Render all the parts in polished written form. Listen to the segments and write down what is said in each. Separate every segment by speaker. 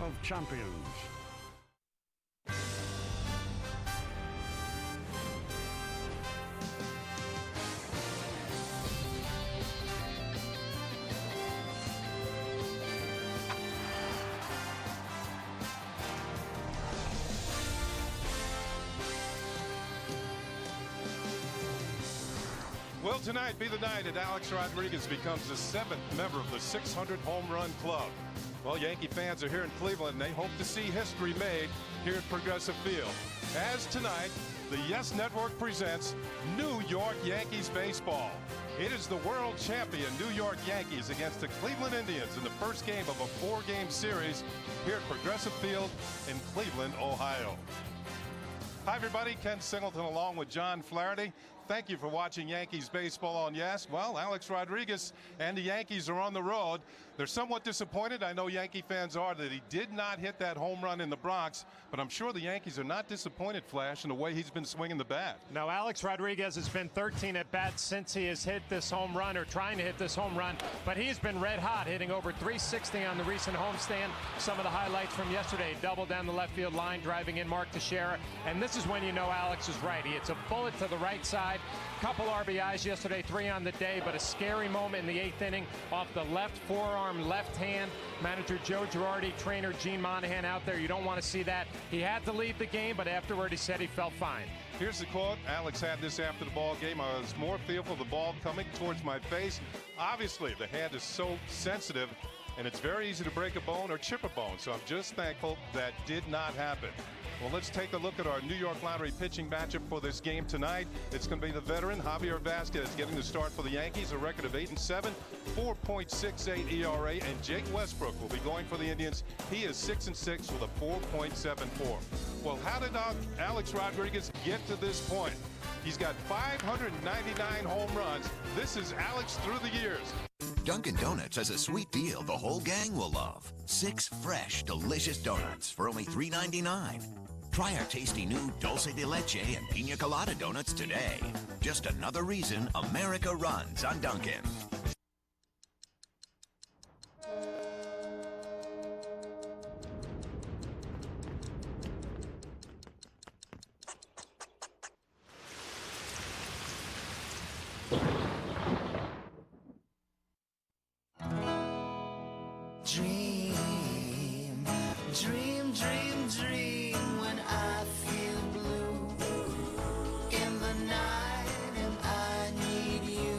Speaker 1: of Champions.
Speaker 2: Will tonight be the night that Alex Rodriguez becomes the 7th member of the 600 home run club? Well, Yankee fans are here in Cleveland, and they hope to see history made here at Progressive Field. As tonight, the YES Network presents New York Yankees baseball. It is the world champion New York Yankees against the Cleveland Indians in the first game of a 4-game series here at Progressive Field in Cleveland, Ohio. Hi, everybody. Ken Singleton along with John Flaherty. Thank you for watching Yankees baseball on YES. Well, Alex Rodriguez and the Yankees are on the road. They're somewhat disappointed. I know Yankee fans are that he did not hit that home run in the Bronx, but I'm sure the Yankees are not disappointed, Flash, in the way he's been swinging the bat.
Speaker 3: Now, Alex Rodriguez has been 13 at bats since he has hit this home run, or trying to hit this home run, but he's been red hot, hitting over 360 on the recent homestand. Some of the highlights from yesterday: double down the left field line, driving in Mark Teixeira, and this is when you know Alex is right. He hits a bullet to the right side. Couple RBIs yesterday, 3 on the day, but a scary moment in the 8th inning off the left forearm, left hand. Manager Joe Girardi, trainer Gene Monahan out there. You don't want to see that. He had to leave the game, but afterward he said he felt fine.
Speaker 2: Here's the quote. Alex had this after the ball game. I was more fearful of the ball coming towards my face. Obviously, the hand is so sensitive, and it's very easy to break a bone or chip a bone, so I'm just thankful that did not happen. Well, let's take a look at our New York Lottery pitching matchup for this game tonight. It's going to be the veteran Javier Vasquez getting the start for the Yankees, a record of 8-7, 4.68 ERA, and Jake Westbrook will be going for the Indians. He is 6-6 with a 4.74. Well, how did Alex Rodriguez get to this point? He's got 599 home runs. This is Alex through the years.
Speaker 4: Dunkin' Donuts has a sweet deal the whole gang will love. 6 fresh, delicious donuts for only $3.99. Try our tasty new dulce de leche and pina colada donuts today. Just another reason America runs on Dunkin'.
Speaker 5: Dream, dream, dream, dream when I feel blue in the night and I need you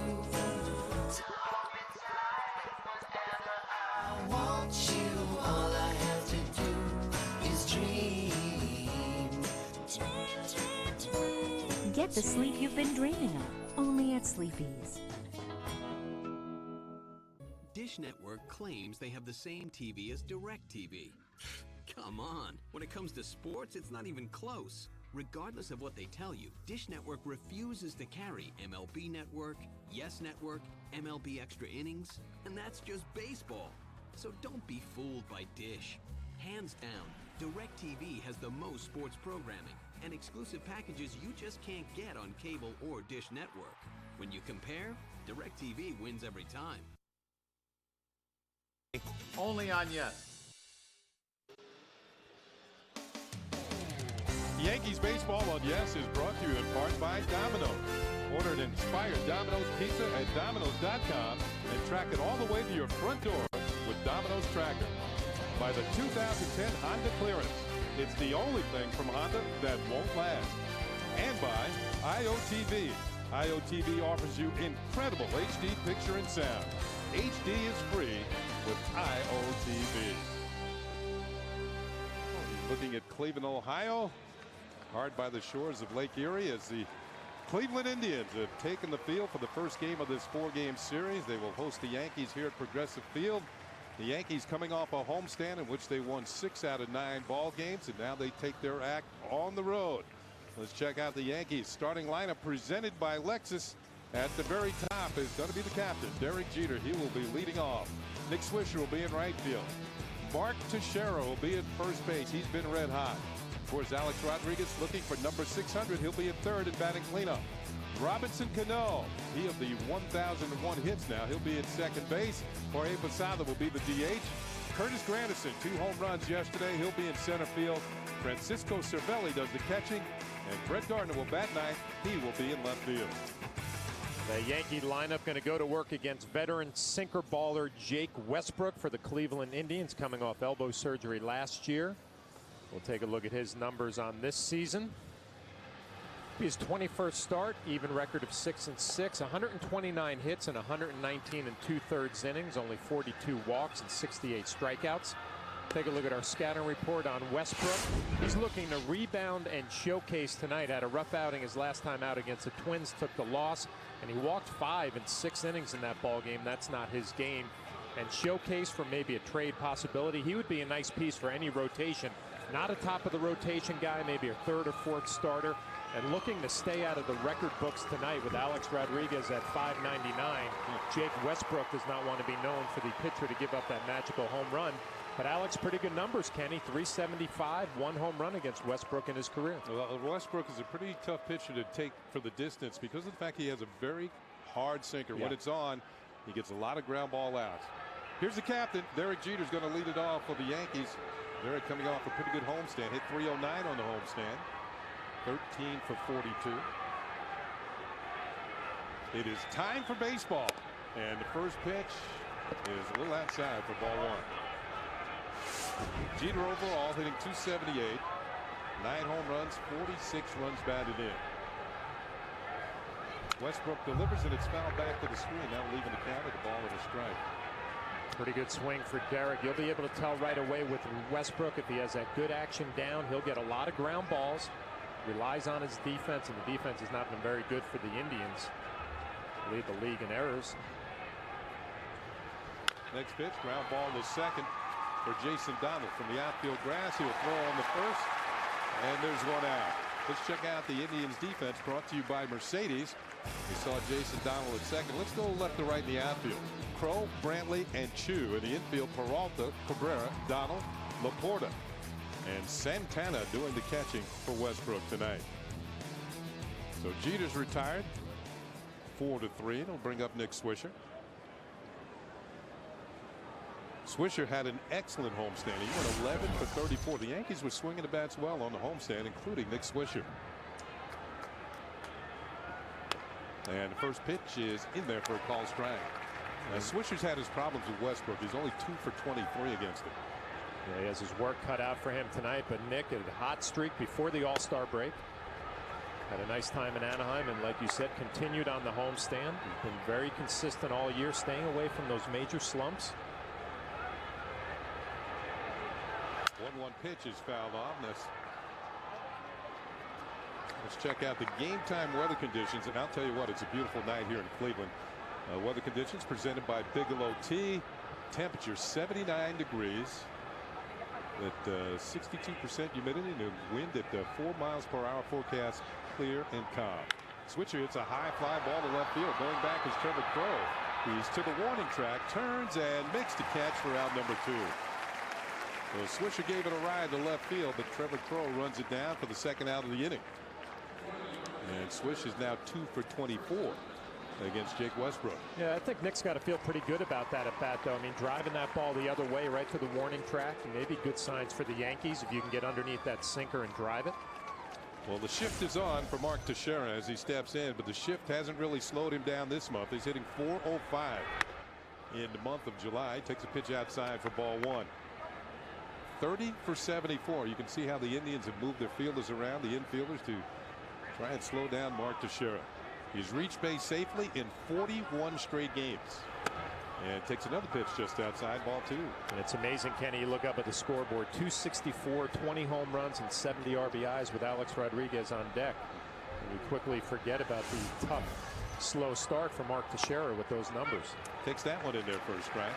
Speaker 5: to hold me tight whenever I want you. All I have to do is dream, dream, dream, dream.
Speaker 6: Get the sleep you've been dreaming of, only at Sleepy's.
Speaker 7: Dish Network claims they have the same TV as DirecTV. Come on, when it comes to sports, it's not even close. Regardless of what they tell you, Dish Network refuses to carry MLB Network, YES Network, MLB Extra Innings, and that's just baseball. So don't be fooled by Dish. Hands down, DirecTV has the most sports programming and exclusive packages you just can't get on cable or Dish Network. When you compare, DirecTV wins every time.
Speaker 8: Only on YES.
Speaker 2: Yankees baseball on YES is brought to you in part by Domino's. Order an inspired Domino's pizza at Domino's.com and track it all the way to your front door with Domino's Tracker. By the 2010 Honda Clearance. It's the only thing from Honda that won't last. And by IOTV. IOTV offers you incredible HD picture and sound. HD is free with IOTV. Looking at Cleveland, Ohio, hard by the shores of Lake Erie, as the Cleveland Indians have taken the field for the first game of this 4-game series. They will host the Yankees here at Progressive Field. The Yankees coming off a homestand in which they won 6 out of 9 ball games, and now they take their act on the road. Let's check out the Yankees starting lineup presented by Lexus. At the very top is going to be the captain, Derek Jeter. He will be leading off. Nick Swisher will be in right field. Mark Teixeira will be at first base. He's been red hot. Of course, Alex Rodriguez looking for number 600. He'll be at third and batting cleanup. Robinson Cano, he of the 1,001 hits now. He'll be at second base. Jorge Posada will be the DH. Curtis Granderson, 2 home runs yesterday. He'll be in center field. Francisco Cervelli does the catching, and Brett Gardner will bat ninth. He will be in left field.
Speaker 3: The Yankee lineup going to go to work against veteran sinker baller Jake Westbrook for the Cleveland Indians, coming off elbow surgery last year. We'll take a look at his numbers on this season. His 21st start, even record of 6-6, 129 hits and 119 2/3 innings, only 42 walks and 68 strikeouts. Take a look at our scouting report on Westbrook. He's looking to rebound and showcase tonight. Had a rough outing his last time out against the Twins, took the loss, and he walked 5 in 6 innings in that ball game. That's not his game. And showcase for maybe a trade possibility. He would be a nice piece for any rotation. Not a top of the rotation guy, maybe a 3rd or 4th starter. And looking to stay out of the record books tonight with Alex Rodriguez at 599. Jake Westbrook does not want to be known for the pitcher to give up that magical home run. But Alex, pretty good numbers, Kenny. 375, 1 home run against Westbrook in his career.
Speaker 2: Well, Westbrook is a pretty tough pitcher to take for the distance because of the fact he has a very hard sinker. When it's on, he gets a lot of ground ball outs. Here's the captain. Derek Jeter's going to lead it off for the Yankees. Derek coming off a pretty good homestand. Hit 309 on the homestand. 13 for 42. It is time for baseball. And the first pitch is a little outside for ball 1. Jeter overall hitting 278. 9 home runs, 46 runs batted in. Westbrook delivers and it's fouled back to the screen. Now leaving the count at the ball and a strike.
Speaker 3: Pretty good swing for Derek. You'll be able to tell right away with Westbrook if he has that good action down. He'll get a lot of ground balls. Relies on his defense, and the defense has not been very good for the Indians. Lead the league in errors.
Speaker 2: Next pitch, ground ball to second for Jason Donald from the outfield grass. He'll throw on the first, and there's 1 out. Let's check out the Indians defense brought to you by Mercedes. We saw Jason Donald at second. Let's go left to right in the outfield. Crow, Brantley, and Chu. In the infield, Peralta, Cabrera, Donald, Laporta, and Santana doing the catching for Westbrook tonight. So Jeter's retired. 4-3. It'll bring up Nick Swisher. Swisher had an excellent homestand. He went 11 for 34. The Yankees were swinging the bats well on the homestand, including Nick Swisher. And the first pitch is in there for a called strike. Now, Swisher's had his problems with Westbrook. He's only 2 for 23 against him.
Speaker 3: Yeah, he has his work cut out for him tonight, but Nick had a hot streak before the All-Star break. Had a nice time in Anaheim, and like you said, continued on the homestand. He's been very consistent all year, staying away from those major slumps.
Speaker 2: 1-1 pitch is fouled off. Let's check out the game time weather conditions, and I'll tell you what, it's a beautiful night here in Cleveland. Weather conditions presented by Bigelow Tea. Temperature 79 degrees. At 62% humidity and a wind at 4 miles per hour. Forecast clear and calm. Switcher hits a high fly ball to left field. Going back is Trevor Crow. He's to the warning track, turns and makes the catch for out number 2. So Swisher gave it a ride to left field, but Trevor Crow runs it down for the second out of the inning. And Swish is now 2 for 24 against Jake Westbrook.
Speaker 3: Yeah, I think Nick's got to feel pretty good about that at bat, though. I mean, driving that ball the other way right to the warning track, and maybe good signs for the Yankees if you can get underneath that sinker and drive it.
Speaker 2: Well, the shift is on for Mark Teixeira as he steps in, but the shift hasn't really slowed him down this month. He's hitting .405 in the month of July. Takes a pitch outside for ball 1. 30 for 74. You can see how the Indians have moved their fielders around, the infielders, to try and slow down Mark Teixeira. He's reached base safely in 41 straight games. And takes another pitch just outside, ball 2.
Speaker 3: And it's amazing, Kenny, you look up at the scoreboard, 264, 20 home runs and 70 RBIs with Alex Rodriguez on deck. And we quickly forget about the tough, slow start for Mark Teixeira with those numbers.
Speaker 2: Takes that one in there for a strike.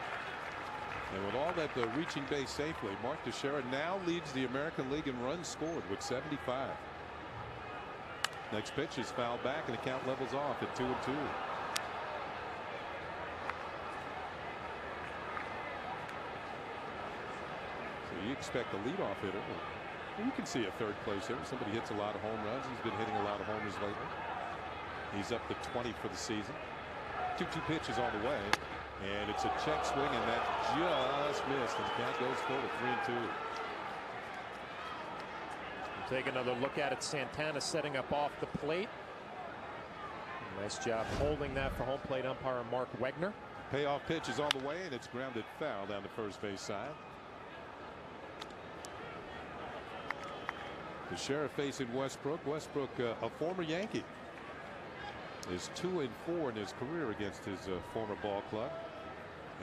Speaker 2: And with all that reaching base safely, Mark Teixeira now leads the American League in runs scored with 75. Next pitch is fouled back and the count levels off at 2-2. So you expect a leadoff hitter. You can see a third place hitter. Somebody hits a lot of home runs. He's been hitting a lot of homers lately. He's up to 20 for the season. 2-2 pitches on the way. And it's a check swing, and that just missed. And the count goes full to 3-2.
Speaker 3: We'll take another look at it. Santana setting up off the plate. Nice job holding that for home plate umpire Mark Wegner.
Speaker 2: Payoff pitch is on the way, and it's grounded foul down the first base side. The Sheriff facing Westbrook. Westbrook, a former Yankee, is 2-4 in his career against his former ball club.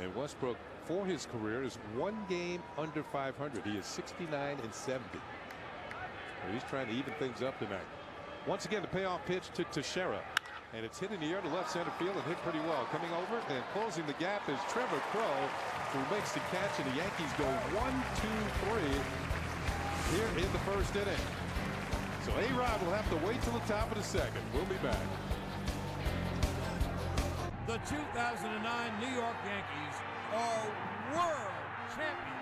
Speaker 2: And Westbrook, for his career, is 1 game under 500. He is 69-70. So he's trying to even things up tonight. Once again, the payoff pitch to Teixeira. And it's hit in the air to left center field and hit pretty well. Coming over and closing the gap is Trevor Crow, who makes the catch, and the Yankees go 1-2-3 here in the first inning. So A-Rod will have to wait till the top of the second. We'll be back.
Speaker 1: The 2009 New York Yankees are world champions.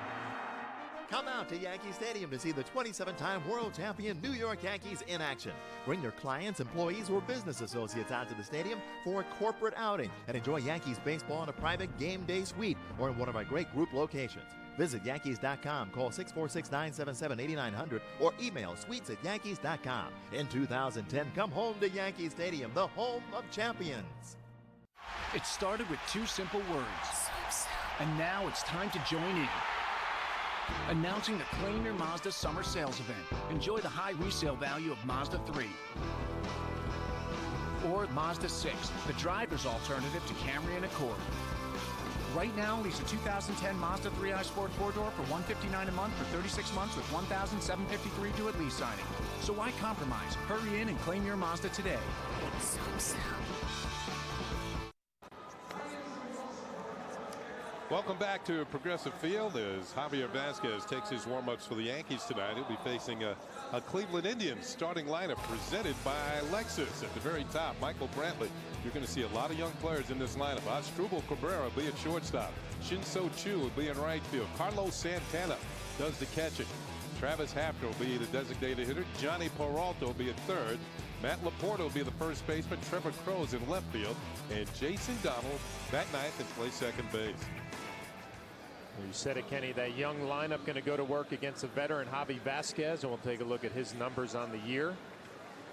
Speaker 8: Come out to Yankee Stadium to see the 27-time world champion New York Yankees in action. Bring your clients, employees, or business associates out to the stadium for a corporate outing and enjoy Yankees baseball in a private game day suite or in one of our great group locations. Visit Yankees.com, call 646-977-8900, or email suites@yankees.com. In 2010, come home to Yankee Stadium, the home of champions.
Speaker 9: It started with 2 simple words, and now it's time to join in. Announcing the Claim Your Mazda Summer Sales Event. Enjoy the high resale value of Mazda 3 or Mazda 6, the driver's alternative to Camry and Accord. Right now, lease a 2010 Mazda 3i Sport 4-door for $159 a month for 36 months with $1,753 due at lease signing. So why compromise? Hurry in and claim your Mazda today.
Speaker 2: Welcome back to Progressive Field as Javier Vasquez takes his warm-ups for the Yankees tonight. He'll be facing a Cleveland Indians starting lineup presented by Lexus. At the very top, Michael Brantley. You're going to see a lot of young players in this lineup. Asdrubal Cabrera will be at shortstop. Shin-So Choo will be in right field. Carlos Santana does the catching. Travis Hafner will be the designated hitter. Johnny Peralta will be at third. Matt Laporta will be the first baseman. Trevor Crow's in left field. And Jason Donald back ninth and play second base.
Speaker 3: You said it, Kenny, that young lineup going to go to work against a veteran, Javi Vasquez, and we'll take a look at his numbers on the year.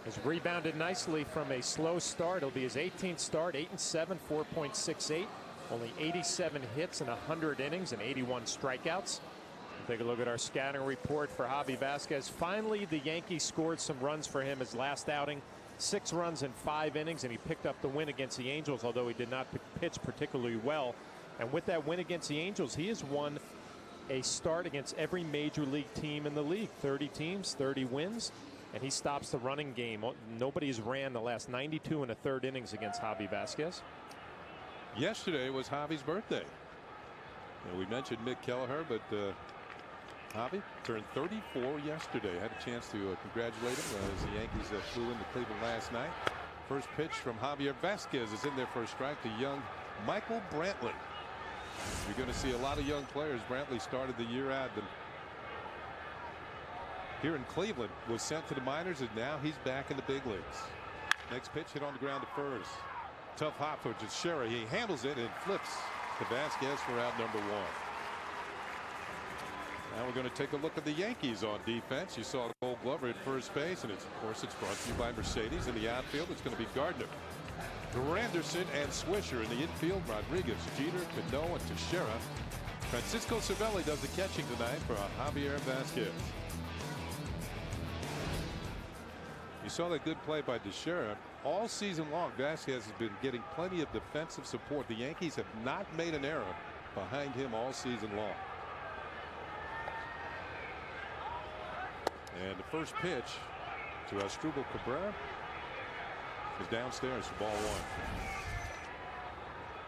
Speaker 3: He's rebounded nicely from a slow start. It'll be his 18th start, 8-7, 4.68, only 87 hits in 100 innings and 81 strikeouts. We'll take a look at our scouting report for Javi Vasquez. Finally, the Yankees scored some runs for him his last outing, 6 runs in 5 innings, and he picked up the win against the Angels, although he did not pitch particularly well. And with that win against the Angels, he has won a start against every major league team in the league. 30 teams, 30 wins, and he stops the running game. Nobody's ran the last 92 1/3 innings against Javi Vasquez.
Speaker 2: Yesterday was Javi's birthday. And we mentioned Mick Kelleher, but Javi turned 34 yesterday. Had a chance to congratulate him as the Yankees flew into Cleveland last night. First pitch from Javier Vasquez is in there for a strike to young Michael Brantley. You're going to see a lot of young players. Brantley started the year out here in Cleveland, was sent to the minors, and now he's back in the big leagues. Next pitch hit on the ground to first. Tough hop for Teixeira. He handles it and flips to Vasquez for out number 1. Now we're going to take a look at the Yankees on defense. You saw Gold Glover at first base, and of course it's brought to you by Mercedes. In the outfield, it's going to be Gardner, Granderson, and Swisher. In the infield, Rodriguez, Jeter, Cano, and Teixeira. Francisco Cervelli does the catching tonight for Javier Vasquez. You saw that good play by Teixeira. All season long, Vasquez has been getting plenty of defensive support. The Yankees have not made an error behind him all season long. And the first pitch to Asdrubal Cabrera is downstairs for ball 1.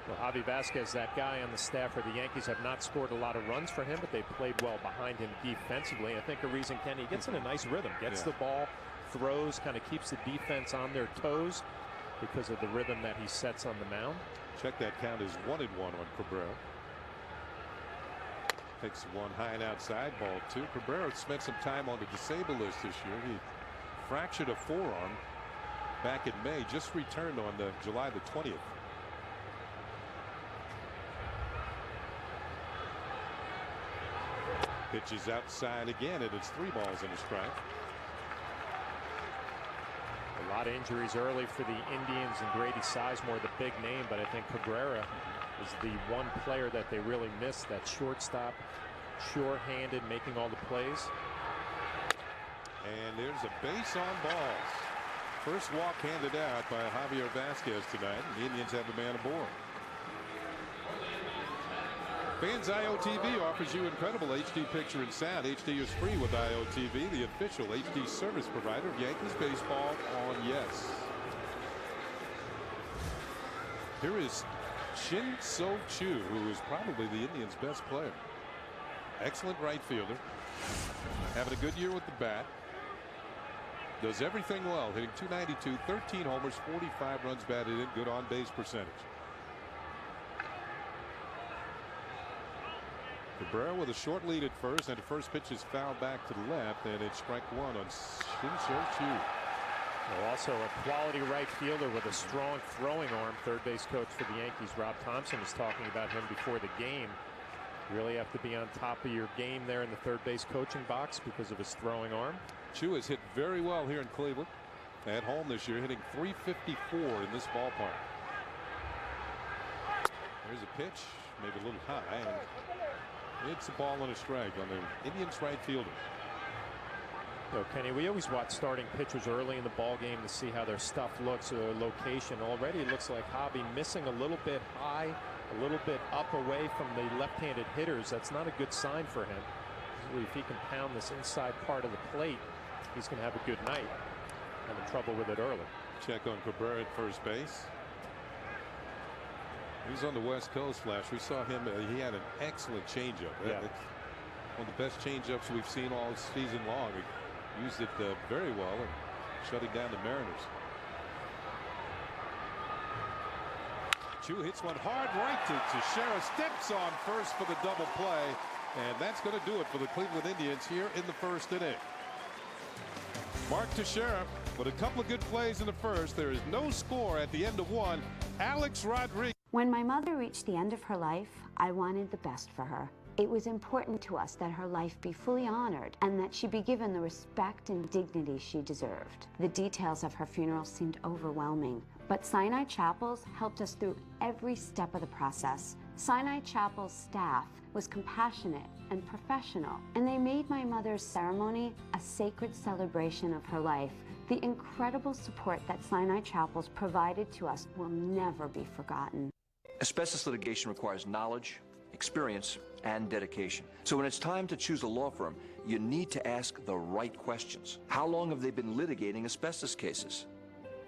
Speaker 3: Well, Javi Vasquez, that guy on the staff for the Yankees, have not scored a lot of runs for him, but they played well behind him defensively. I think a reason, Kenny, he gets in a nice rhythm, gets the ball, throws, kind of keeps the defense on their toes because of the rhythm that he sets on the mound.
Speaker 2: Check that count as 1-1 on Cabrera. Takes one high and outside, ball 2. Cabrera spent some time on the disabled list this year. He fractured a forearm back in May, just returned on July the 20th. Pitches outside again, and it's 3 balls and a strike.
Speaker 3: A lot of injuries early for the Indians, and Grady Sizemore, the big name, but I think Cabrera is the one player that they really missed, that shortstop, sure-handed, making all the plays.
Speaker 2: And there's a base on balls. First walk handed out by Javier Vasquez tonight, and the Indians have a man aboard. Fans IOTV offers you incredible HD picture and sound. HD is free with IOTV, the official HD service provider of Yankees baseball on Yes. Here is Shin-So Choo, who is probably the Indians' best player. Excellent right fielder. Having a good year with the bat. Does everything well, hitting .292, 13 homers, 45 runs batted in, good on base percentage. Cabrera with a short lead at first, and the first pitch is fouled back to the left, and it's strike 1 on Shin-So Choo.
Speaker 3: Well, also a quality right fielder with a strong throwing arm. Third base coach for the Yankees, Rob Thompson, was talking about him before the game. You really have to be on top of your game there in the third base coaching box because of his throwing arm.
Speaker 2: Choo has hit very well here in Cleveland. At home this year, hitting .354 in this ballpark. There's a pitch, maybe a little high, and it's a ball and a strike on the Indians right fielder.
Speaker 3: So, Kenny, we always watch starting pitchers early in the ball game to see how their stuff looks or their location. Already it looks like Hobby missing a little bit high, a little bit up away from the left-handed hitters. That's not a good sign for him. Usually if he can pound this inside part of the plate, he's going to have a good night. Having trouble with it early.
Speaker 2: Check on Cabrera at first base. He's on the West Coast, Flash. We saw him. He had an excellent changeup.
Speaker 3: Yeah.
Speaker 2: It's one of the best changeups we've seen all season long. He used it very well and shutting down the Mariners. Choo hits one hard right to Teixeira. Steps on first for the double play. And that's going to do it for the Cleveland Indians here in the first inning. Mark Teixeira with a couple of good plays in the first. There is no score at the end of one. Alex Rodriguez.
Speaker 6: When my mother reached the end of her life, I wanted the best for her. It was important to us that her life be fully honored and that she be given the respect and dignity she deserved. The details of her funeral seemed overwhelming, but Sinai Chapels helped us through every step of the process. Sinai Chapel's staff was compassionate and professional, and they made my mother's ceremony a sacred celebration of her life. The incredible support that Sinai Chapels provided to us will never be forgotten.
Speaker 10: Asbestos litigation requires knowledge, experience, and dedication. So when it's time to choose a law firm, you need to ask the right questions. How long have they been litigating asbestos cases?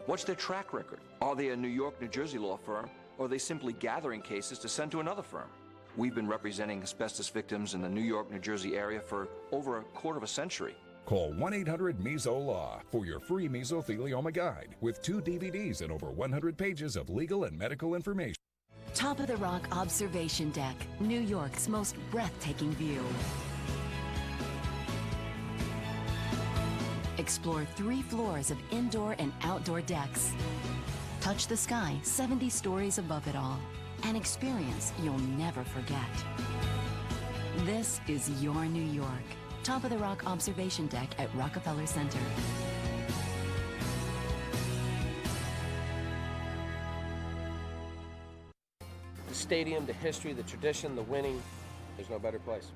Speaker 10: What's their track record? Are they a New York, New Jersey law firm, or are they simply gathering cases to send to another firm? We've been representing asbestos victims in the New York, New Jersey area for over a quarter of a century.
Speaker 11: Call 1-800-MESO-LAW for your free mesothelioma guide with 2 DVDs and over 100 pages of legal and medical information.
Speaker 12: Top of the Rock Observation Deck, New York's most breathtaking view. Explore 3 floors of indoor and outdoor decks. Touch the sky 70 stories above it all. An experience you'll never forget. This is your New York. Top of the Rock Observation Deck at Rockefeller Center.
Speaker 13: The stadium, the history, the tradition, the winning, there's no better place.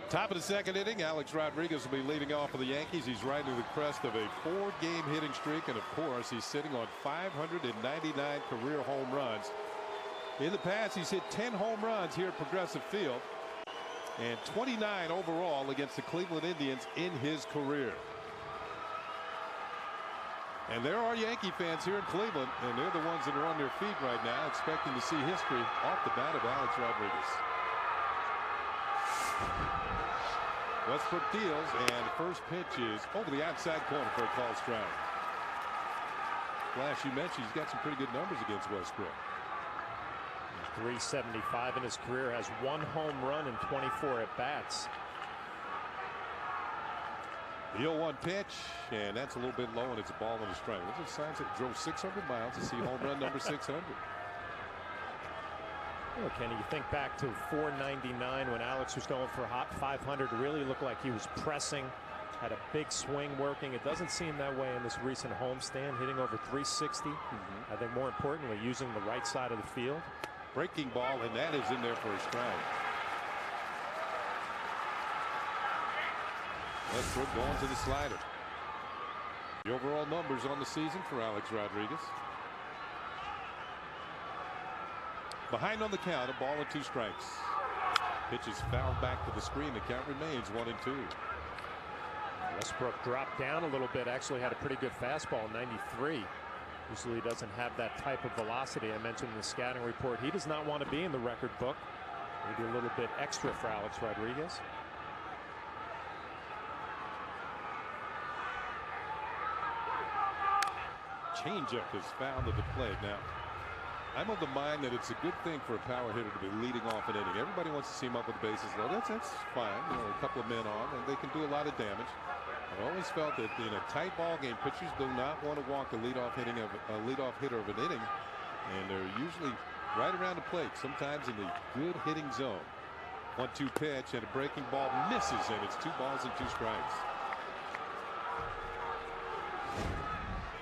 Speaker 2: Top of the second inning, Alex Rodriguez will be leading off for the Yankees. He's riding the crest of a 4-game hitting streak, and of course he's sitting on 599 career home runs. In the past, he's hit 10 home runs here at Progressive Field and 29 overall against the Cleveland Indians in his career. And there are Yankee fans here in Cleveland, and they're the ones that are on their feet right now, expecting to see history off the bat of Alex Rodriguez. Westbrook deals, and the first pitch is over the outside corner for a called strike. Flash, you mentioned he's got some pretty good numbers against Westbrook.
Speaker 3: .375 in his career, has 1 home run and 24 at-bats.
Speaker 2: The 0-1 pitch, and that's a little bit low, and it's a ball and a strike. Those are signs that drove 600 miles to see home run number 600.
Speaker 3: Well, Kenny, you think back to 499 when Alex was going for hot 500. It really looked like he was pressing, had a big swing working. It doesn't seem that way in this recent homestand, hitting over 360. I think more importantly, using the right side of the field.
Speaker 2: Breaking ball, and that is in there for a strike. Westbrook going to the slider. The overall numbers on the season for Alex Rodriguez. Behind on the count, a ball and 2 strikes. Pitch is fouled back to the screen. The count remains 1-2.
Speaker 3: Westbrook dropped down a little bit. Actually had a pretty good fastball, 93. Usually doesn't have that type of velocity. I mentioned in the scouting report, he does not want to be in the record book. Maybe a little bit extra for Alex Rodriguez.
Speaker 2: Changeup is found at the plate. Now, I'm of the mind that it's a good thing for a power hitter to be leading off an inning. Everybody wants to see him up with the bases loaded. That's fine. You know, a couple of men on, and they can do a lot of damage. I've always felt that in a tight ball game, pitchers do not want to walk the leadoff hitter of an inning, and they're usually right around the plate, sometimes in the good hitting zone. 1-2 pitch, and a breaking ball misses, and it's 2 balls and 2 strikes.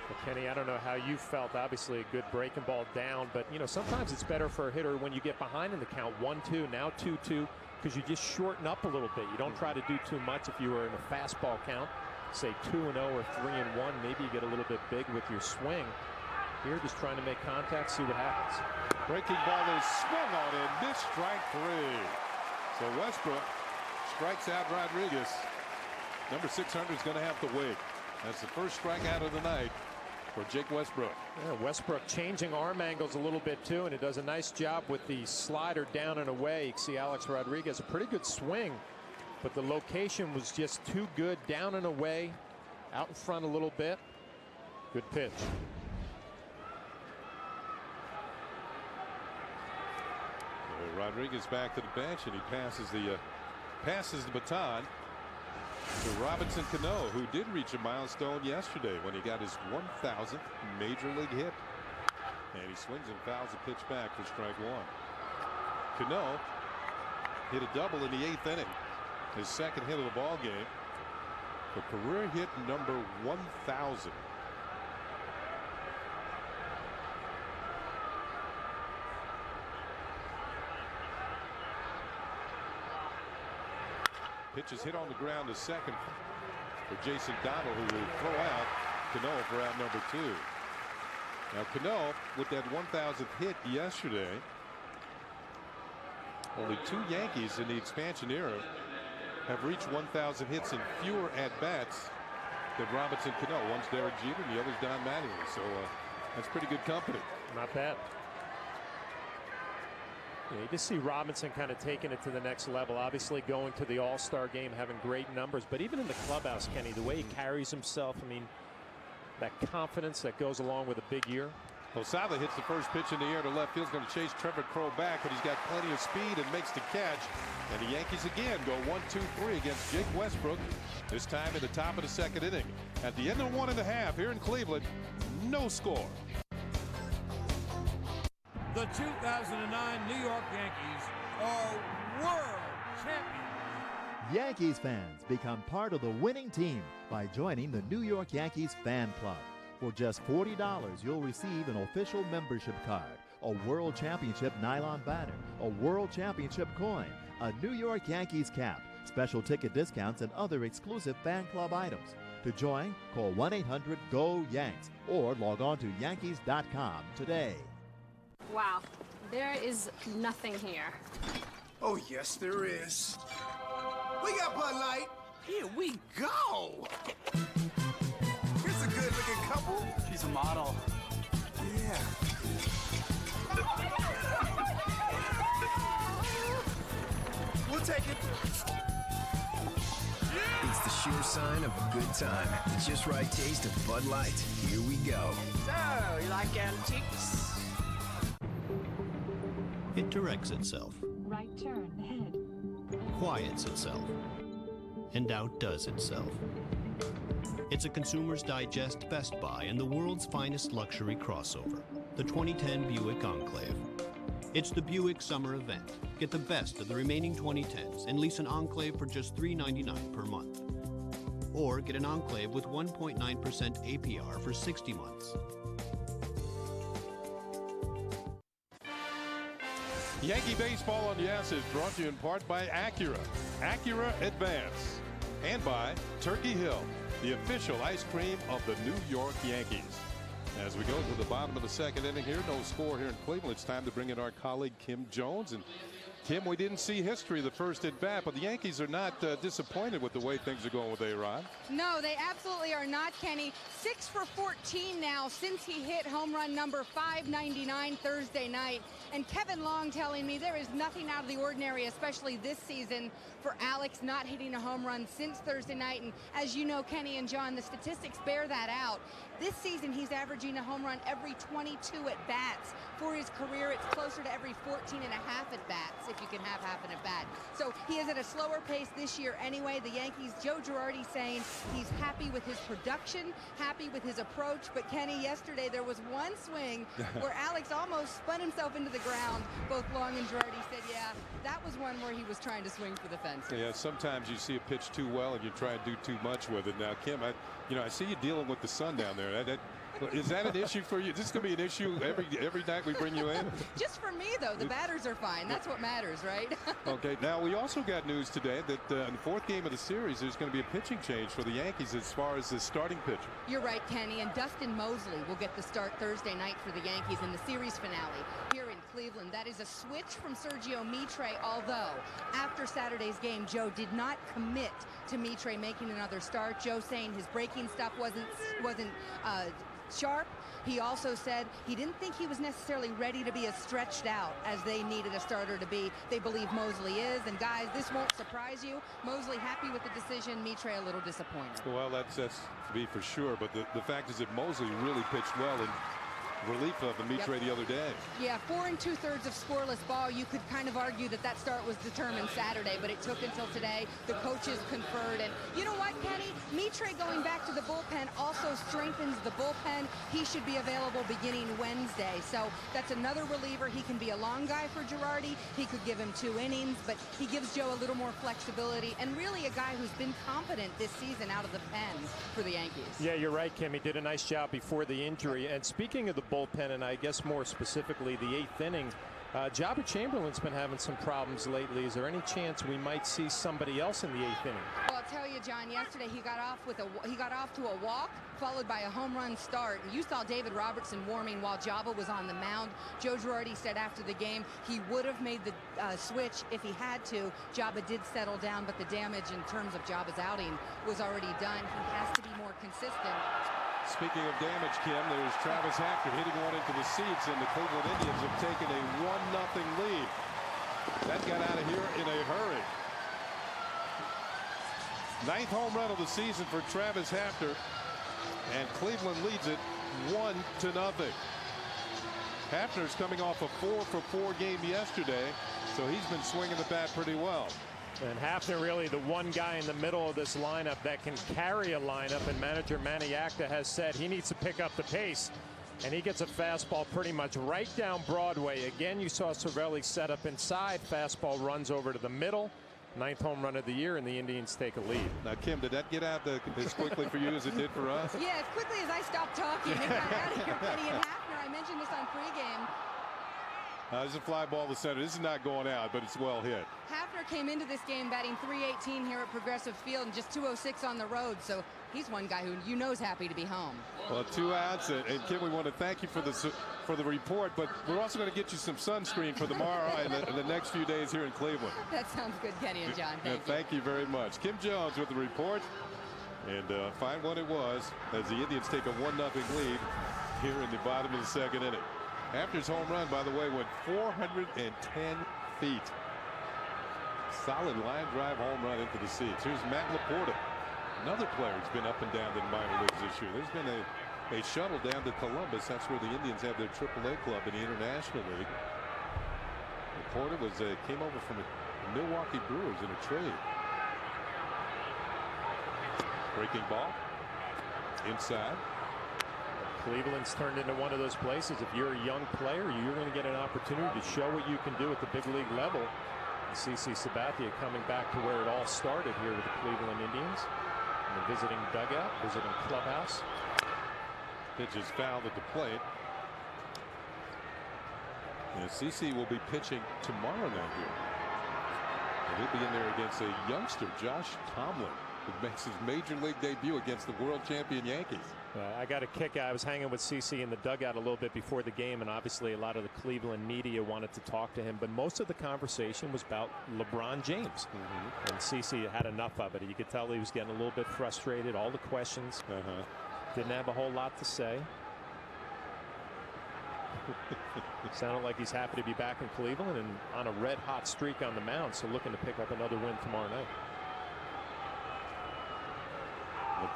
Speaker 3: Well, Kenny, I don't know how you felt. Obviously, a good breaking ball down, but you know sometimes it's better for a hitter when you get behind in the count. 1-2, now 2-2. Because you just shorten up a little bit. You don't try to do too much. If you were in a fastball count, say 2-0 or 3-1, maybe you get a little bit big with your swing. Here, just trying to make contact, see what happens.
Speaker 2: Breaking ball is swung on and missed, strike 3. So Westbrook strikes out Rodriguez. Number 600 is going to have to wait. That's the first strikeout of the night for Jake Westbrook.
Speaker 3: Yeah, Westbrook changing arm angles a little bit too, and it does a nice job with the slider down and away. You can see Alex Rodriguez, a pretty good swing, but the location was just too good. Down and away, out in front a little bit. Good pitch.
Speaker 2: Rodriguez back to the bench, and he passes the baton to Robinson Cano, who did reach a milestone yesterday when he got his 1,000th major league hit. And he swings and fouls a pitch back for strike 1. Cano hit a double in the 8th inning, his second hit of the ball game, for career hit number 1,000. Pitch is hit on the ground to second for Jason Donald, who will throw out Cano for out number 2. Now Cano, with that 1,000th hit yesterday, only 2 Yankees in the expansion era have reached 1,000 hits in fewer at-bats than Robinson Cano. One's Derek Jeter and the other's Don Mattingly. So that's pretty good company.
Speaker 3: Not bad. Yeah, you just see Robinson kind of taking it to the next level. Obviously going to the All-Star game, having great numbers, but even in the clubhouse, Kenny, the way he carries himself, I mean, that confidence that goes along with a big year.
Speaker 2: Posada hits the first pitch in the air to left field. He's going to chase Trevor Crowe back, but he's got plenty of speed and makes the catch. And the Yankees again go 1-2-3 against Jake Westbrook, this time in the top of the 2nd inning. At the end of 1.5 here in Cleveland, no score.
Speaker 1: The 2009 New York Yankees are world champions.
Speaker 8: Yankees fans become part of the winning team by joining the New York Yankees Fan Club. For just $40, you'll receive an official membership card, a World Championship nylon banner, a World Championship coin, a New York Yankees cap, special ticket discounts, and other exclusive fan club items. To join, call 1-800-GO-YANKS or log on to Yankees.com today.
Speaker 14: Wow, there is nothing here.
Speaker 15: Oh, yes, there is. We got Bud Light. Here we go. Here's a good-looking couple.
Speaker 16: She's a model.
Speaker 15: Yeah. We'll take it.
Speaker 17: It's the sure sign of a good time. The just right taste of Bud Light. Here we go.
Speaker 16: So, you like antiques?
Speaker 18: It directs itself,
Speaker 19: right turn ahead,
Speaker 18: quiets itself, and outdoes itself. It's a Consumer's Digest Best Buy and the world's finest luxury crossover, the 2010 Buick Enclave. It's the Buick Summer Event. Get the best of the remaining 2010s and lease an Enclave for just $399 per month. Or get an Enclave with 1.9% APR for 60 months.
Speaker 2: Yankee Baseball on Yes is brought to you in part by Acura, Acura Advance, and by Turkey Hill, the official ice cream of the New York Yankees. As we go to the bottom of the second inning here, no score here in Cleveland. It's time to bring in our colleague Kim Jones. And Kim, we didn't see history the first at bat, but the Yankees are not disappointed with the way things are going with A-Rod.
Speaker 19: No, they absolutely are not, Kenny. 6 for 14 now since he hit home run number 599 Thursday night. And Kevin Long telling me there is nothing out of the ordinary, especially this season, for Alex not hitting a home run since Thursday night. And as you know, Kenny and John, the statistics bear that out. This season, he's averaging a home run every 22 at-bats. For his career, it's closer to every 14 and a half at-bats, if you can have half an at-bat. So he is at a slower pace this year anyway. The Yankees, Joe Girardi saying he's happy with his production, happy with his approach. But Kenny, yesterday there was one swing where Alex almost spun himself into the ground. Both Long and Girardi said, yeah, that was one where he was trying to swing for the fences.
Speaker 2: Yeah, sometimes you see a pitch too well and you try and do too much with it. Now, Kim, I see you dealing with the sun down there. Is that an issue for you? Is this going to be an issue every night we bring you in?
Speaker 19: Just for me, though. The batters are fine. That's what matters, right?
Speaker 2: Okay. Now, we also got news today that in the fourth game of the series, there's going to be a pitching change for the Yankees as far as the starting pitcher.
Speaker 19: You're right, Kenny. And Dustin Mosley will get the start Thursday night for the Yankees in the series finale here in Cleveland. That is a switch from Sergio Mitre, although after Saturday's game, Joe did not commit to Mitre making another start. Joe saying his breaking stuff wasn't sharp. He also said he didn't think he was necessarily ready to be as stretched out as they needed a starter to be. They believe Mosley is. And guys, this won't surprise you. Mosley happy with the decision. Mitre a little disappointed.
Speaker 2: Well, that's to be for sure. But the fact is that Mosley really pitched well in relief of Mitre the other day.
Speaker 19: Yeah, 4 2/3 of scoreless ball. You could kind of argue that start was determined Saturday, but it took until today. The coaches conferred, and you know what, Kenny? Mitre going back to the bullpen also strengthens the bullpen. He should be available beginning Wednesday, so that's another reliever. He can be a long guy for Girardi. He could give him 2 innings, but he gives Joe a little more flexibility, and really a guy who's been competent this season out of the pen for the Yankees.
Speaker 3: Yeah, you're right, Kim. He did a nice job before the injury. And speaking of the bullpen, and I guess more specifically the 8th inning, Jabba Chamberlain's been having some problems lately. Is there any chance we might see somebody else in the 8th inning?
Speaker 19: Well, I'll tell you, John, yesterday he got off to a walk followed by a home run start. And you saw David Robertson warming while Jabba was on the mound. Joe Girardi said after the game he would have made the switch if he had to. Jabba did settle down, but the damage in terms of Jabba's outing was already done. He has to be more consistent.
Speaker 2: Speaking of damage, Kim, there's Travis Hafner hitting one into the seats, and the Cleveland Indians have taken a 1-0 lead. That got out of here in a hurry. 9th home run of the season for Travis Hafner, and Cleveland leads it 1-0. Hafner's coming off a 4-for-4 game yesterday, so he's been swinging the bat pretty well.
Speaker 3: And Hafner really the one guy in the middle of this lineup that can carry a lineup, and manager Manny Acta has said he needs to pick up the pace, and he gets a fastball pretty much right down Broadway. Again, you saw Cervelli set up inside. Fastball runs over to the middle. 9th home run of the year, and the Indians take a lead.
Speaker 2: Now, Kim, did that get out as quickly for you as it did for us?
Speaker 19: Yeah, as quickly as I stopped talking, it got out of here, Kenny. And Hafner, I mentioned this on pregame.
Speaker 2: There's a fly ball to center. This is not going out, but it's well hit.
Speaker 19: Hafner came into this game batting .318 here at Progressive Field and just .206 on the road, so he's one guy who you know is happy to be home.
Speaker 2: Well, 2 outs, and Kim, we want to thank you for the report, but we're also going to get you some sunscreen for tomorrow and the next few days here in Cleveland.
Speaker 19: That sounds good, Kenny and John.
Speaker 2: Thank you very much. Kim Jones with the report, and fine one it was as the Indians take a 1-0 lead here in the bottom of the second inning. Hafner's home run, by the way, went 410 feet. Solid line drive home run into the seats. Here's Matt Laporta, another player who's been up and down in the minor leagues this year. There's been a shuttle down to Columbus. That's where the Indians have their AAA club in the International League. Laporta came over from the Milwaukee Brewers in a trade. Breaking ball inside.
Speaker 3: Cleveland's turned into one of those places. If you're a young player, you're going to get an opportunity to show what you can do at the big league level. CC Sabathia coming back to where it all started here with the Cleveland Indians. In the visiting dugout, visiting clubhouse.
Speaker 2: Pitch is fouled at the plate. And CC will be pitching tomorrow night here. And he'll be in there against a youngster, Josh Tomlin, who makes his major league debut against the world champion Yankees.
Speaker 3: I got a kick. I was hanging with CC in the dugout a little bit before the game, and obviously a lot of the Cleveland media wanted to talk to him, but most of the conversation was about LeBron James. And CC had enough of it. You could tell he was getting a little bit frustrated. All the questions. Didn't have a whole lot to say. Sounded like he's happy to be back in Cleveland and on a red hot streak on the mound, so looking to pick up another win tomorrow night.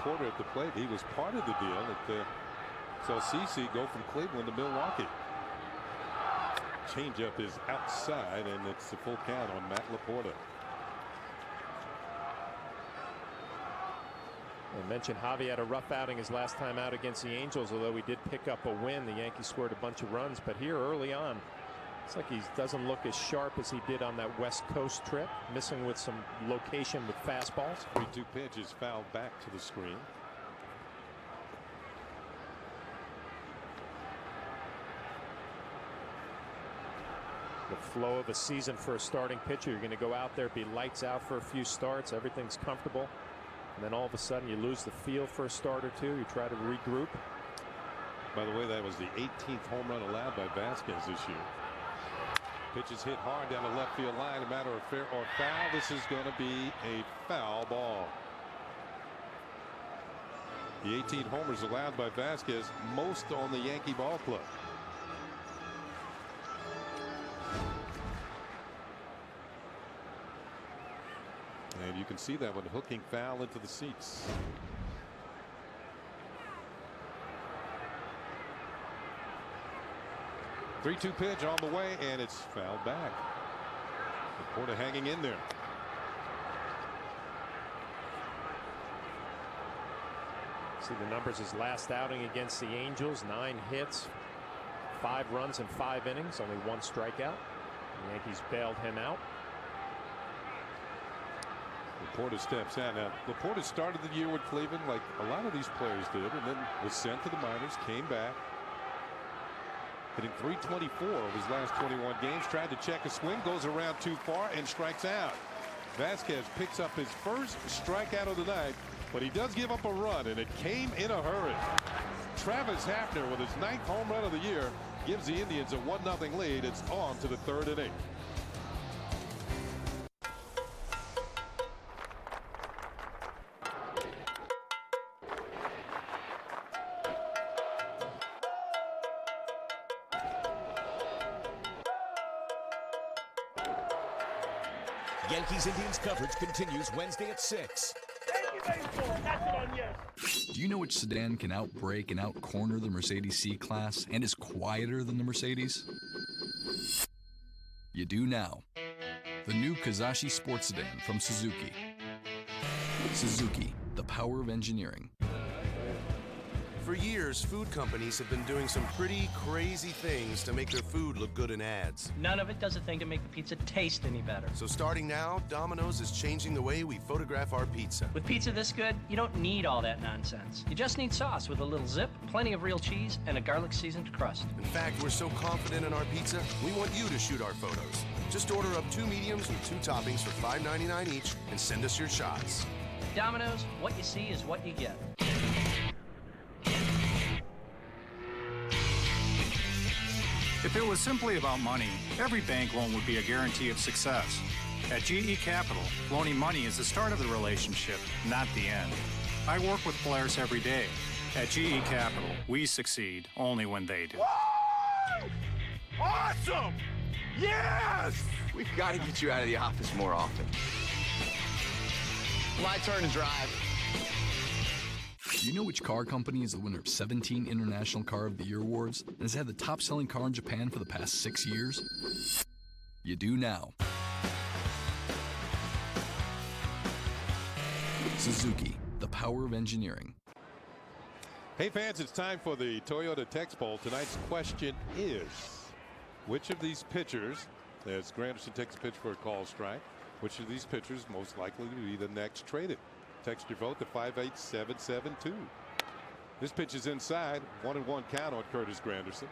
Speaker 2: Porter at the plate. He was part of the deal that saw CC go from Cleveland to Milwaukee. Changeup is outside, and it's the full count on Matt Laporta.
Speaker 3: I mentioned Javi had a rough outing his last time out against the Angels, although he did pick up a win. The Yankees scored a bunch of runs, but here early on, it's like he doesn't look as sharp as he did on that West Coast trip, missing with some location with fastballs.
Speaker 2: 3-2 pitch is fouled back to the screen.
Speaker 3: The flow of a season for a starting pitcher. You're going to go out there, be lights out for a few starts. Everything's comfortable. And then all of a sudden you lose the feel for a start or two. You try to regroup.
Speaker 2: By the way, that was the 18th home run allowed by Vasquez this year. Pitch is hit hard down the left field line. A matter of fair or foul. This is going to be a foul ball. The 18 homers allowed by Vasquez, most on the Yankee ball club. And you can see that one hooking foul into the seats. Three-two pitch on the way, and it's fouled back. Laporta hanging in there.
Speaker 3: See the numbers his last outing against the Angels. 9 hits, 5 runs in 5 innings, only 1 strikeout. The Yankees bailed him out.
Speaker 2: Laporta steps out. Now, Laporta started the year with Cleveland like a lot of these players did, and then was sent to the minors, came back. Hitting .324 of his last 21 games. Tried to check a swing, goes around too far and strikes out. Vasquez picks up his first strikeout of the night, but he does give up a run, and it came in a hurry. Travis Hafner with his 9th home run of the year gives the Indians a 1-0 lead. It's on to the 3rd inning.
Speaker 20: Yankees-Indians coverage continues Wednesday at 6.
Speaker 21: Do you know which sedan can outbrake and outcorner the Mercedes C-Class and is quieter than the Mercedes? You do now. The new Kazashi Sports Sedan from Suzuki. Suzuki, the power of engineering.
Speaker 22: For years, food companies have been doing some pretty crazy things to make their food look good in ads.
Speaker 23: None of it does a thing to make the pizza taste any better.
Speaker 22: So starting now, Domino's is changing the way we photograph our pizza.
Speaker 23: With pizza this good, you don't need all that nonsense. You just need sauce with a little zip, plenty of real cheese, and a garlic-seasoned crust.
Speaker 22: In fact, we're so confident in our pizza, we want you to shoot our photos. Just order up 2 mediums and 2 toppings for $5.99 each and send us your shots.
Speaker 23: Domino's, what you see is what you get.
Speaker 9: If it was simply about money, every bank loan would be a guarantee of success. At GE Capital, loaning money is the start of the relationship, not the end. I work with players every day. At GE Capital, we succeed only when they do.
Speaker 15: Awesome! Yes!
Speaker 24: We've got to get you out of the office more often.
Speaker 17: My turn to drive.
Speaker 21: Do you know which car company is the winner of 17 International Car of the Year awards and has had the top-selling car in Japan for the past 6 years? You do now. Suzuki, the power of engineering.
Speaker 2: Hey fans, it's time for the Toyota Text Poll. Tonight's question is, which of these pitchers, as Granderson takes a pitch for a call strike, which of these pitchers most likely to be the next traded? Text your vote to 58772. This pitch is inside. 1-1 count on Curtis Granderson.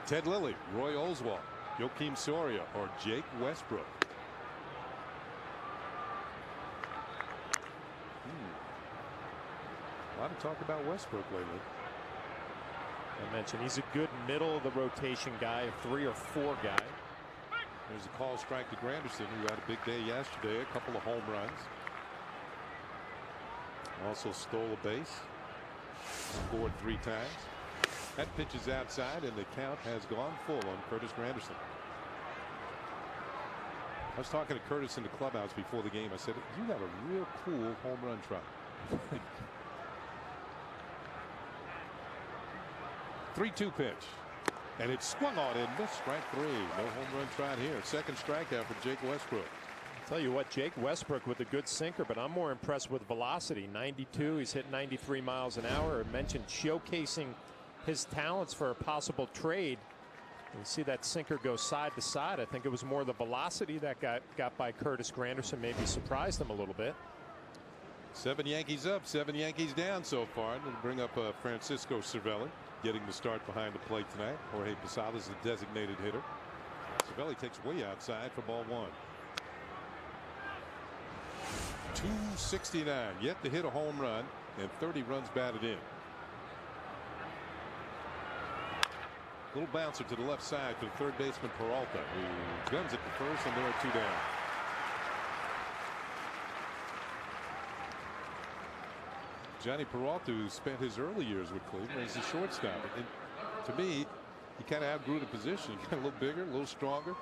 Speaker 2: Ted Lilly, Roy Oswalt, Joakim Soria, or Jake Westbrook. A lot of talk about Westbrook lately.
Speaker 3: I mentioned he's a good middle of the rotation guy, a 3 or 4 guy.
Speaker 2: There's a call strike to Granderson, who had a big day yesterday, a couple of home runs. Also stole a base, scored 3 times. That pitch is outside, and the count has gone full on Curtis Granderson. I was talking to Curtis in the clubhouse before the game. I said, you have a real cool home run trot. 3-2 pitch, and it swung on and missed. Strike 3. No home run trot here. Second strikeout for Jake Westbrook.
Speaker 3: I'll tell you what, Jake Westbrook with a good sinker, but I'm more impressed with velocity. 92, he's hit 93 miles an hour. I mentioned showcasing his talents for a possible trade. You see that sinker go side to side. I think it was more the velocity that got by Curtis Granderson, maybe surprised him a little bit.
Speaker 2: 7 Yankees up, 7 Yankees down so far. And it'll bring up Francisco Cervelli, getting the start behind the plate tonight. Jorge Posada is the designated hitter. Cervelli takes way outside for ball 1. 269, yet to hit a home run, and 30 runs batted in. Little bouncer to the left side for the third baseman Peralta, who guns at the first, and there are 2 down. Johnny Peralta, who spent his early years with Cleveland as a shortstop. And to me, he kind of outgrew the position. He got a little bigger, a little stronger,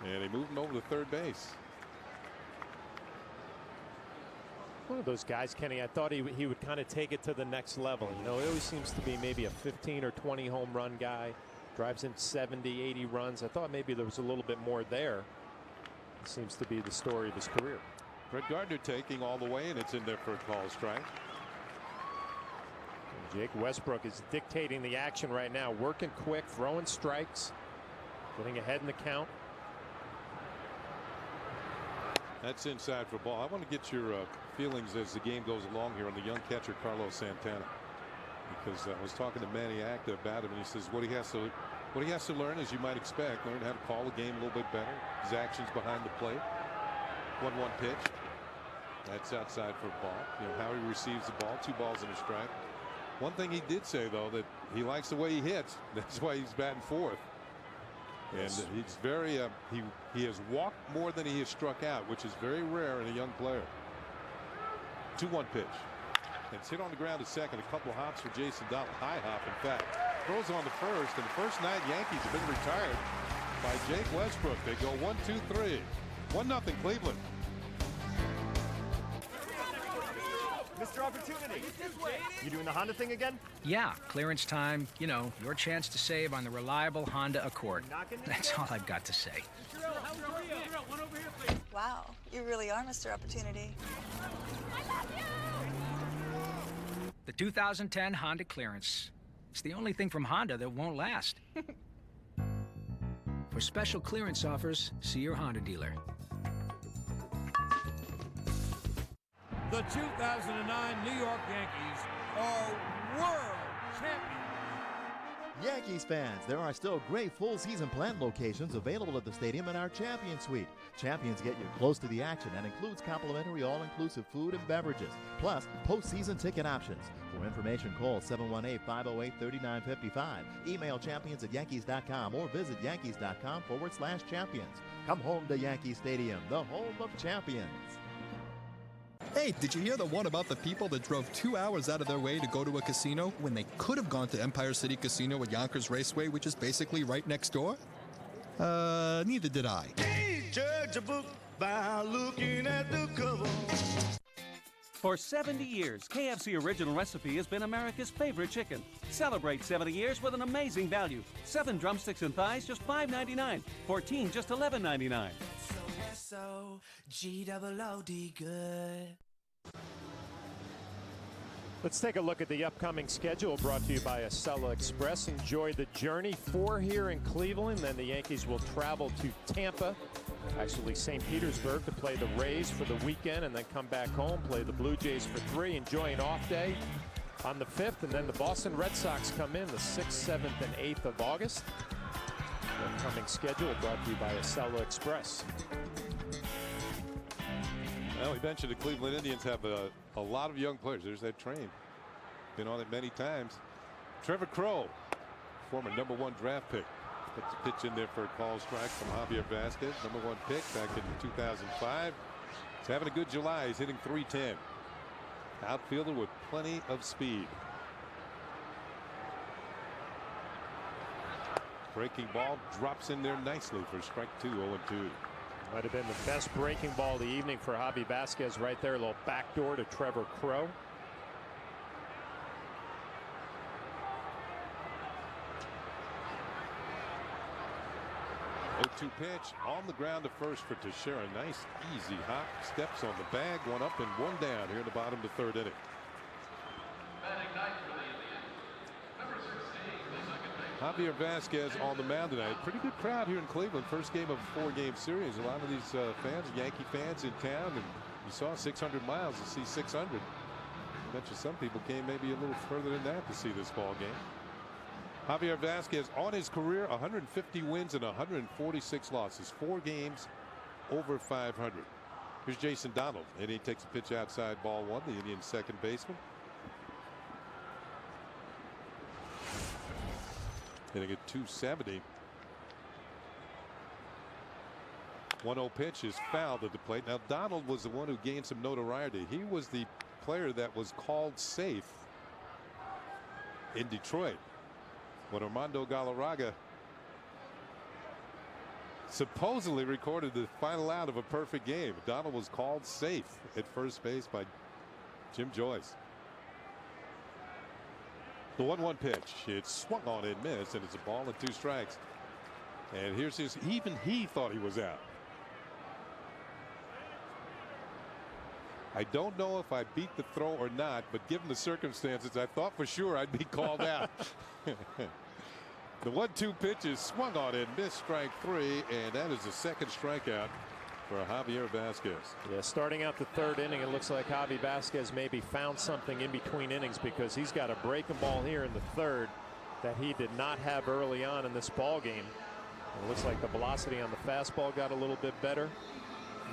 Speaker 2: and they moved him over to third base.
Speaker 3: One of those guys, Kenny, I thought he would kind of take it to the next level. You know, he always seems to be maybe a 15 or 20 home run guy, drives in 70, 80 runs. I thought maybe there was a little bit more there. It seems to be the story of his career.
Speaker 2: Brett Gardner taking all the way, and it's in there for a call strike.
Speaker 3: And Jake Westbrook is dictating the action right now, working quick, throwing strikes, getting ahead in the count.
Speaker 2: That's inside for ball. I want to get your feelings as the game goes along here on the young catcher Carlos Santana, because I was talking to Manny Acta about him, and he says what he has to learn, as you might expect, learn how to call the game a little bit better. His actions behind the plate. 1-1 pitch. That's outside for a ball. You know how he receives the ball. 2 balls and a strike. One thing he did say, though, that he likes the way he hits. That's why he's batting 4th. And he's very he has walked more than he has struck out, which is very rare in a young player. 2-1 pitch. And it's hit on the ground at second. A couple of hops for Jason Dottle. High hop, in fact. Throws on the first, and the first 9 Yankees have been retired by Jake Westbrook. They go 1-2-3. 1-0 Cleveland.
Speaker 4: Mr. Opportunity. You doing the Honda thing again?
Speaker 9: Yeah, clearance time. You know, your chance to save on the reliable Honda Accord. That's all I've got to say.
Speaker 5: Wow, you really are Mr. Opportunity.
Speaker 9: The 2010 Honda Clearance. It's the only thing from Honda that won't last. For special clearance offers, see your Honda dealer.
Speaker 1: The 2009 New York Yankees are world champions.
Speaker 8: Yankees fans, there are still great full-season plant locations available at the stadium in our Champion Suite. Champions get you close to the action and includes complimentary all-inclusive food and beverages, plus postseason ticket options. For information, call 718-508-3955. Email champions@yankees.com or visit yankees.com/champions. Come home to Yankee Stadium, the home of champions.
Speaker 6: Hey, did you hear the one about the people that drove 2 hours out of their way to go to a casino when they could have gone to Empire City Casino at Yonkers Raceway, which is basically right next door? Neither did I.
Speaker 7: Can't judge a book by looking at the cover.
Speaker 25: For 70 years, KFC Original Recipe has been America's favorite chicken. Celebrate 70 years with an amazing value. 7 drumsticks and thighs, just $5.99. 14, just $11.99.
Speaker 7: S-O-G-O-O-D good.
Speaker 3: Let's take a look at the upcoming schedule brought to you by Acela Express. Enjoy the journey. 4 here in Cleveland. Then the Yankees will travel to Tampa, actually St. Petersburg, to play the Rays for the weekend and then come back home, play the Blue Jays for 3, enjoy an off day on the 5th. And then the Boston Red Sox come in the 6th, 7th, and 8th of August. The upcoming schedule brought to you by Acela Express.
Speaker 2: Well, we mentioned the Cleveland Indians have a lot of young players. There's that train. Been on it many times. Trevor Crowe, former #1 draft pick. Puts a pitch in there for a call strike from Javier Vasquez, #1 pick back in 2005. He's having a good July. He's hitting .310. Outfielder with plenty of speed. Breaking ball drops in there nicely for strike 2, 0-2.
Speaker 3: Might have been the best breaking ball of the evening for Javi Vasquez right there. A little backdoor to Trevor Crowe.
Speaker 2: 0-2 pitch on the ground to first for Teixeira. Nice easy hop. Steps on the bag. 1 up and 1 down here in the bottom of the 3rd inning. Javier Vasquez on the mound tonight. Pretty good crowd here in Cleveland. First game of a 4-game series. A lot of these fans, Yankee fans in town, and you saw 600 miles to see 600. I bet you some people came maybe a little further than that to see this ball game. Javier Vasquez on his career, 150 wins and 146 losses. 4 games over 500. Here's Jason Donald, and he takes a pitch outside ball 1, the Indians' second baseman. Hitting at 270. 1-0 pitch is fouled at the plate. Now Donald was the one who gained some notoriety. He was the player that was called safe in Detroit when Armando Galarraga supposedly recorded the final out of a perfect game. Donald was called safe at first base by Jim Joyce. The 1-1 pitch. It's swung on and missed, and it's a ball and 2 strikes. And here's his. Even he thought he was out. I don't know if I beat the throw or not, but given the circumstances, I thought for sure I'd be called out. The 1-2 pitch is swung on and missed, strike 3, and that is the second strikeout for Javier Vasquez.
Speaker 3: Yeah, starting out the 3rd inning, it looks like Javi Vasquez maybe found something in between innings, because he's got a breaking ball here in the 3rd that he did not have early on in this ball game. It looks like the velocity on the fastball got a little bit better,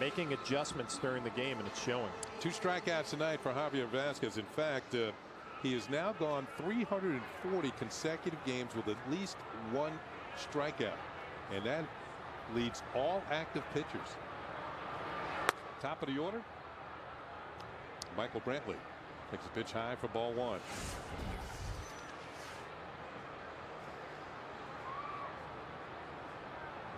Speaker 3: making adjustments during the game, and it's showing. 2
Speaker 2: strikeouts tonight for Javier Vasquez. In fact, he has now gone 340 consecutive games with at least 1 strikeout, and that leads all active pitchers. Top of the order, Michael Brantley takes a pitch high for ball 1.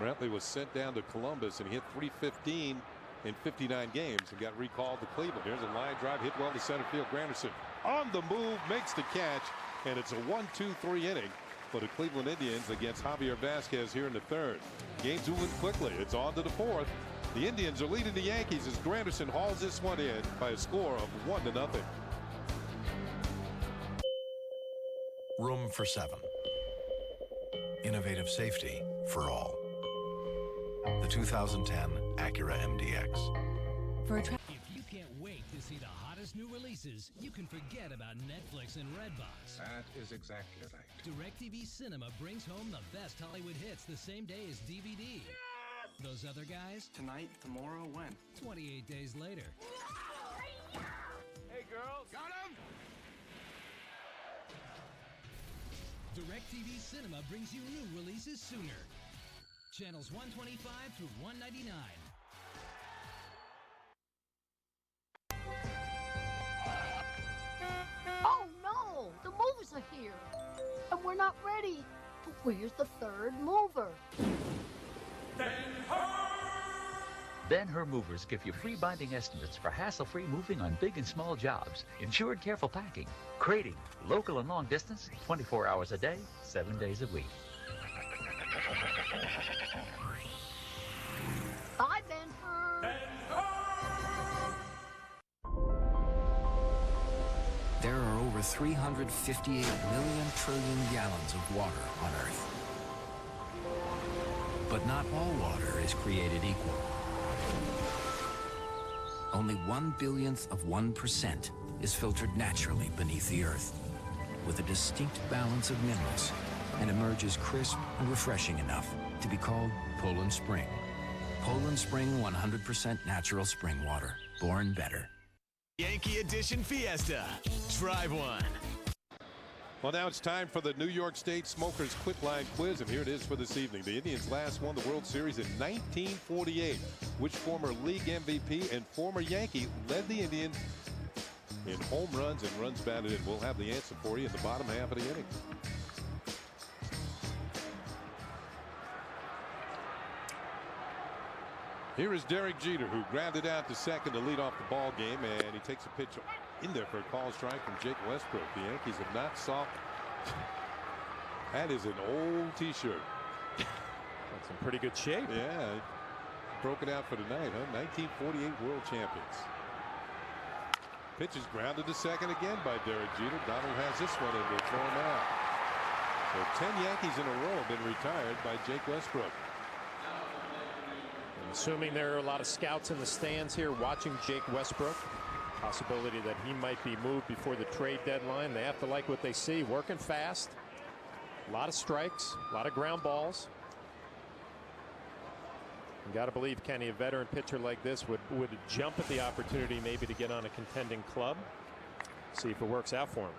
Speaker 2: Brantley was sent down to Columbus and hit .315 in 59 games and got recalled to Cleveland. Here's a line drive hit well to center field. Granderson on the move, makes the catch, and it's a 1-2-3 inning for the Cleveland Indians against Javier Vasquez here in the 3rd. Game's moving quickly. It's on to the 4th. The Indians are leading the Yankees as Granderson hauls this one in by a score of 1-0.
Speaker 10: Room for 7. Innovative safety for all. The 2010 Acura MDX.
Speaker 11: If you can't wait to see the hottest new releases, you can forget about Netflix and Redbox.
Speaker 12: That is exactly right.
Speaker 11: DirecTV Cinema brings home the best Hollywood hits the same day as DVD. Yes! Those other guys?
Speaker 12: Tonight, tomorrow, when?
Speaker 11: 28 days later.
Speaker 12: Hey, girls. Got him?
Speaker 11: DirecTV Cinema brings you new releases sooner. Channels 125 through 199.
Speaker 13: Oh no! The movers are here! And we're not ready! But where's the 3rd mover?
Speaker 14: Ben-Hur Movers give you free binding estimates for hassle-free moving on big and small jobs. Insured careful packing. Crating. Local and long distance. 24 hours a day, 7 days a week.
Speaker 13: Bye, Ben-Hur!
Speaker 17: There are over 358 million trillion gallons of water on Earth. But not all water is created equal. Only 1/1000,000,000% is filtered naturally beneath the Earth, with a distinct balance of minerals, and emerges crisp and refreshing enough to be called Poland Spring. Poland Spring 100% natural spring water. Born better.
Speaker 16: Yankee Edition Fiesta. Drive one.
Speaker 2: Well, now it's time for the New York State Smokers Quitline Quiz, and here it is for this evening. The Indians last won the World Series in 1948. Which former league MVP and former Yankee led the Indians in home runs and runs batted in? We'll have the answer for you in the bottom half of the inning. Here is Derek Jeter, who grounded out to second to lead off the ball game, and he takes a pitch in there for a call strike from Jake Westbrook. The Yankees have not soft. That is an old T-shirt.
Speaker 3: That's in pretty good shape.
Speaker 2: Yeah, broken out for tonight, huh? 1948 World Champions. Pitch is grounded to second again by Derek Jeter. Donald has this one and will throw him out. So 10 Yankees in a row have been retired by Jake Westbrook.
Speaker 3: Assuming there are a lot of scouts in the stands here watching Jake Westbrook, possibility that he might be moved before the trade deadline. They have to like what they see. Working fast, a lot of strikes, a lot of ground balls. You got to believe, Kenny, a veteran pitcher like this would jump at the opportunity maybe to get on a contending club. See if it works out for him.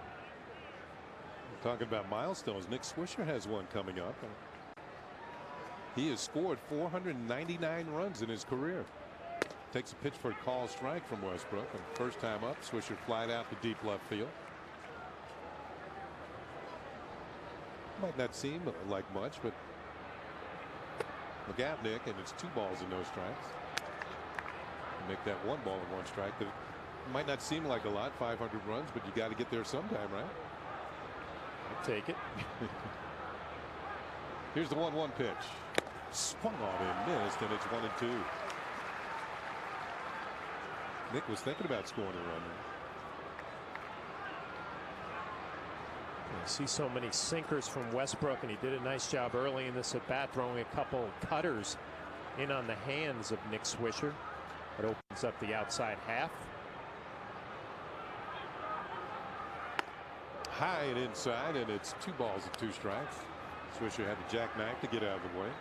Speaker 2: We're talking about milestones. Nick Swisher has one coming up. He has scored 499 runs in his career. Takes a pitch for a call strike from Westbrook, and first time up, Swisher flied out to deep left field. Might not seem like much, but look out, Nick, and it's 2 balls and no strikes. Make that 1 ball and 1 strike. That might not seem like a lot, 500 runs, but you got to get there sometime, right?
Speaker 3: I'll take it.
Speaker 2: Here's the 1-1 pitch. Swung on and missed, and it's 1-2. Nick was thinking about scoring a run.
Speaker 3: You see so many sinkers from Westbrook, and he did a nice job early in this at bat, throwing a couple cutters in on the hands of Nick Swisher. It opens up the outside half.
Speaker 2: High and inside, and it's 2 balls and 2 strikes. Swisher had to jackknife to get out of the way.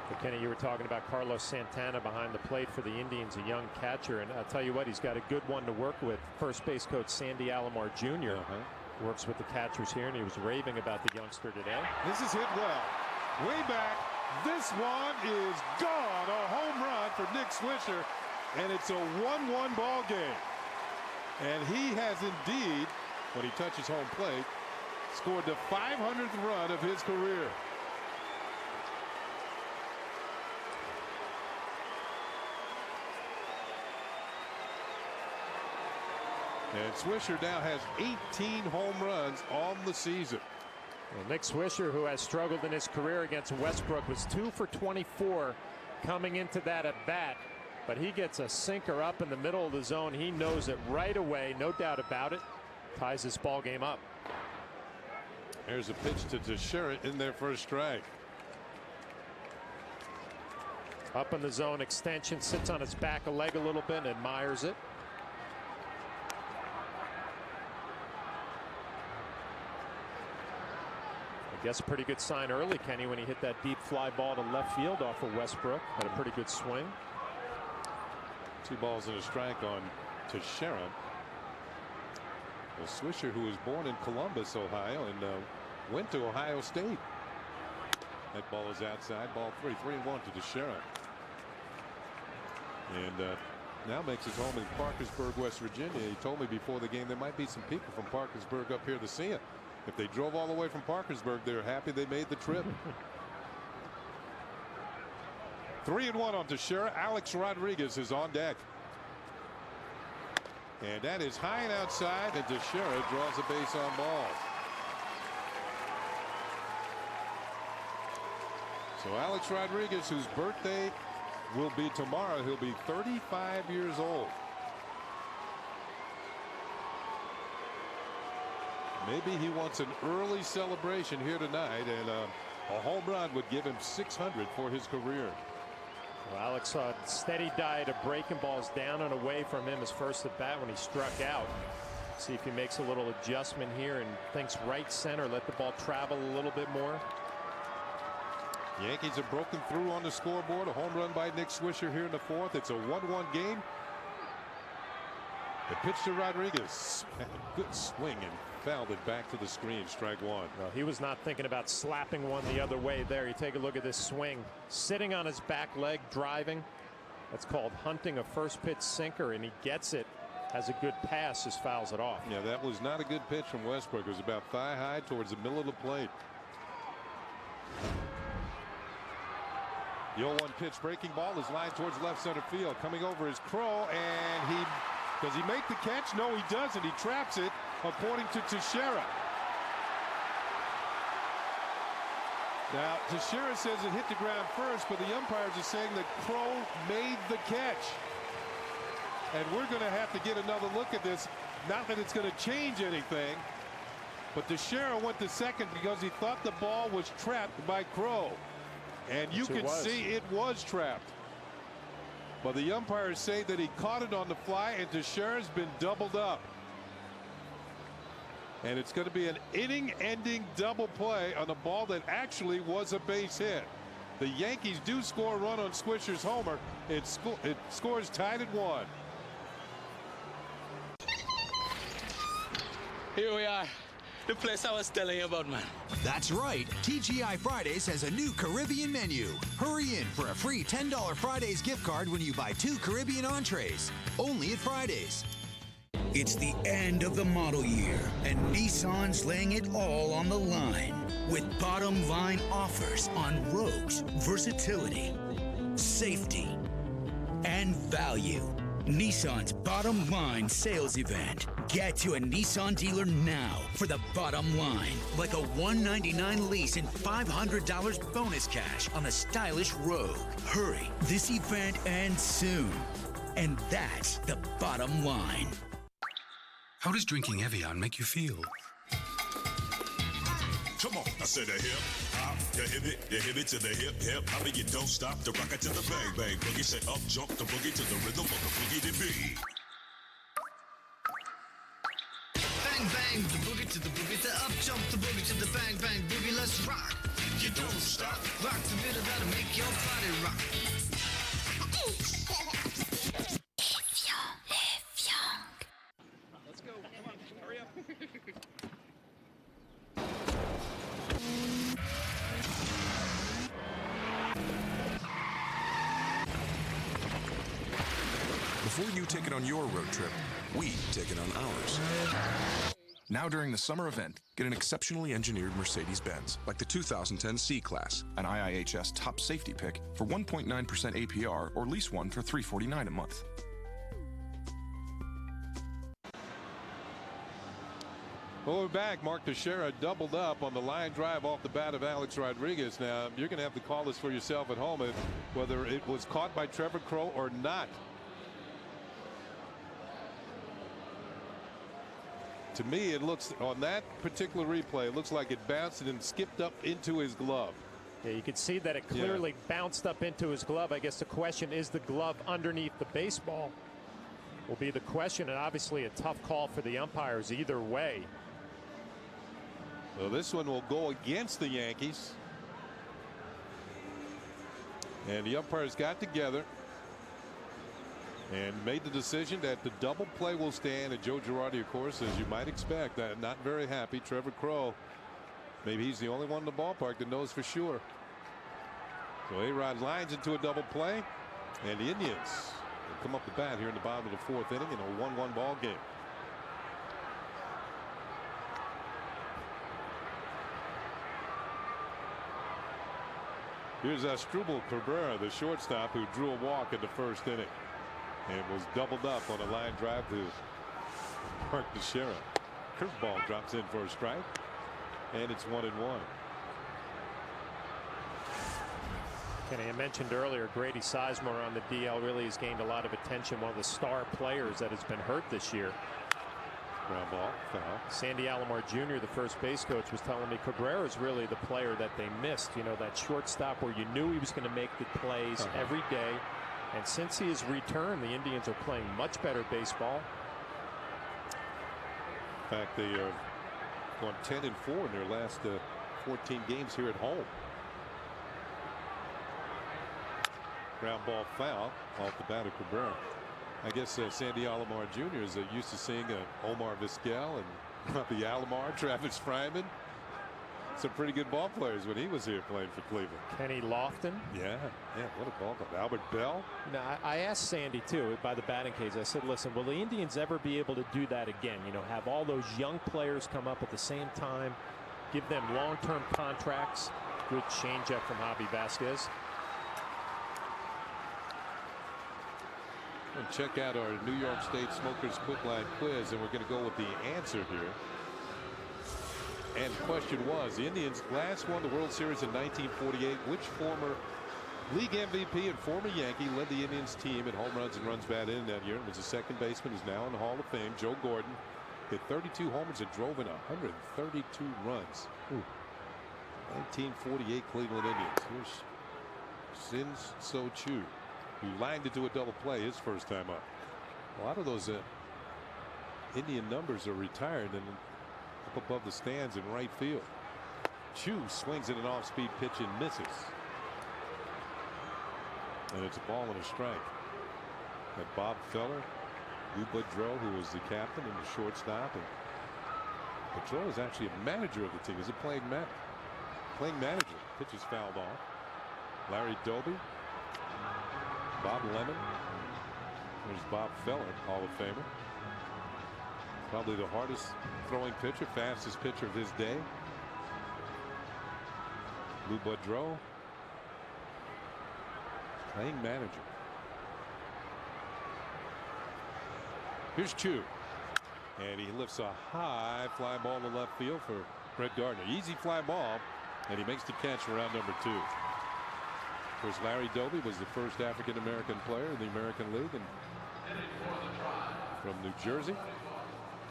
Speaker 3: But Kenny, you were talking about Carlos Santana behind the plate for the Indians, a young catcher, and I'll tell you what, he's got a good one to work with. First base coach Sandy Alomar Jr. Works with the catchers here, and he was raving about the youngster today.
Speaker 2: This is hit well. Way back. This one is gone. A home run for Nick Swisher, and it's a 1-1 ball game. And he has indeed, when he touches home plate, scored the 500th run of his career. And Swisher now has 18 home runs on the season.
Speaker 3: Well, Nick Swisher, who has struggled in his career against Westbrook, was 2 for 24 coming into that at bat. But he gets a sinker up in the middle of the zone. He knows it right away, no doubt about it. Ties this ball game up.
Speaker 2: There's a pitch to Teixeira in there for a strike.
Speaker 3: Up in the zone, extension, sits on its back a leg a little bit, and admires it. I guess a pretty good sign early, Kenny, when he hit that deep fly ball to left field off of Westbrook. Had a pretty good swing.
Speaker 2: 2 balls and a strike on Teixeira. Well, Swisher, who was born in Columbus, Ohio, and went to Ohio State. That ball is outside. Ball 3, 3-1 to Teixeira. And now makes his home in Parkersburg, West Virginia. He told me before the game there might be some people from Parkersburg up here to see it. If they drove all the way from Parkersburg, they're happy they made the trip. 3-1 on Teixeira. Alex Rodriguez is on deck. And that is high and outside, and Teixeira draws a base on balls. So Alex Rodriguez, whose birthday will be tomorrow, he'll be 35 years old. Maybe he wants an early celebration here tonight, and a home run would give him 600 for his career.
Speaker 3: Well, Alex saw a steady diet of breaking balls down and away from him his first at bat when he struck out. See if he makes a little adjustment here and thinks right center, let the ball travel a little bit more.
Speaker 2: Yankees have broken through on the scoreboard. A home run by Nick Swisher here in the fourth. It's a 1-1 game. The pitch to Rodriguez. Had a good swing and fouled it back to the screen. Strike one.
Speaker 3: Well, he was not thinking about slapping one the other way there. You take a look at this swing. Sitting on his back leg, driving. That's called hunting a first pitch sinker, and he gets it. Has a good pass, just fouls it off.
Speaker 2: Yeah, that was not a good pitch from Westbrook. It was about thigh high towards the middle of the plate. The 0-1 pitch, breaking ball is lined towards left center field. Coming over is Crow, and does he make the catch? No, he doesn't. He traps it, according to Teixeira. Now, Teixeira says it hit the ground first, but the umpires are saying that Crow made the catch. And we're going to have to get another look at this. Not that it's going to change anything, but Teixeira went to second because he thought the ball was trapped by Crow. And you can see it was trapped. But the umpires say that he caught it on the fly, and Teixeira's been doubled up. And it's going to be an inning-ending double play on a ball that actually was a base hit. The Yankees do score a run on Swisher's homer. It scores tied at 1.
Speaker 18: Here we are. The place I was telling you about, man.
Speaker 19: That's right. TGI Fridays has a new Caribbean menu. Hurry in for a free $10 Fridays gift card when you buy 2 Caribbean entrees. Only at Fridays.
Speaker 20: It's the end of the model year, and Nissan's laying it all on the line with bottom line offers on Rogue's versatility, safety, and value. Nissan's bottom line sales event. Get to a Nissan dealer now for the bottom line, like a $199 lease and $500 bonus cash on the stylish Rogue. Hurry, this event ends soon. And that's the bottom line.
Speaker 22: How does drinking Evian make you feel?
Speaker 23: Come on, I said the hip hop, the hip to the hip hip. I mean you don't stop, the rocket to the bang bang boogie. Set up, jump the boogie to the rhythm of the boogie to beat.
Speaker 26: Bang bang, the boogie to the boogie, the up jump the boogie to the bang bang boogie. Let's rock.
Speaker 23: You don't stop.
Speaker 26: Rock the rhythm that'll make your body rock.
Speaker 18: Let's go. Come on, hurry up.
Speaker 10: Before you take it on your road trip, we take it on ours. Now during the summer event, get an exceptionally engineered Mercedes-Benz, like the 2010 C-Class, an IIHS top safety pick for 1.9% APR, or lease one for $349 a month.
Speaker 2: Well, we're back. Mark Teixeira doubled up on the line drive off the bat of Alex Rodriguez. Now, you're going to have to call this for yourself at home, whether it was caught by Trevor Crow or not. To me, it looks, on that particular replay, it looks like it bounced and skipped up into his glove.
Speaker 3: Yeah, you could see that it clearly bounced up into his glove. I guess the question is, the glove underneath the baseball will be the question, and obviously a tough call for the umpires either way.
Speaker 2: So this one will go against the Yankees. And the umpires got together and made the decision that the double play will stand. And Joe Girardi, of course, as you might expect, not very happy. Trevor Crow, maybe he's the only one in the ballpark that knows for sure. So A-Rod lines into a double play, and the Indians will come up the bat here in the bottom of the fourth inning in a 1-1 ball game. Here's Asdrubal Cabrera, the shortstop, who drew a walk in the first inning and was doubled up on a line drive to Mark Teixeira. Curveball drops in for a strike, and it's 1-1.
Speaker 3: Kenny, I mentioned earlier, Grady Sizemore on the DL really has gained a lot of attention. One of the star players that has been hurt this year.
Speaker 2: Ground ball, foul.
Speaker 3: Sandy Alomar Jr., the first base coach, was telling me Cabrera is really the player that they missed. You know, that shortstop where you knew he was going to make the plays every day. And since he has returned, the Indians are playing much better baseball.
Speaker 2: In fact, they are gone 10-4 in their last 14 games here at home. Ground ball foul off the bat of Cabrera. I guess Sandy Alomar Jr. is used to seeing Omar Vizquel and the Alomar, Travis Fryman. Some pretty good ball players when he was here playing for Cleveland.
Speaker 3: Kenny Lofton.
Speaker 2: Yeah, what a ball club. Albert Bell.
Speaker 3: Now, I asked Sandy, too, by the batting cage. I said, listen, will the Indians ever be able to do that again? You know, have all those young players come up at the same time, give them long-term contracts. Good changeup from Javi Vasquez.
Speaker 2: And check out our New York State Smokers Quick Line quiz, and we're going to go with the answer here. And the question was, the Indians last won the World Series in 1948. Which former league MVP and former Yankee led the Indians team in home runs and runs batted in that year? It was a second baseman who's now in the Hall of Fame, Joe Gordon. Hit 32 homers and drove in 132 runs. 1948 Cleveland Indians. Here's Sins So Chu, who lined into a double play his first time up. A lot of those Indian numbers are retired and up above the stands in right field. Chu swings at an off-speed pitch and misses. And it's a ball and a strike. And Bob Feller, Lou Boudreau, who was the captain and the shortstop. And Boudreau is actually a manager of the team. He's a playing manager. Pitch is fouled off. Larry Doby. Bob Lemon. There's Bob Feller, Hall of Famer. Probably the hardest throwing pitcher, fastest pitcher of his day. Lou Boudreau, playing manager. Here's Chu, and he lifts a high fly ball to left field for Brett Gardner. Easy fly ball, and he makes the catch for round number 2. Of course, Larry Doby was the first African-American player in the American League, and from New Jersey.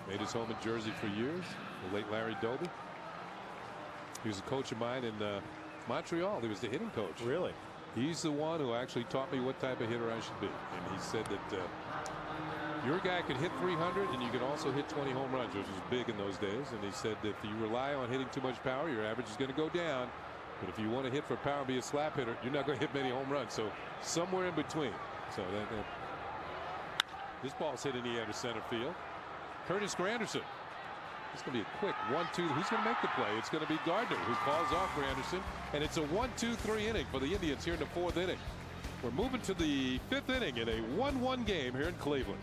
Speaker 2: Made his home in Jersey for years. The late Larry Doby. He was a coach of mine in Montreal. He was the hitting coach.
Speaker 3: Really?
Speaker 2: He's the one who actually taught me what type of hitter I should be. And he said that your guy could hit 300 and you could also hit 20 home runs, which was big in those days. And he said that if you rely on hitting too much power, your average is going to go down. But if you want to hit for power and be a slap hitter, you're not going to hit many home runs. So somewhere in between. So this ball's hit in the air to center field. Curtis Granderson. It's going to be a quick 1-2. Who's going to make the play? It's going to be Gardner, who calls off Granderson. And it's a 1-2-3 inning for the Indians here in the 4th inning. We're moving to the 5th inning in a 1-1 game here in Cleveland.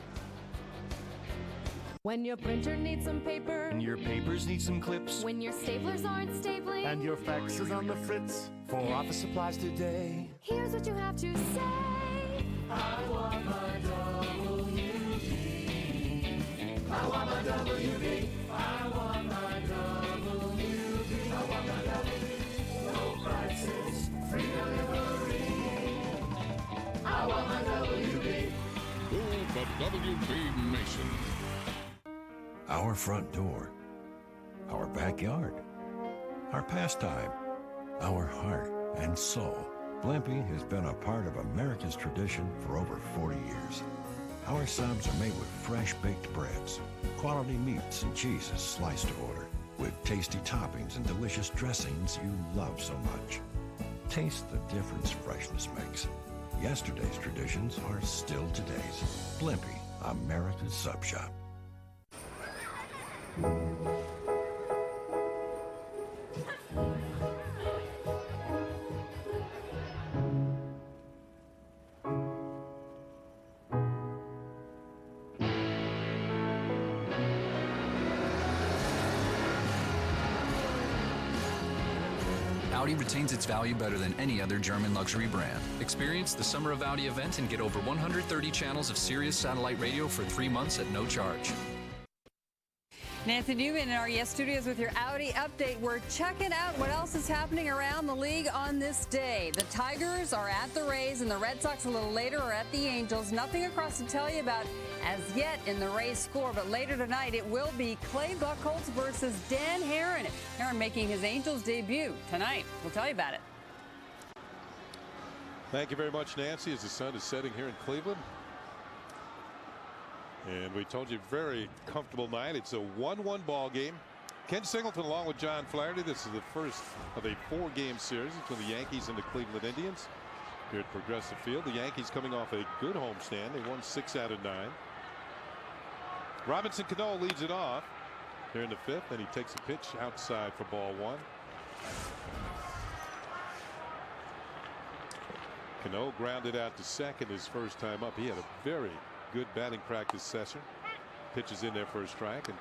Speaker 4: When your printer needs some paper.
Speaker 16: And your papers need some clips.
Speaker 4: When your staplers aren't stapling.
Speaker 16: And your fax is on the fritz for office supplies today.
Speaker 4: Here's what you have to say.
Speaker 5: I want my I want my WD. I want my WD. I want my WD. No prices, free delivery. I want my WD.
Speaker 9: Go for WB Mason.
Speaker 15: Our front door. Our backyard. Our pastime. Our heart and soul. Blimpie has been a part of America's tradition for over 40 years. Our subs are made with fresh baked breads, quality meats and cheeses sliced to order, with tasty toppings and delicious dressings you love so much. Taste the difference freshness makes. Yesterday's traditions are still today's. Blimpie, America's sub shop.
Speaker 21: Audi retains its value better than any other German luxury brand. Experience the Summer of Audi event and get over 130 channels of Sirius satellite radio for 3 months at no charge.
Speaker 1: Nancy Newman in our Yes Studios with your Audi update. We're checking out what else is happening around the league on this day. The Tigers are at the Rays, and the Red Sox a little later are at the Angels. Nothing across to tell you about as yet in the Rays score, but later tonight it will be Clay Buchholz versus Dan Herron. Herron making his Angels debut tonight. We'll tell you about it.
Speaker 2: Thank you very much, Nancy, as the sun is setting here in Cleveland. And we told you, very comfortable night. It's a 1-1 ball game. Ken Singleton along with John Flaherty. This is the first of a 4-game series between the Yankees and the Cleveland Indians here at Progressive Field. The Yankees coming off a good homestand. They won 6 out of 9. Robinson Cano leads it off here in the 5th, and he takes a pitch outside for ball 1. Cano grounded out to second his first time up. He had a very good batting practice session. Pitches in there for a strike, and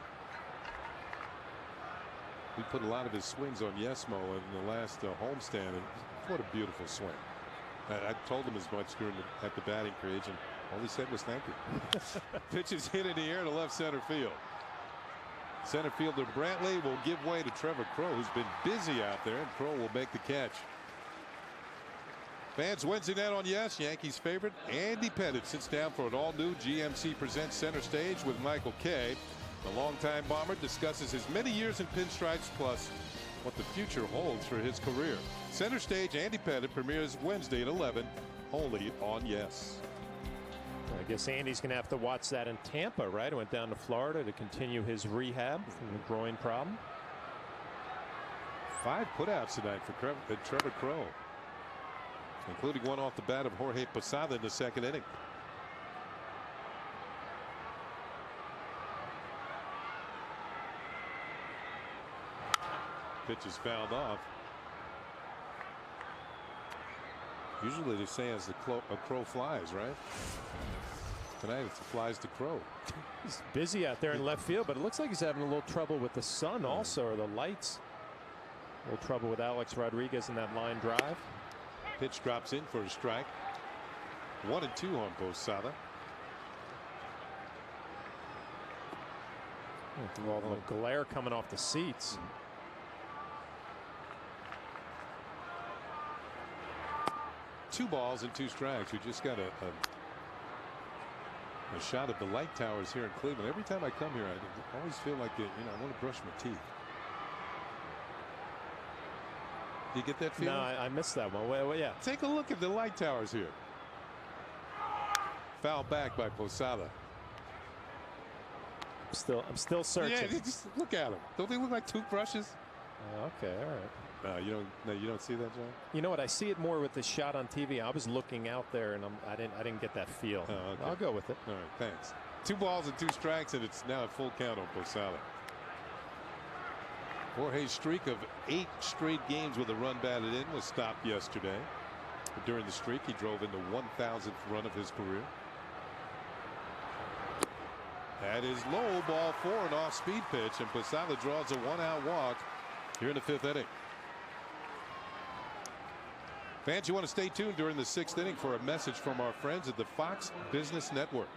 Speaker 2: he put a lot of his swings on Yesmo in the last homestand, and what a beautiful swing. I told him as much at the batting cage, and all he said was thank you. Pitches hit in the air to left center field. Center fielder Brantley will give way to Trevor Crowe, who's been busy out there, and Crowe will make the catch. Fans Wednesday night on Yes, Yankees favorite Andy Pettitte sits down for an all-new GMC Presents Center Stage with Michael Kay. The longtime Bomber discusses his many years in pinstripes, plus what the future holds for his career. Center Stage, Andy Pettitte premieres Wednesday at 11, only on Yes.
Speaker 3: I guess Andy's going to have to watch that in Tampa, right? He went down to Florida to continue his rehab from the groin problem.
Speaker 2: 5 putouts tonight for Trevor Crowe, including one off the bat of Jorge Posada in the 2nd inning. Pitch is fouled off. Usually they say as a crow flies, right? Tonight it flies to Crowe.
Speaker 3: He's busy out there in left field, but it looks like he's having a little trouble with the sun also, or the lights. A little trouble with Alex Rodriguez in that line drive.
Speaker 2: Pitch drops in for a strike. 1-2 on Posada.
Speaker 3: All the glare coming off the seats.
Speaker 2: 2 balls and 2 strikes. We just got a shot of the light towers here in Cleveland. Every time I come here, I always feel like I want to brush my teeth. Do you get that feeling?
Speaker 3: No, I missed that one. Well, yeah.
Speaker 2: Take a look at the light towers here. Foul back by Posada.
Speaker 3: I'm still searching.
Speaker 2: Yeah, just look at them. Don't they look like toothbrushes?
Speaker 3: Okay, all right.
Speaker 2: You don't see that, John?
Speaker 3: You know what? I see it more with the shot on TV. I was looking out there, and I didn't get that feel.
Speaker 2: Oh, okay.
Speaker 3: I'll go with it.
Speaker 2: All right, thanks. 2 balls and 2 strikes, and it's now a full count on Posada. Jorge's streak of 8 straight games with a run batted in was stopped yesterday. But during the streak, he drove in the 1,000th run of his career. That is low, ball 4, an off-speed pitch, and Posada draws a 1-out walk here in the 5th inning. Fans, you want to stay tuned during the 6th inning for a message from our friends at the Fox Business Network.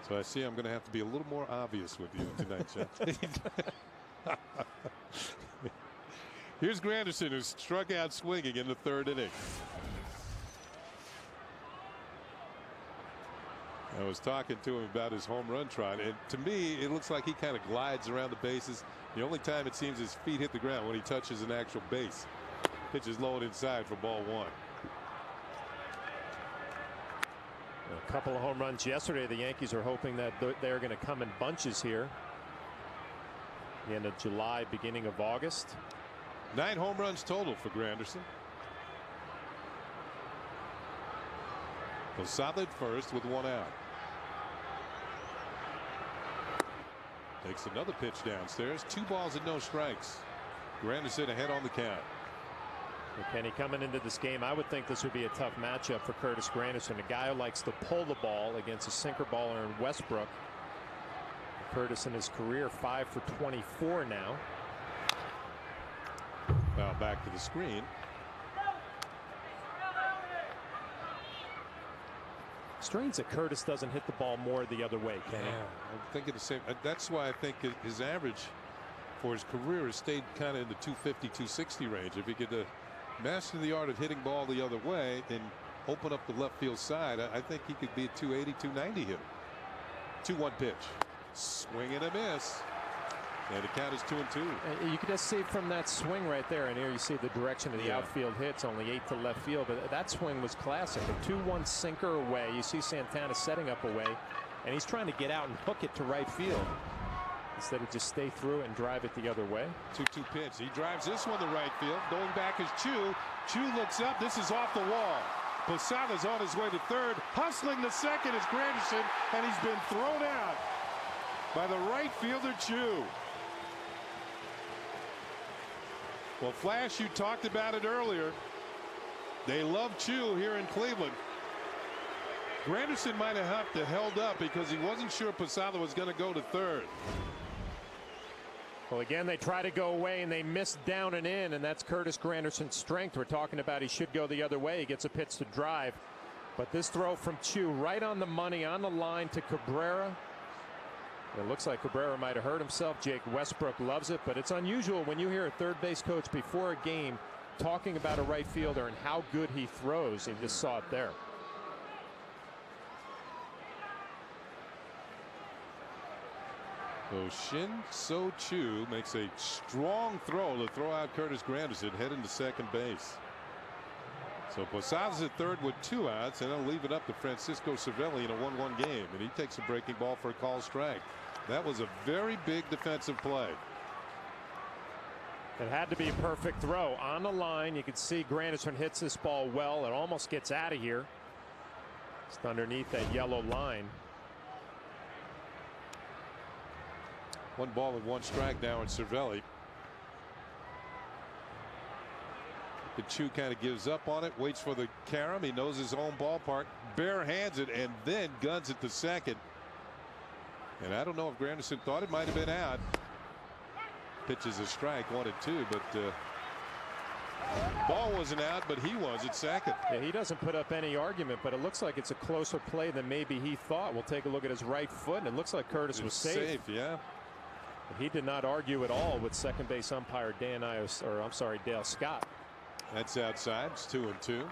Speaker 2: So I see I'm going to have to be a little more obvious with you tonight, John. Here's Granderson, who struck out swinging in the 3rd inning. I was talking to him about his home run trot, and to me it looks like he kind of glides around the bases. The only time it seems his feet hit the ground when he touches an actual base. Pitch is low and inside for ball 1.
Speaker 3: A couple of home runs yesterday. The Yankees are hoping that they're going to come in bunches here. The end of July, beginning of August.
Speaker 2: 9 home runs total for Granderson. Posada at first with 1 out. Takes another pitch downstairs. 2 balls and no strikes. Granderson ahead on the count.
Speaker 3: Well, Kenny, coming into this game, I would think this would be a tough matchup for Curtis Granderson, a guy who likes to pull the ball against a sinker baller in Westbrook. Curtis in his career 5 for 24 now.
Speaker 2: Now back to the screen.
Speaker 3: Strange that Curtis doesn't hit the ball more the other way, Kenny.
Speaker 2: Yeah, I'm thinking the same. That's why I think his average for his career has stayed kind of in the 250, 260 range. If he could master the art of hitting ball the other way and open up the left field side, I think he could be a 280, 290 hitter. 2-1 pitch. Swing and a miss. And the count is 2-2.
Speaker 3: You can just see from that swing right there, and here you see the direction of the outfield hits, only 8 to left field. But that swing was classic. A 2-1 sinker away. You see Santana setting up away, and he's trying to get out and hook it to right field instead of just stay through and drive it the other way.
Speaker 2: 2-2 pitch. He drives this one to right field. Going back is Chu. Chu looks up. This is off the wall. Posada's on his way to third. Hustling the second is Granderson, and he's been thrown out by the right fielder, Chu. Well, Flash, you talked about it earlier. They love Chu here in Cleveland. Granderson might have held up because he wasn't sure Posada was going to go to third.
Speaker 3: Well, again, they try to go away, and they miss down and in, and that's Curtis Granderson's strength. We're talking about he should go the other way. He gets a pitch to drive. But this throw from Chu right on the money, on the line to Cabrera. It looks like Cabrera might have hurt himself. Jake Westbrook loves it, but it's unusual when you hear a third base coach before a game talking about a right fielder and how good he throws. You just saw it there.
Speaker 2: So Shin-So Chu makes a strong throw to throw out Curtis Granderson, heading to second base. So Posada's at third with 2 outs, and they'll leave it up to Francisco Cervelli in a 1-1 game, and he takes a breaking ball for a called strike. That was a very big defensive play.
Speaker 3: It had to be a perfect throw on the line. You can see Granderson hits this ball well. It almost gets out of here. Just underneath that yellow line.
Speaker 2: 1 ball and 1 strike now in Cervelli. The Chu kind of gives up on it, waits for the carom. He knows his own ballpark, bare hands it, and then guns it to second. And I don't know if Granderson thought it might have been out. Pitches a strike, 1-2, but ball wasn't out, but he was at second.
Speaker 3: Yeah, he doesn't put up any argument, but it looks like it's a closer play than maybe he thought. We'll take a look at his right foot, and it looks like Curtis was safe.
Speaker 2: Yeah.
Speaker 3: He did not argue at all with second base umpire Dale Scott.
Speaker 2: That's outside. It's 2-2.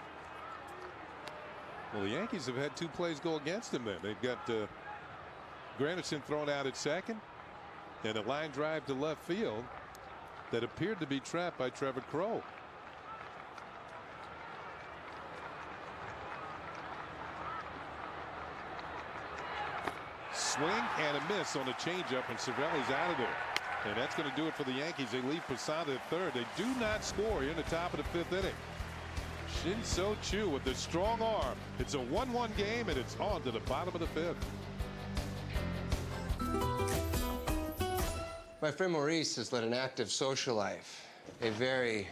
Speaker 2: Well, the Yankees have had 2 plays go against them then. They've got Granderson thrown out at second, and a line drive to left field that appeared to be trapped by Trevor Crowe. Swing and a miss on a changeup, and Cervelli's out of there. And that's going to do it for the Yankees. They leave Posada at third. They do not score here in the top of the 5th inning. Shin-So Chu with the strong arm. It's a 1-1 game, and it's on to the bottom of the 5th.
Speaker 6: My friend Maurice has led an active social life. A very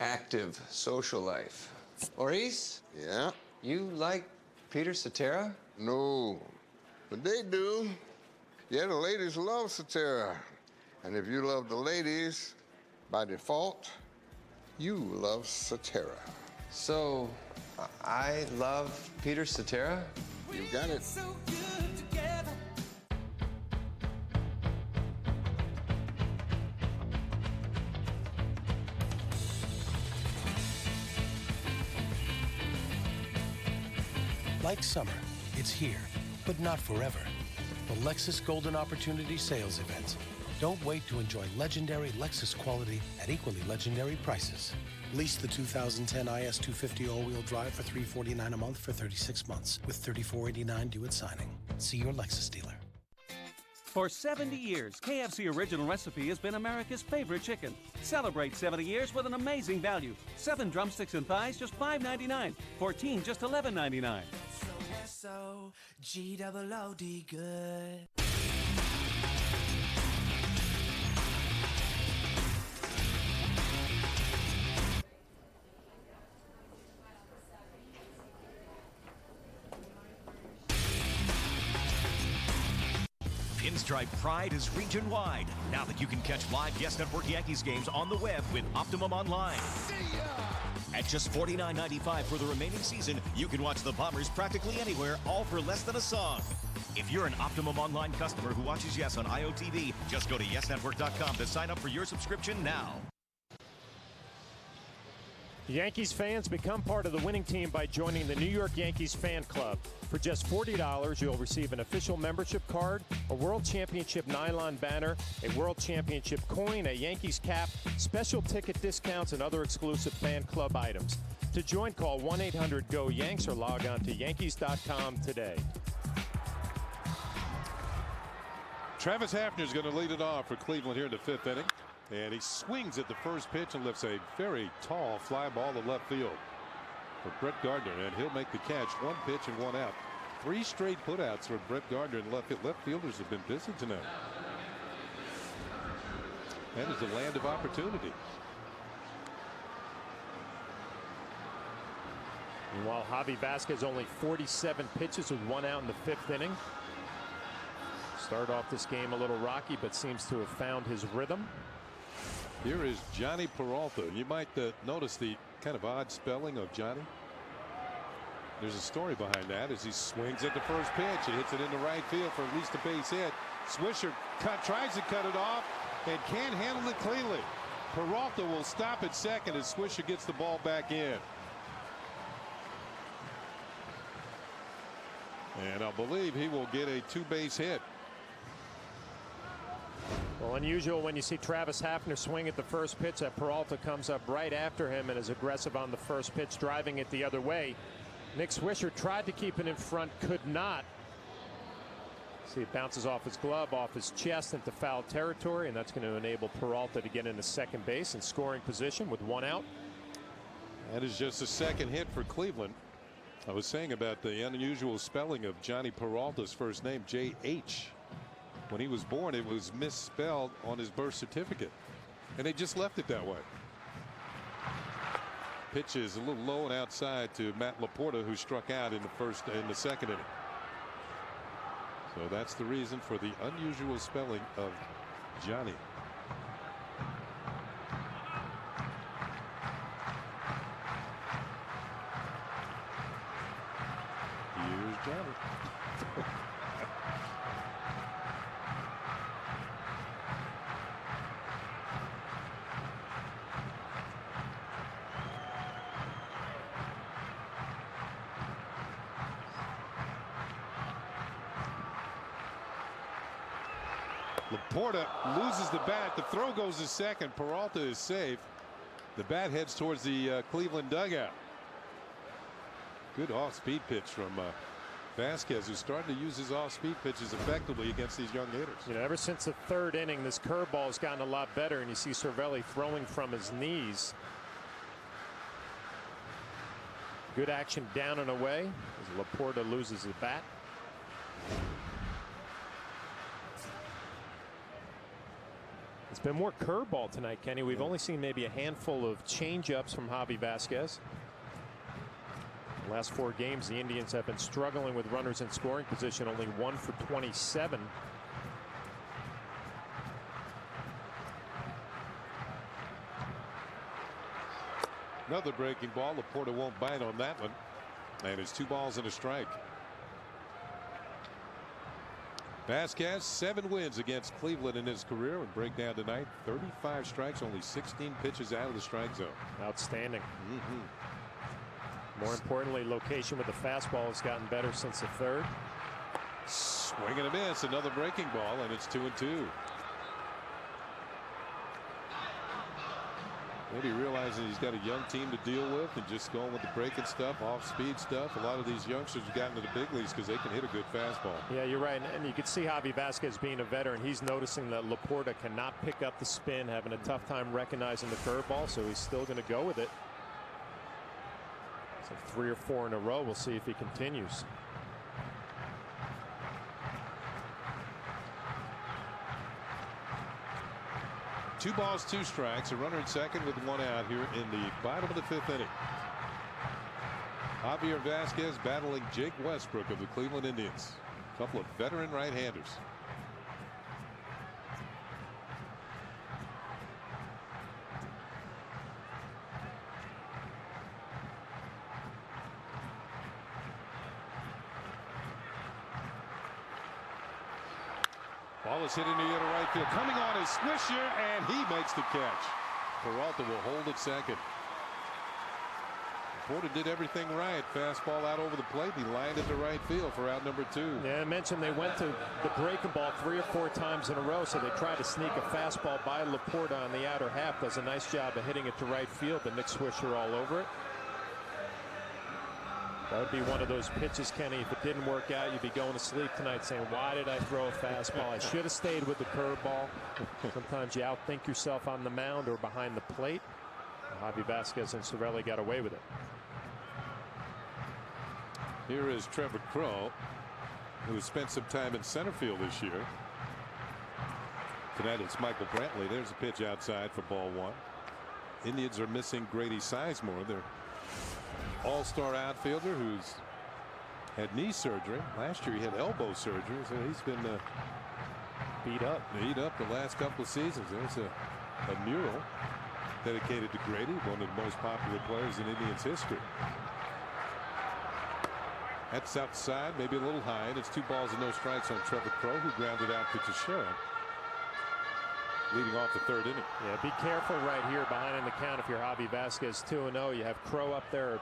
Speaker 6: active social life. Maurice?
Speaker 7: Yeah?
Speaker 6: You like Peter Cetera?
Speaker 7: No, but they do. Yeah, the ladies love Cetera. And if you love the ladies, by default, you love Cetera.
Speaker 6: So, I love Peter Cetera?
Speaker 7: You got it.
Speaker 8: Like summer, it's here, but not forever. The Lexus Golden Opportunity Sales Event. Don't wait to enjoy legendary Lexus quality at equally legendary prices. Lease the 2010 IS250 all-wheel drive for $349 a month for 36 months, with $34.89 due at signing. See your Lexus dealer.
Speaker 12: For 70 years, KFC Original Recipe has been America's favorite chicken. Celebrate 70 years with an amazing value. 7 drumsticks and thighs, just $5.99. 14, just $11.99.
Speaker 5: S-O-G-O-O-D good.
Speaker 16: Pinstripe pride is region-wide now that you can catch live Yes Network Yankees games on the web with Optimum Online. At just $49.95 for the remaining season, you can watch the Bombers practically anywhere, all for less than a song. If you're an Optimum Online customer who watches Yes on IOTV, just go to YesNetwork.com to sign up for your subscription now.
Speaker 3: Yankees fans, become part of the winning team by joining the New York Yankees Fan Club. For just $40, you'll receive an official membership card, a World Championship nylon banner, a World Championship coin, a Yankees cap, special ticket discounts, and other exclusive fan club items. To join, call 1-800-GO-YANKS or log on to Yankees.com today.
Speaker 2: Travis Hafner is going to lead it off for Cleveland here in the 5th inning. And he swings at the first pitch and lifts a very tall fly ball to left field for Brett Gardner. And he'll make the catch. 1 pitch and 1 out. 3 straight putouts for Brett Gardner in left field. Left fielders have been busy tonight. That is the land of opportunity.
Speaker 3: Meanwhile, Javi Vasquez only 47 pitches with 1 out in the 5th inning. Start off this game a little rocky, but seems to have found his rhythm.
Speaker 2: Here is Johnny Peralta. You might notice the kind of odd spelling of Johnny. There's a story behind that as he swings at the first pitch. He hits it into right field for at least a base hit. Swisher tries to cut it off and can't handle it cleanly. Peralta will stop at second as Swisher gets the ball back in. And I believe he will get a 2-base hit.
Speaker 3: Well, unusual when you see Travis Hafner swing at the first pitch that Peralta comes up right after him and is aggressive on the first pitch, driving it the other way. Nick Swisher tried to keep it in front, could not. See, it bounces off his glove, off his chest into foul territory, and that's going to enable Peralta to get into second base in scoring position with 1 out.
Speaker 2: That is just a second hit for Cleveland. I was saying about the unusual spelling of Johnny Peralta's first name, J.H. When he was born, it was misspelled on his birth certificate, and they just left it that way. Pitch is a little low and outside to Matt Laporta, who struck out in the second inning. So that's the reason for the unusual spelling of Johnny. Here's Johnny. Laporta loses the bat. The throw goes to second. Peralta is safe. The bat heads towards the Cleveland dugout. Good off-speed pitch from Vasquez, who's starting to use his off-speed pitches effectively against these young hitters.
Speaker 3: You know, ever since the 3rd inning, this curveball has gotten a lot better, and you see Cervelli throwing from his knees. Good action down and away as Laporta loses the bat. It's been more curveball tonight, Kenny. We've only seen maybe a handful of change-ups from Javi Vasquez. The last 4 games, the Indians have been struggling with runners in scoring position, only 1 for 27.
Speaker 2: Another breaking ball. Laporta won't bite on that one. And it's 2 balls and a strike. Vasquez, 7 wins against Cleveland in his career, and break down tonight. 35 strikes, only 16 pitches out of the strike zone.
Speaker 3: Outstanding. More importantly, location with the fastball has gotten better since the 3rd.
Speaker 2: Swing and a miss. Another breaking ball, and it's 2-2. Maybe realizing he's got a young team to deal with and just going with the breaking stuff, off-speed stuff. A lot of these youngsters have gotten to the big leagues because they can hit a good fastball.
Speaker 3: Yeah, you're right. And you can see Javi Vasquez being a veteran. He's noticing that Laporta cannot pick up the spin, having a tough time recognizing the curveball, so he's still going to go with it. So 3 or 4 in a row. We'll see if he continues.
Speaker 2: Two balls, 2 strikes, a runner at second with 1 out here in the bottom of the 5th inning. Javier Vasquez battling Jake Westbrook of the Cleveland Indians. A couple of veteran right-handers. Ball is hit into the right field. Coming on is Swisher, and he makes the catch. Peralta will hold at second. Porter did everything right. Fastball out over the plate. He lined it to right field for out number 2.
Speaker 3: Yeah, I mentioned they went to the breaking ball 3 or 4 times in a row, so they tried to sneak a fastball by Laporta on the outer half. Does a nice job of hitting it to right field, but Nick Swisher all over it. That would be one of those pitches, Kenny. If it didn't work out, you'd be going to sleep tonight saying, why did I throw a fastball? I should have stayed with the curveball. Sometimes you outthink yourself on the mound or behind the plate. Javi Vasquez and Cervelli got away with it.
Speaker 2: Here is Trevor Crow, who has spent some time in center field this year. Tonight it's Michael Brantley. There's a pitch outside for ball 1. Indians are missing Grady Sizemore, their all-star outfielder who's had knee surgery. Last year he had elbow surgery, so he's been beat up the last couple of seasons. There's a mural dedicated to Grady, one of the most popular players in Indians history. That's outside, maybe a little high, and it's 2 balls and no strikes on Trevor Crow, who grounded out to Teixeira, leading off the 3rd inning.
Speaker 3: Yeah, be careful right here behind in the count. If you're Javi Vasquez 2-0, you have Crow up there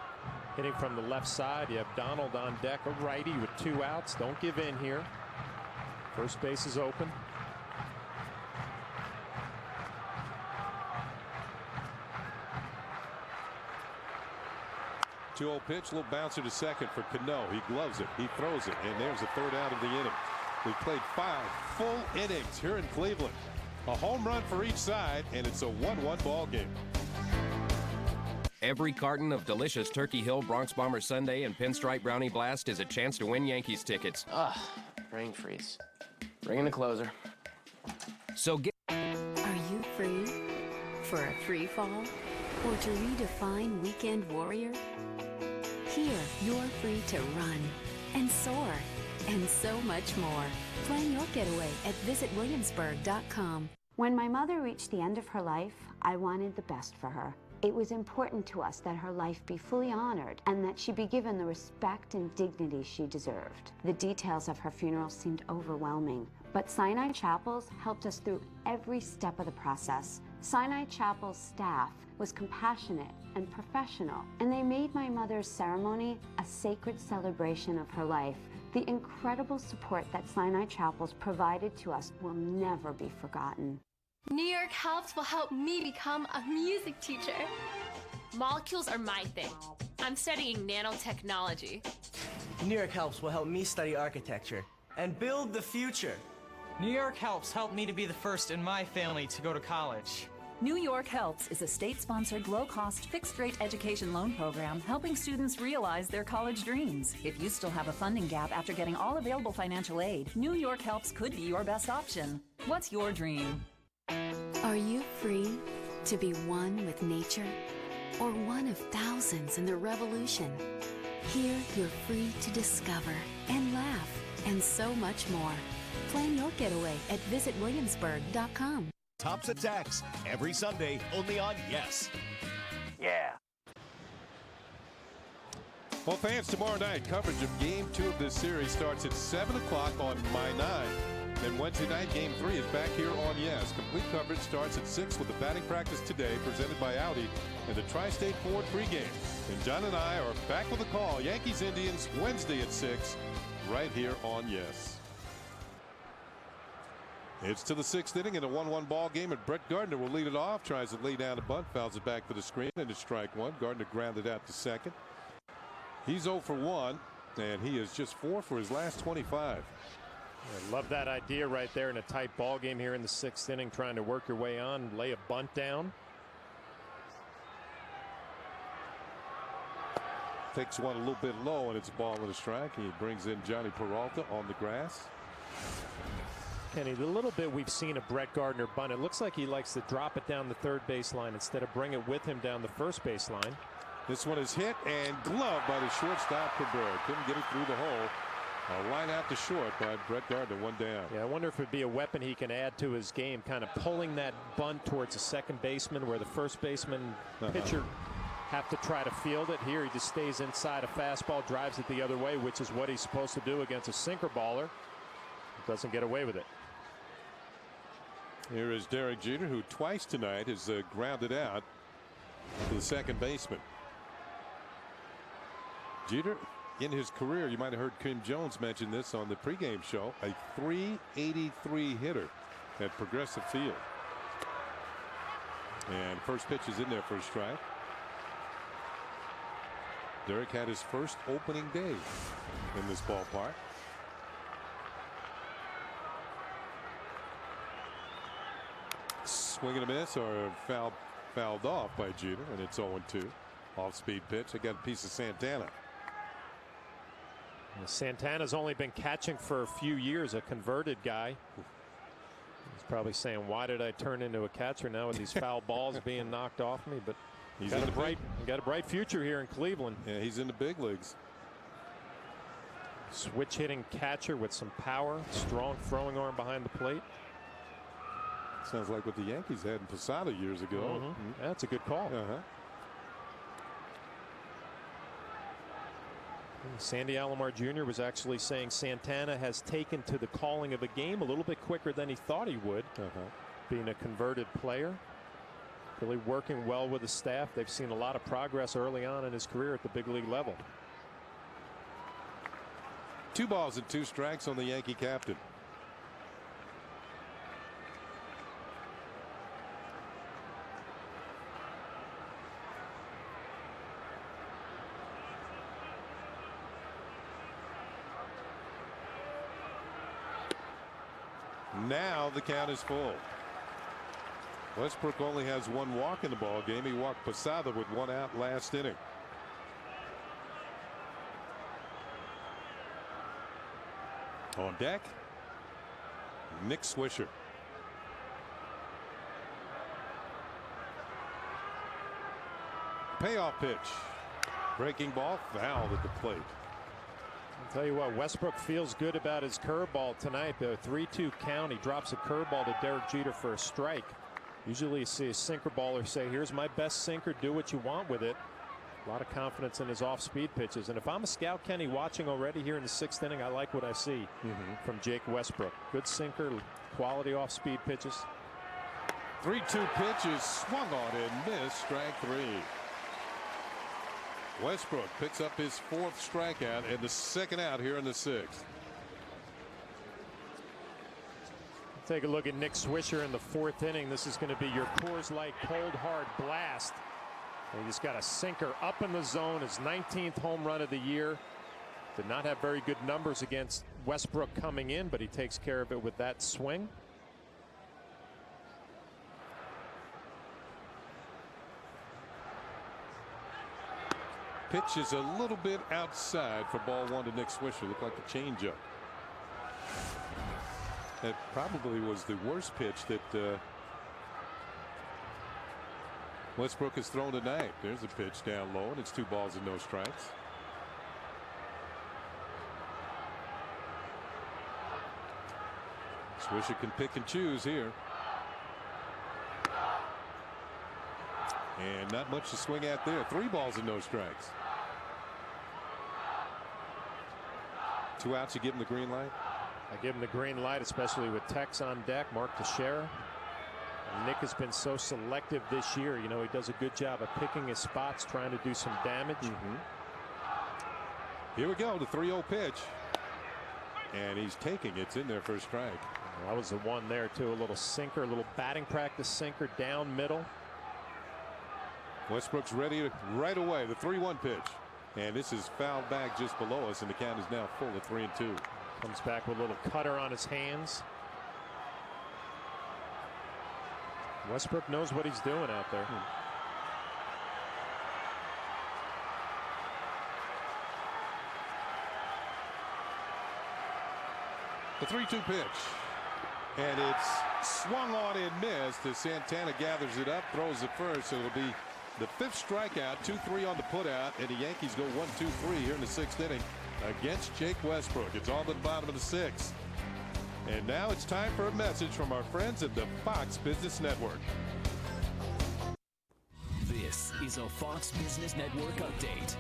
Speaker 3: hitting from the left side. You have Donald on deck, a righty with 2 outs. Don't give in here. First base is open.
Speaker 2: 2-0 pitch, little bouncer to second for Cano. He gloves it, he throws it, and there's the 3rd out of the inning. We played 5 full innings here in Cleveland. A home run for each side, and it's a 1-1 ball game.
Speaker 11: Every carton of delicious Turkey Hill Bronx Bomber Sundae and Pinstripe Brownie Blast is a chance to win Yankees tickets.
Speaker 13: Ugh, brain freeze. Bring in the closer.
Speaker 11: So get...
Speaker 4: Are you free for a free fall or to redefine weekend warrior? Here, you're free to run and soar and so much more. Plan your getaway at visitwilliamsburg.com.
Speaker 14: When my mother reached the end of her life, I wanted the best for her. It was important to us that her life be fully honored and that she be given the respect and dignity she deserved. The details of her funeral seemed overwhelming, but Sinai Chapels helped us through every step of the process. Sinai Chapel's staff was compassionate and professional, and they made my mother's ceremony a sacred celebration of her life. The incredible support that Sinai Chapels provided to us will never be forgotten.
Speaker 17: New York Helps will help me become a music teacher. Molecules are my thing. I'm studying nanotechnology.
Speaker 24: New York Helps will help me study architecture and build the future.
Speaker 25: New York Helps helped me to be the first in my family to go to college.
Speaker 27: New York Helps is a state-sponsored, low-cost, fixed-rate education loan program helping students realize their college dreams. If you still have a funding gap after getting all available financial aid, New York Helps could be your best option. What's your dream?
Speaker 4: Are you free to be one with nature or one of thousands in the revolution? Here, you're free to discover and laugh and so much more. Plan your getaway at visitwilliamsburg.com.
Speaker 16: Tops Attacks every Sunday only on Yes.
Speaker 2: Yeah. Well, fans, tomorrow night coverage of Game 2 of this series starts at 7 o'clock on My 9. Then Wednesday night, Game 3 is back here on Yes. Complete coverage starts at 6 with the batting practice today, presented by Audi, and the Tri-State Ford pregame. And John and I are back with a call. Yankees-Indians, Wednesday at 6, right here on Yes. It's to the 6th inning in a 1-1 ball game, and Brett Gardner will lead it off. Tries to lay down a bunt, fouls it back to the screen, and it's strike 1. Gardner grounded out to second. He's 0 for 1, and he is just 4 for his last 25.
Speaker 3: I love that idea right there in a tight ball game here in the 6th inning, trying to work your way on, lay a bunt down.
Speaker 2: Takes one a little bit low, and it's a ball and a strike. He brings in Johnny Peralta on the grass.
Speaker 3: Kenny, the little bit we've seen of Brett Gardner bunt, it looks like he likes to drop it down the third baseline instead of bring it with him down the first baseline.
Speaker 2: This one is hit and gloved by the shortstop Cabrera. Couldn't get it through the hole. A line out to short by Brett Gardner, one down.
Speaker 3: Yeah, I wonder if it'd be a weapon he can add to his game, kind of pulling that bunt towards the second baseman where the first baseman pitcher have to try to field it. Here he just stays inside a fastball, drives it the other way, which is what he's supposed to do against a sinker baller. Doesn't get away with it.
Speaker 2: Here is Derek Jeter, who twice tonight has grounded out to the second baseman. Jeter, in his career, you might have heard Kim Jones mention this on the pregame show, a .383 hitter at Progressive Field. And first pitch is in there for a strike. Derek had his first opening day in this ballpark. Swing and a miss, or fouled off by Jeter, and it's 0-2. Off-speed pitch. I got a piece of Santana.
Speaker 3: Santana's only been catching for a few years, a converted guy. He's probably saying, why did I turn into a catcher now with these foul balls being knocked off me? But he's got a bright future here in Cleveland.
Speaker 2: Yeah, he's in the big leagues.
Speaker 3: Switch hitting catcher with some power, strong throwing arm behind the plate.
Speaker 2: Sounds like what the Yankees had in Posada years ago.
Speaker 3: That's a good call. Sandy Alomar Jr. was actually saying Santana has taken to the calling of a game a little bit quicker than he thought he would, being a converted player. Really working well with the staff. They've seen a lot of progress early on in his career at the big league level.
Speaker 2: 2 balls and 2 strikes on the Yankee captain. Now the count is full. Westbrook only has 1 walk in the ball game. He walked Posada with 1 out last inning. On deck, Nick Swisher. Payoff pitch. Breaking ball, fouled at the plate.
Speaker 3: I'll tell you what, Westbrook feels good about his curveball tonight. The 3-2 count. He drops a curveball to Derek Jeter for a strike. Usually you see a sinker baller say, here's my best sinker, do what you want with it. A lot of confidence in his off-speed pitches. And if I'm a scout, Kenny, watching already here in the 6th inning, I like what I see from Jake Westbrook. Good sinker, quality off-speed pitches.
Speaker 2: 3-2 pitches, swung on and missed, strike 3. Westbrook picks up his 4th strikeout and the 2nd out here in the 6th.
Speaker 3: Take a look at Nick Swisher in the 4th inning. This is going to be your Coors Light cold hard blast. And he's got a sinker up in the zone, his 19th home run of the year. Did not have very good numbers against Westbrook coming in, but he takes care of it with that swing.
Speaker 2: Pitch is a little bit outside for ball 1 to Nick Swisher. Looked like a changeup. That probably was the worst pitch that Westbrook has thrown tonight. There's a pitch down low, and it's 2 balls and no strikes. Swisher can pick and choose here. And not much to swing at there. 3 balls and no strikes. 2 outs, you give him the green light?
Speaker 3: I give him the green light, especially with Tex on deck, Mark Teixeira. Nick has been so selective this year. You know, he does a good job of picking his spots, trying to do some damage.
Speaker 2: Here we go, the 3-0 pitch. And he's taking it. It's in there for a strike.
Speaker 3: Well, that was the one there, too. A little sinker, a little batting practice sinker down middle.
Speaker 2: Westbrook's ready right away. The 3-1 pitch. And this is fouled back just below us, and the count is now full at 3-2.
Speaker 3: Comes back with a little cutter on his hands. Westbrook knows what he's doing out there.
Speaker 2: The 3-2 pitch. And it's swung on and missed as Santana gathers it up, throws it first. So it'll be the 5th strikeout, 2-3 on the putout, and the Yankees go 1-2-3 here in the 6th inning against Jake Westbrook. It's all but the bottom of the 6th. And now it's time for a message from our friends at the Fox Business Network.
Speaker 10: This is a Fox Business Network update.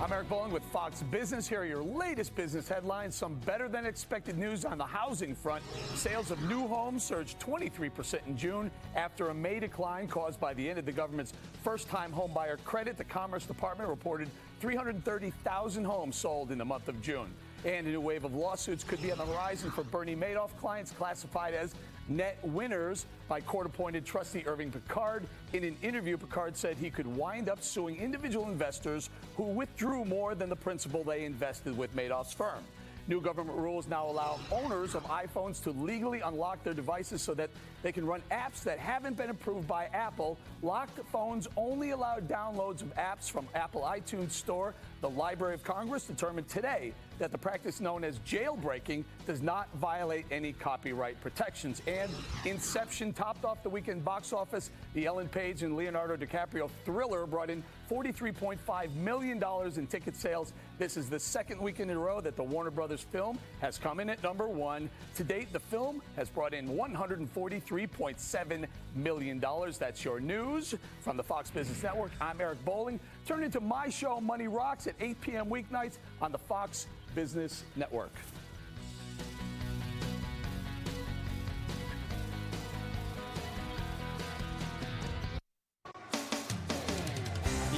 Speaker 10: I'm Eric Bowling with Fox Business. Here are your latest business headlines. Some better than expected news on the housing front. Sales of new homes surged 23% in June after a May decline caused by the end of the government's first-time home buyer credit. The Commerce Department reported 330,000 homes sold in the month of June. And a new wave of lawsuits could be on the horizon for Bernie Madoff. Clients classified as net winners by court-appointed trustee Irving Picard. In an interview, Picard said he could wind up suing individual investors who withdrew more than the principal they invested with Madoff's firm. New government rules now allow owners of iPhones to legally unlock their devices so that they can run apps that haven't been approved by Apple. Locked phones only allow downloads of apps from Apple iTunes Store. The Library of Congress determined today that the practice known as jailbreaking does not violate any copyright protections. And Inception topped off the weekend box office. The Ellen Page and Leonardo DiCaprio thriller brought in $43.5 million in ticket sales. This is the second weekend in a row that the Warner Brothers film has come in at number one. To date, the film has brought in $143.7 million. That's your news from the Fox Business Network. I'm Eric Bowling. Turn into my show, Money Rocks, at 8 p.m. weeknights on the Fox Business Network.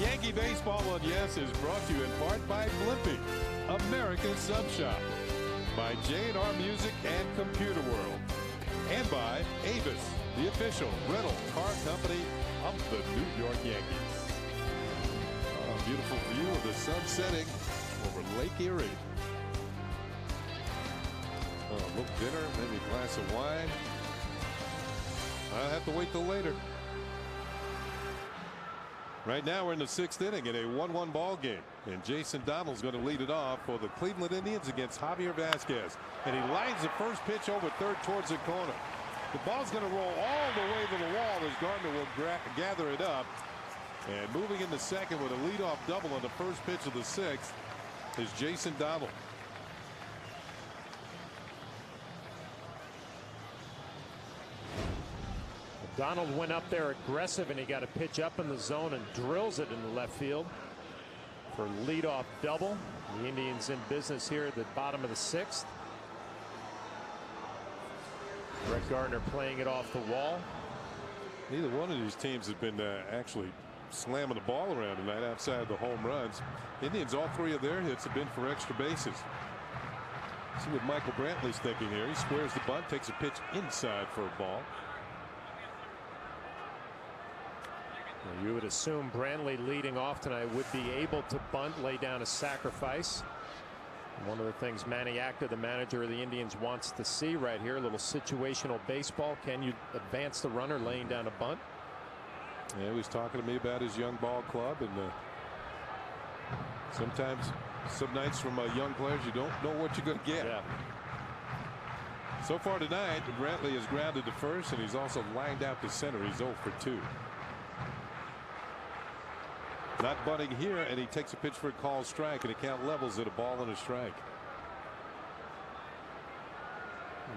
Speaker 2: Yankee Baseball on Yes is brought to you in part by Blimpie, America's Sub Shop, by J&R Music and Computer World, and by Avis, the official rental car company of the New York Yankees. A beautiful view of the sun setting over Lake Erie. A little dinner, maybe a glass of wine. I'll have to wait till later. Right now we're in the 6th inning in a 1-1 ball game, and Jason Donald's going to lead it off for the Cleveland Indians against Javier Vasquez, and he lines the first pitch over third towards the corner. The ball's going to roll all the way to the wall as Gardner will gather it up, and moving into second with a leadoff double on the first pitch of the 6th is Jason Donald.
Speaker 3: Donald went up there aggressive, and he got a pitch up in the zone and drills it into left field for leadoff double. The Indians in business here at the bottom of the 6th. Brett Gardner playing it off the wall.
Speaker 2: Neither one of these teams has been actually slamming the ball around tonight outside the home runs. Indians, all 3 of their hits have been for extra bases. See what Michael Brantley's thinking here. He squares the bunt, takes a pitch inside for a ball.
Speaker 3: You would assume Brantley leading off tonight would be able to bunt, lay down a sacrifice. One of the things Manny Acta, the manager of the Indians, wants to see right here, a little situational baseball. Can you advance the runner laying down a bunt?
Speaker 2: Yeah, he was talking to me about his young ball club, and sometimes some nights from young players you don't know what you're going to get.
Speaker 3: Yeah.
Speaker 2: So far tonight, Brantley has grounded to first, and he's also lined out to center. He's 0 for 2. Not bunting here, and he takes a pitch for a called strike, and the count levels at a ball and a strike.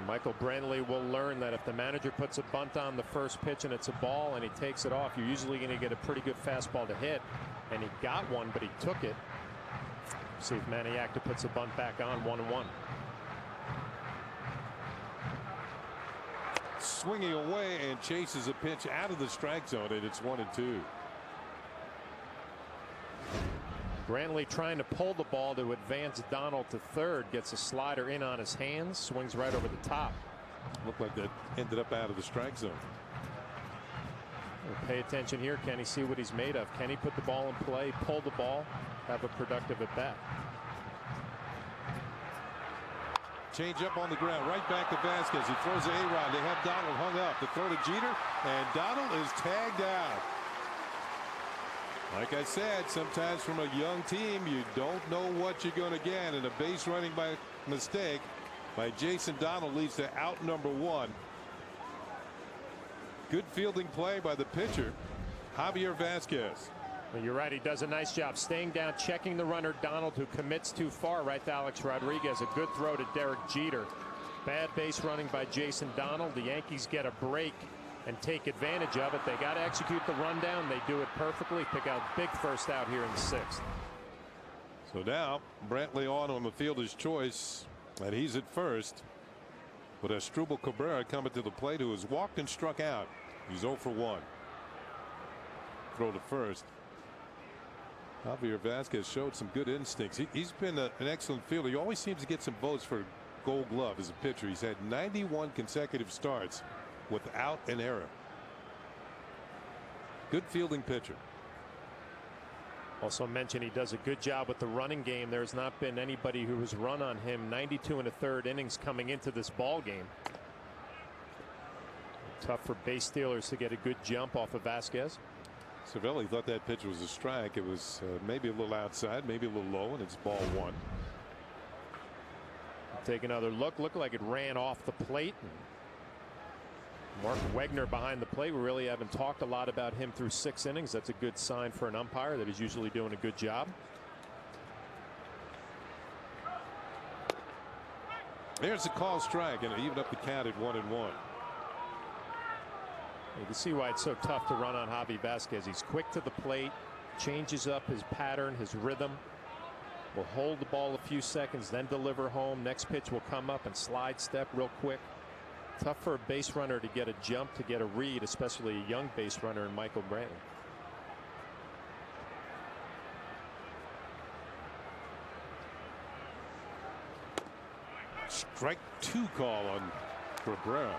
Speaker 3: Michael Brantley will learn that if the manager puts a bunt on the first pitch and it's a ball and he takes it off, you're usually going to get a pretty good fastball to hit, and he got one, but he took it. See if Manny Acta puts a bunt back on. 1-1.
Speaker 2: Swinging away and chases a pitch out of the strike zone, and it's 1-2.
Speaker 3: Brantley trying to pull the ball to advance Donald to third, gets a slider in on his hands, swings right over the top.
Speaker 2: Looked like that ended up out of the strike zone.
Speaker 3: Well, pay attention here. Can he see what he's made of? Can he put the ball in play, pull the ball, have a productive at bat?
Speaker 2: Change up on the ground, right back to Vasquez. He throws to A-Rod. They have Donald hung up. The throw to Jeter, and Donald is tagged out. Like I said, sometimes from a young team, you don't know what you're going to get, and a base running by mistake by Jason Donald leads to out number 1. Good fielding play by the pitcher, Javier Vasquez.
Speaker 3: Well, you're right. He does a nice job staying down, checking the runner, Donald, who commits too far right to Alex Rodriguez. A good throw to Derek Jeter. Bad base running by Jason Donald. The Yankees get a break and take advantage of it. They got to execute the rundown. They do it perfectly. Pick out big first out here in the 6th.
Speaker 2: So now Brantley on the fielder's choice, and he's at first. But Asdrubal Cabrera coming to the plate, who has walked and struck out. He's 0 for 1. Throw to first. Javier Vasquez showed some good instincts. He's been an excellent fielder. He always seems to get some votes for Gold Glove as a pitcher. He's had 91 consecutive starts without an error. Good fielding pitcher.
Speaker 3: Also mentioned he does a good job with the running game. There's not been anybody who has run on him 92 1/3 innings coming into this ball game. Tough for base stealers to get a good jump off of Vasquez.
Speaker 2: Cervelli thought that pitch was a strike. It was maybe a little outside, maybe a little low, and it's ball 1.
Speaker 3: Take another look. Looked like it ran off the plate. Mark Wegner behind the plate. We really haven't talked a lot about him through 6 innings. That's a good sign for an umpire that is usually doing a good job.
Speaker 2: There's a call strike, and even up the count at 1-1.
Speaker 3: You can see why it's so tough to run on Javi Vasquez. He's quick to the plate, changes up his pattern, his rhythm. Will hold the ball a few seconds, then deliver home. Next pitch will come up and slide step real quick. Tough for a base runner to get a jump, to get a read, especially a young base runner in Michael Brantley.
Speaker 2: Strike 2 call on Cabrera.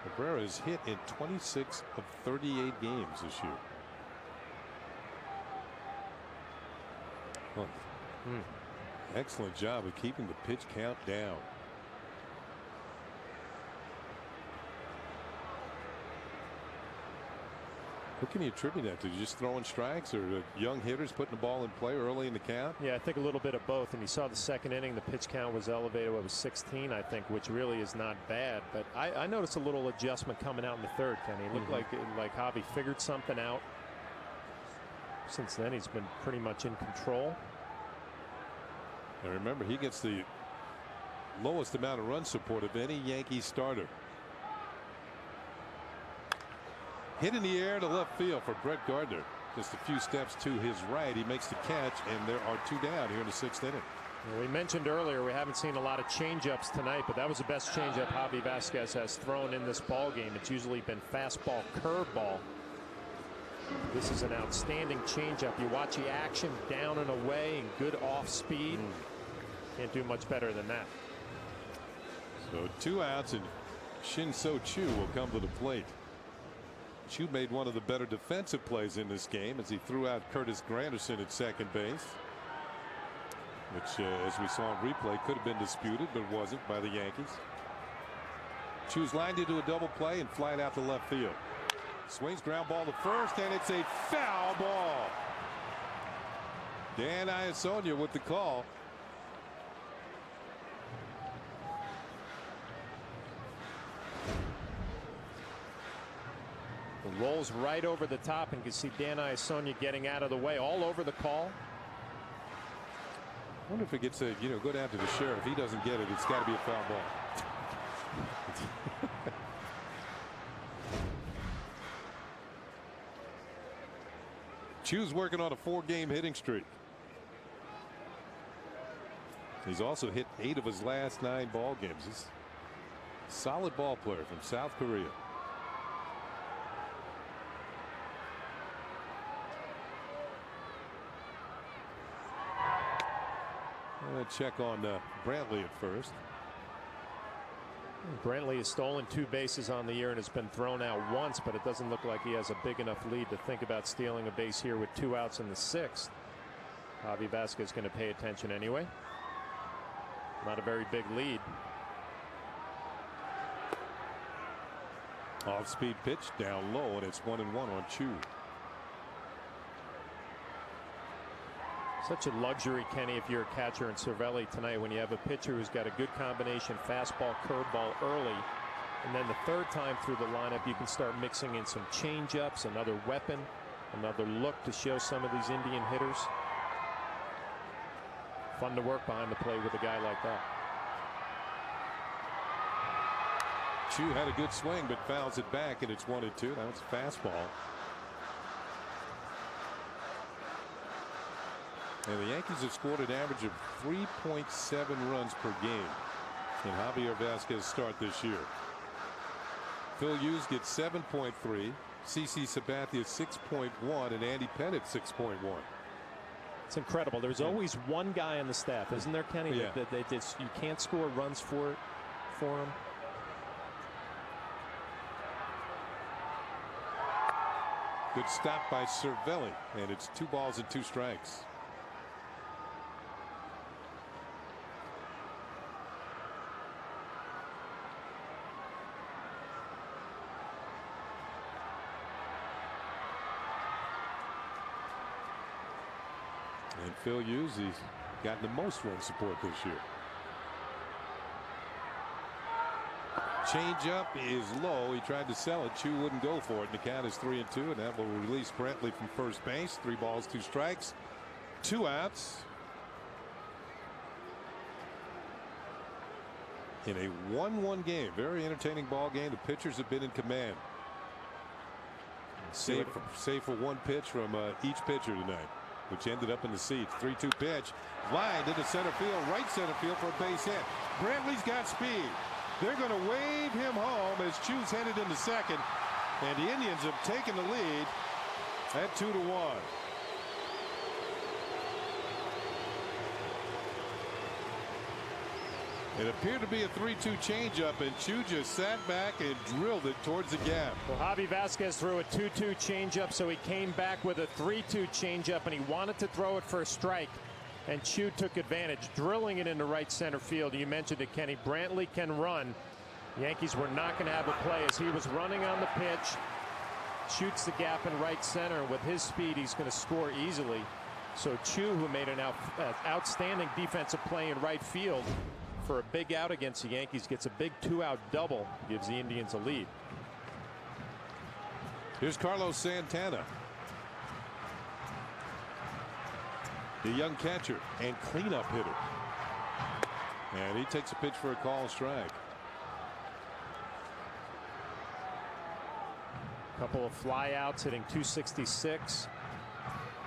Speaker 2: Cabrera is hit in 26 of 38 games this year. Excellent job of keeping the pitch count down. What can you attribute that to? Just throwing strikes, or young hitters putting the ball in play early in the count?
Speaker 3: Yeah, I think a little bit of both. And you saw the second inning, the pitch count was elevated. What was 16, I think, which really is not bad. But I noticed a little adjustment coming out in the third, Kenny. It looked like Javi figured something out. Since then, he's been pretty much in control.
Speaker 2: And remember, he gets the lowest amount of run support of any Yankee starter. Hit in the air to left field for Brett Gardner. Just a few steps to his right. He makes the catch, and there are 2 down here in the 6th inning.
Speaker 3: Well, we mentioned earlier we haven't seen a lot of changeups tonight, but that was the best changeup Javi Vasquez has thrown in this ball game. It's usually been fastball, curveball. This is an outstanding changeup. You watch the action down and away and good off speed. Can't do much better than that.
Speaker 2: So 2 outs, and Shin-So Choo will come to the plate. Choo made one of the better defensive plays in this game as he threw out Curtis Granderson at second base, which as we saw in replay could have been disputed, but wasn't by the Yankees. Choo's lined into a double play and flying out to left field. Swings ground ball to first, and it's a foul ball. Dan Iasonia with the call.
Speaker 3: Rolls right over the top, and you can see Dan Iasonia getting out of the way all over the call.
Speaker 2: I wonder if it gets a, go down to the sheriff. If he doesn't get it, it's got to be a foul ball. Choo's working on a 4-game hitting streak. He's also hit 8 of his last 9 ball games. He's a solid ball player from South Korea. Check on Brantley at first.
Speaker 3: Brantley has stolen 2 bases on the year and has been thrown out once, but it doesn't look like he has a big enough lead to think about stealing a base here with 2 outs in the 6th. Javi Vasquez is going to pay attention anyway. Not a very big lead.
Speaker 2: Off-speed pitch down low, and it's 1-1 on Choo.
Speaker 3: Such a luxury, Kenny, if you're a catcher in Cervelli tonight, when you have a pitcher who's got a good combination fastball, curveball early, and then the third time through the lineup you can start mixing in some changeups, another weapon, another look to show some of these Indian hitters. Fun to work behind the plate with a guy like that.
Speaker 2: Choo had a good swing but fouls it back, and it's 1-2. Now it's a fastball. And the Yankees have scored an average of 3.7 runs per game in Javier Vazquez's start this year. Phil Hughes gets 7.3, CC Sabathia 6.1, and Andy Pettitte 6.1.
Speaker 3: It's incredible. There's always one guy on the staff, isn't there, Kenny?
Speaker 2: Yeah.
Speaker 3: That you can't score runs for him.
Speaker 2: Good stop by Cervelli, and it's 2 balls and 2 strikes. And Phil Hughes, he's gotten the most run support this year. Change-up is low. He tried to sell it. Chu wouldn't go for it. And the count is 3-2, and that will release Brantley from first base. 3 balls, 2 strikes, 2 outs. In a 1-1 game, very entertaining ball game. The pitchers have been in command. Save for 1 pitch from each pitcher tonight, which ended up in the seats. 3-2 pitch, line into center field, right center field for a base hit. Brantley's got speed. They're going to wave him home as Chu's headed into second, and the Indians have taken the lead at 2-1. It appeared to be a 3-2 changeup, and Chu just sat back and drilled it towards the gap.
Speaker 3: Well, Javi Vazquez threw a 2-2 changeup, so he came back with a 3-2 changeup, and he wanted to throw it for a strike. And Chu took advantage, drilling it into right center field. You mentioned it, Kenny. Brantley can run. The Yankees were not going to have a play as he was running on the pitch. Shoots the gap in right center. With his speed, he's going to score easily. So Chu, who made an outstanding defensive play in right field for a big out against the Yankees, gets a big 2-out double, gives the Indians a lead.
Speaker 2: Here's Carlos Santana, the young catcher and cleanup hitter. And he takes a pitch for a call strike.
Speaker 3: Couple of flyouts, hitting 266.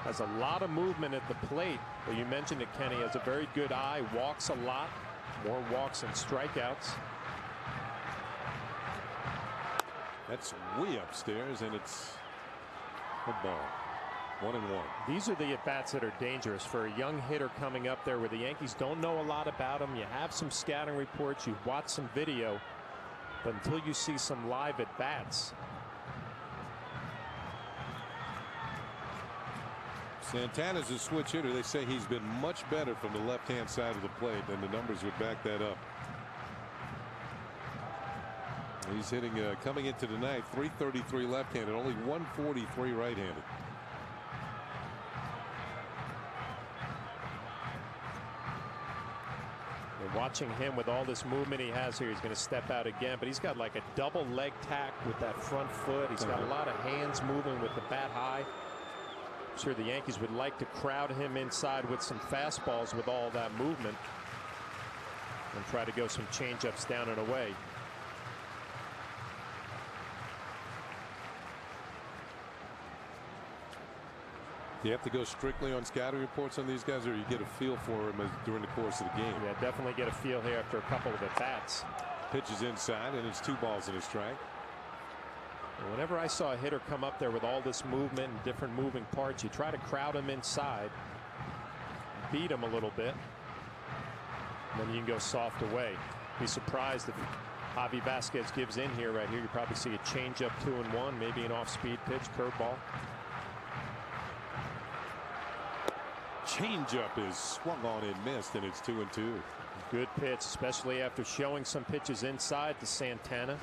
Speaker 3: Has a lot of movement at the plate. But you mentioned it, Kenny, has a very good eye, walks a lot, more walks than strikeouts.
Speaker 2: That's way upstairs, and it's a ball. 1-1.
Speaker 3: These are the at-bats that are dangerous for a young hitter coming up there where the Yankees don't know a lot about him. You have some scouting reports, you've watched some video, but until you see some live at-bats.
Speaker 2: Santana's a switch hitter. They say he's been much better from the left-hand side of the plate, and the numbers would back that up. He's hitting, coming into tonight, 333 left-handed, only 143 right-handed.
Speaker 3: Watching him with all this movement he has here, he's going to step out again, but he's got like a double leg tack with that front foot. He's got a lot of hands moving with the bat high. I'm sure the Yankees would like to crowd him inside with some fastballs with all that movement and try to go some changeups down and away.
Speaker 2: Do you have to go strictly on scouting reports on these guys, or you get a feel for them during the course of the game?
Speaker 3: Yeah, definitely get a feel here after a couple of at-bats.
Speaker 2: Pitches inside, and it's 2 balls and a strike.
Speaker 3: Whenever I saw a hitter come up there with all this movement and different moving parts, you try to crowd him inside, beat him a little bit, and then you can go soft away. Be surprised if Javi Vazquez gives in here. Right here, you probably see a changeup 2-1, maybe an off-speed pitch, curveball.
Speaker 2: Changeup is swung on and missed, and it's 2-2.
Speaker 3: Good pitch, especially after showing some pitches inside to Santana.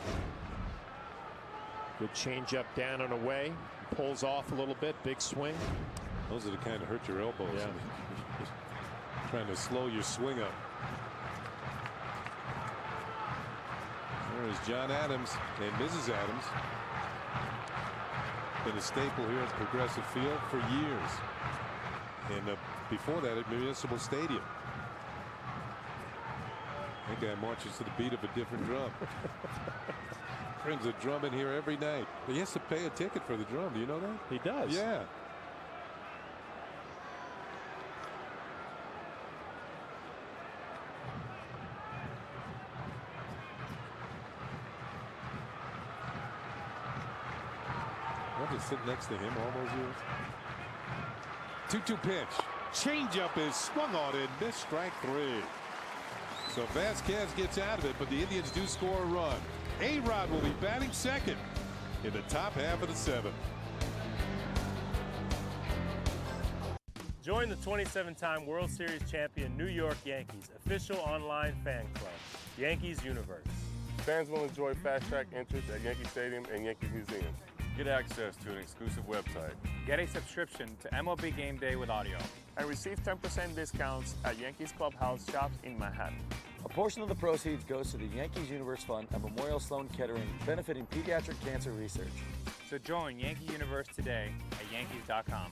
Speaker 3: Good changeup down and away. Pulls off a little bit. Big swing.
Speaker 2: Those are the kind that hurt your elbows.
Speaker 3: Yeah.
Speaker 2: Trying to slow your swing up. There is John Adams and Mrs. Adams. Been a staple here at Progressive Field for years. And before that at Municipal Stadium. That guy marches to the beat of a different drum. Brings a drum in here every night. He has to pay a ticket for the drum. Do you know that?
Speaker 3: He does.
Speaker 2: Yeah. I'll just sit next to him all those years. 2-2 pitch. Changeup is swung on and missed, strike 3. So Vasquez gets out of it, but the Indians do score a run. A-Rod will be batting second in the top half of the 7th.
Speaker 9: Join the 27-time World Series champion New York Yankees official online fan club, Yankees Universe.
Speaker 18: Fans will enjoy fast-track entrance at Yankee Stadium and Yankees Museum.
Speaker 19: Get access to an exclusive website.
Speaker 20: Get a subscription to MLB Game Day with audio.
Speaker 10: And receive 10% discounts at Yankees Clubhouse shops in Manhattan.
Speaker 22: A portion of the proceeds goes to the Yankees Universe Fund at Memorial Sloan Kettering, benefiting pediatric cancer research.
Speaker 20: So join Yankee Universe today at Yankees.com.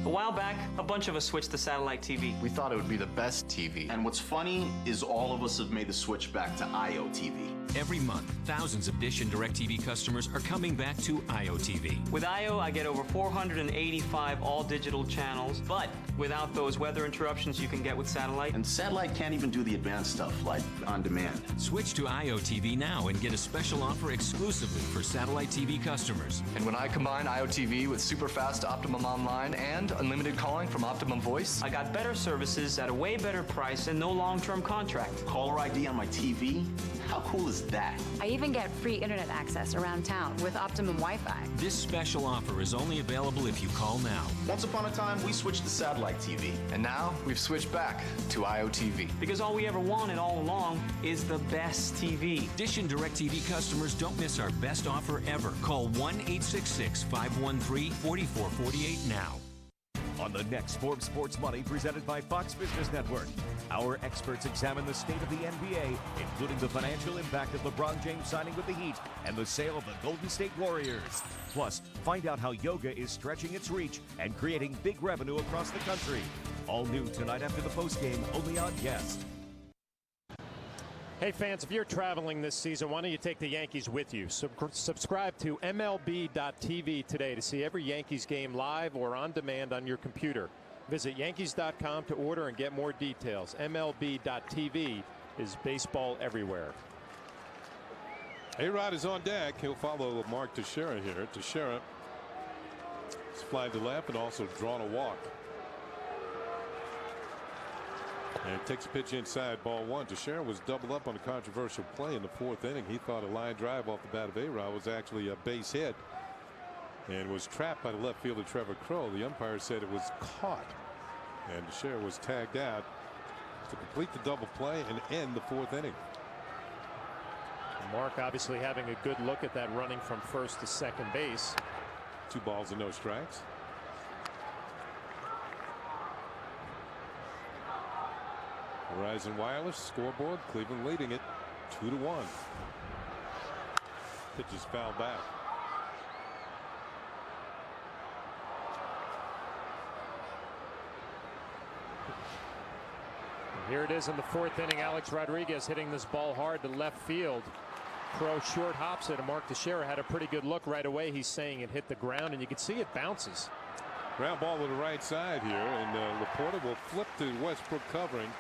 Speaker 25: A while back, a bunch of us switched to satellite TV.
Speaker 23: We thought it would be the best TV. And what's funny is all of us have made the switch back to IOTV.
Speaker 26: Every month, thousands of Dish and DirecTV customers are coming back to IOTV.
Speaker 25: With IO, I get over 485 all-digital channels, but without those weather interruptions you can get with satellite.
Speaker 23: And satellite can't even do the advanced stuff, like on demand.
Speaker 26: Switch to IOTV now and get a special offer exclusively for satellite TV customers.
Speaker 28: And when I combine IOTV with super fast Optimum Online and unlimited calling from Optimum Voice,
Speaker 25: I got better services at a way better price and no long-term contract.
Speaker 23: Caller ID on my TV? How cool is that?
Speaker 29: I even get free internet access around town with Optimum Wi-Fi.
Speaker 26: This special offer is only available if you call now.
Speaker 23: Once upon a time, we switched to satellite TV. And now, we've switched back to IOTV.
Speaker 25: Because all we ever wanted all along is the best TV.
Speaker 26: Dish and DirecTV customers, don't miss our best offer ever. Call 1-866-513-4448 now.
Speaker 16: On the next Forbes Sports Money presented by Fox Business Network, our experts examine the state of the NBA, including the financial impact of LeBron James signing with the Heat and the sale of the Golden State Warriors. Plus, find out how yoga is stretching its reach and creating big revenue across the country. All new tonight after the postgame, only on Guest.
Speaker 3: Hey fans, if you're traveling this season, why don't you take the Yankees with you? Subscribe to MLB.tv today to see every Yankees game live or on demand on your computer. Visit Yankees.com to order and get more details. MLB.tv is baseball everywhere.
Speaker 2: A-Rod is on deck. He'll follow Mark Teixeira here. Teixeira has flied to left and also drawn a walk. And takes a pitch inside, ball 1. Teixeira was doubled up on a controversial play in the 4th inning. He thought a line drive off the bat of A-Rod was actually a base hit and was trapped by the left fielder Trevor Crowe. The umpire said it was caught, and Teixeira was tagged out to complete the double play and end the 4th inning.
Speaker 3: Mark obviously having a good look at that running from first to second base.
Speaker 2: 2 balls and no strikes. Verizon Wireless scoreboard, Cleveland leading it 2-1. Pitch is fouled back.
Speaker 3: And here it is in the 4th inning. Alex Rodriguez hitting this ball hard to left field. Crowe short hops it, and Mark Teixeira had a pretty good look right away. He's saying it hit the ground, and you can see it bounces.
Speaker 2: Ground ball to the right side here, and Laporta will flip to Westbrook covering.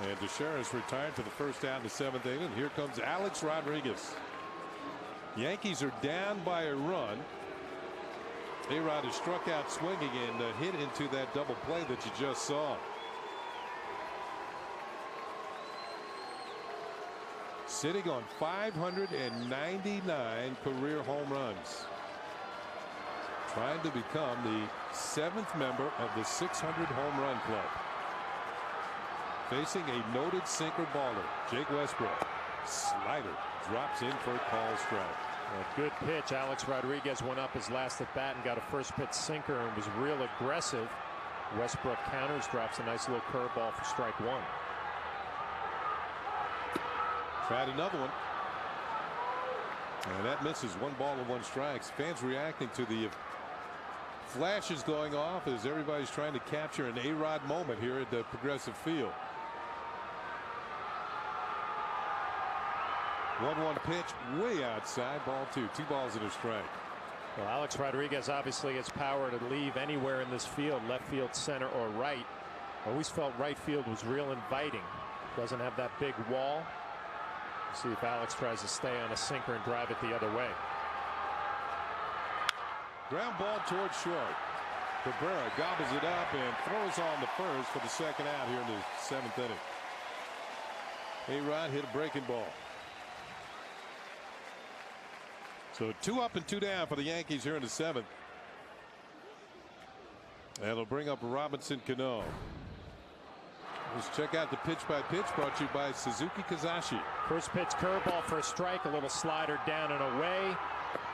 Speaker 2: And Teixeira is retired for the first out in the 7th inning. And here comes Alex Rodriguez. Yankees are down by a run. A-Rod is struck out swinging and hit into that double play that you just saw. Sitting on 599 career home runs. Trying to become the 7th member of the 600 home run club. Facing a noted sinker baller, Jake Westbrook. Slider drops in for a call strike.
Speaker 3: A good pitch. Alex Rodriguez went up his last at bat and got a first pitch sinker and was real aggressive. Westbrook counters, drops a nice little curveball for strike 1.
Speaker 2: Tried another one. And that misses. 1 ball and 1 strike. Fans reacting to the flashes going off as everybody's trying to capture an A-Rod moment here at the Progressive Field. 1-1 pitch way outside, ball 2. 2 balls and a strike.
Speaker 3: Well, Alex Rodriguez obviously has power to leave anywhere in this field, left field, center, or right. Always felt right field was real inviting. Doesn't have that big wall. We'll see if Alex tries to stay on a sinker and drive it the other way.
Speaker 2: Ground ball towards short. Cabrera gobbles it up and throws on the first for the second out here in the 7th inning. A-Rod hit a breaking ball. So 2 up and 2 down for the Yankees here in the 7th. And it'll bring up Robinson Cano. Let's check out the pitch by pitch brought to you by Suzuki Kazashi.
Speaker 3: First pitch curveball for a strike, a little slider down and away.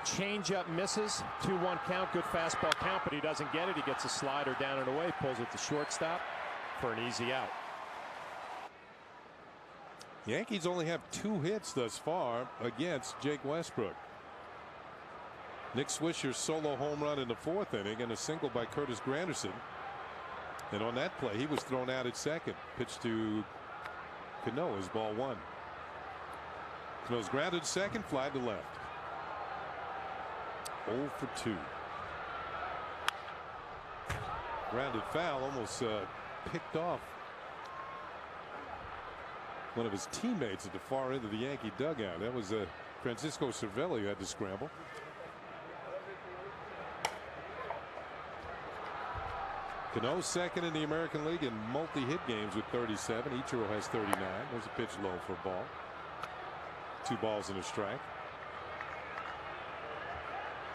Speaker 3: Changeup misses, 2-1 count, good fastball count, but he doesn't get it. He gets a slider down and away, pulls it to shortstop for an easy out.
Speaker 2: Yankees only have 2 hits thus far against Jake Westbrook. Nick Swisher's solo home run in the 4th inning and a single by Curtis Granderson. And on that play, he was thrown out at second. Pitch to Cano is ball 1. Cano's grounded second, fly to left. 0 for 2. Grounded foul, almost picked off one of his teammates at the far end of the Yankee dugout. That was Francisco Cervelli who had to scramble. Cano second in the American League in multi-hit games with 37. Ichiro has 39. There's a pitch low for a ball. 2 balls and a strike.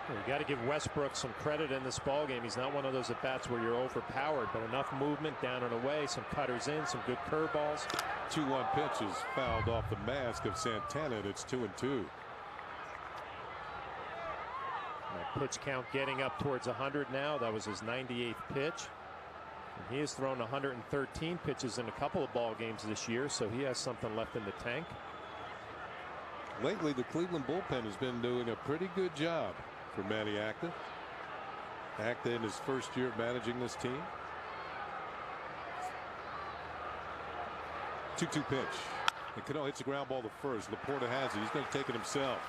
Speaker 3: You got to give Westbrook some credit in this ball game. He's not one of those at bats where you're overpowered, but enough movement down and away, some cutters in, some good curveballs.
Speaker 2: 2-1 pitch is fouled off the mask of Santana. It's 2-2.
Speaker 3: Pitch count getting up towards 100 now. That was his 98th pitch. And he has thrown 113 pitches in a couple of ball games this year, so he has something left in the tank.
Speaker 2: Lately, the Cleveland bullpen has been doing a pretty good job for Manny Acta. Acta in his first year of managing this team. 2-2 pitch. And Cano hits a ground ball to first. Laporta has it. He's going to take it himself.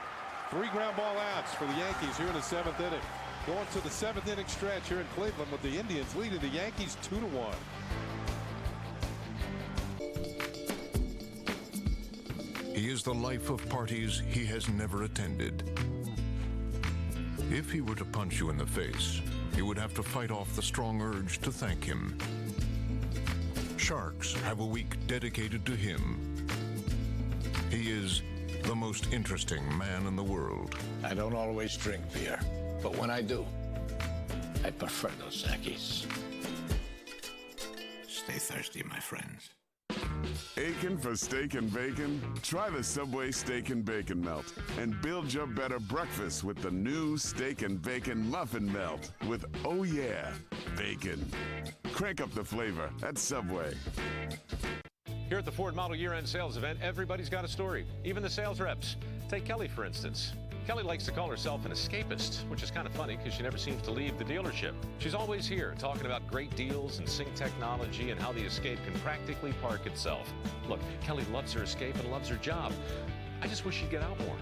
Speaker 2: 3 ground ball outs for the Yankees here in the 7th inning. Going to the 7th inning stretch here in Cleveland with the Indians leading the Yankees 2-1.
Speaker 1: He is the life of parties he has never attended. If he were to punch you in the face, you would have to fight off the strong urge to thank him. Sharks have a week dedicated to him. He is the most interesting man in the world.
Speaker 5: I don't always drink beer, but when I do, I prefer those Yankees. Stay thirsty, my friends.
Speaker 6: Aching for steak and bacon? Try the Subway Steak and Bacon Melt and build your better breakfast with the new Steak and Bacon Muffin Melt with, oh yeah, bacon. Crank up the flavor at Subway.
Speaker 7: Here at the Ford Model Year-End Sales Event, everybody's got a story, even the sales reps. Take Kelly, for instance. Kelly likes to call herself an escapist, which is kind of funny because she never seems to leave the dealership. She's always here talking about great deals and sync technology and how the Escape can practically park itself. Look, Kelly loves her Escape and loves her job. I just wish she'd get out more.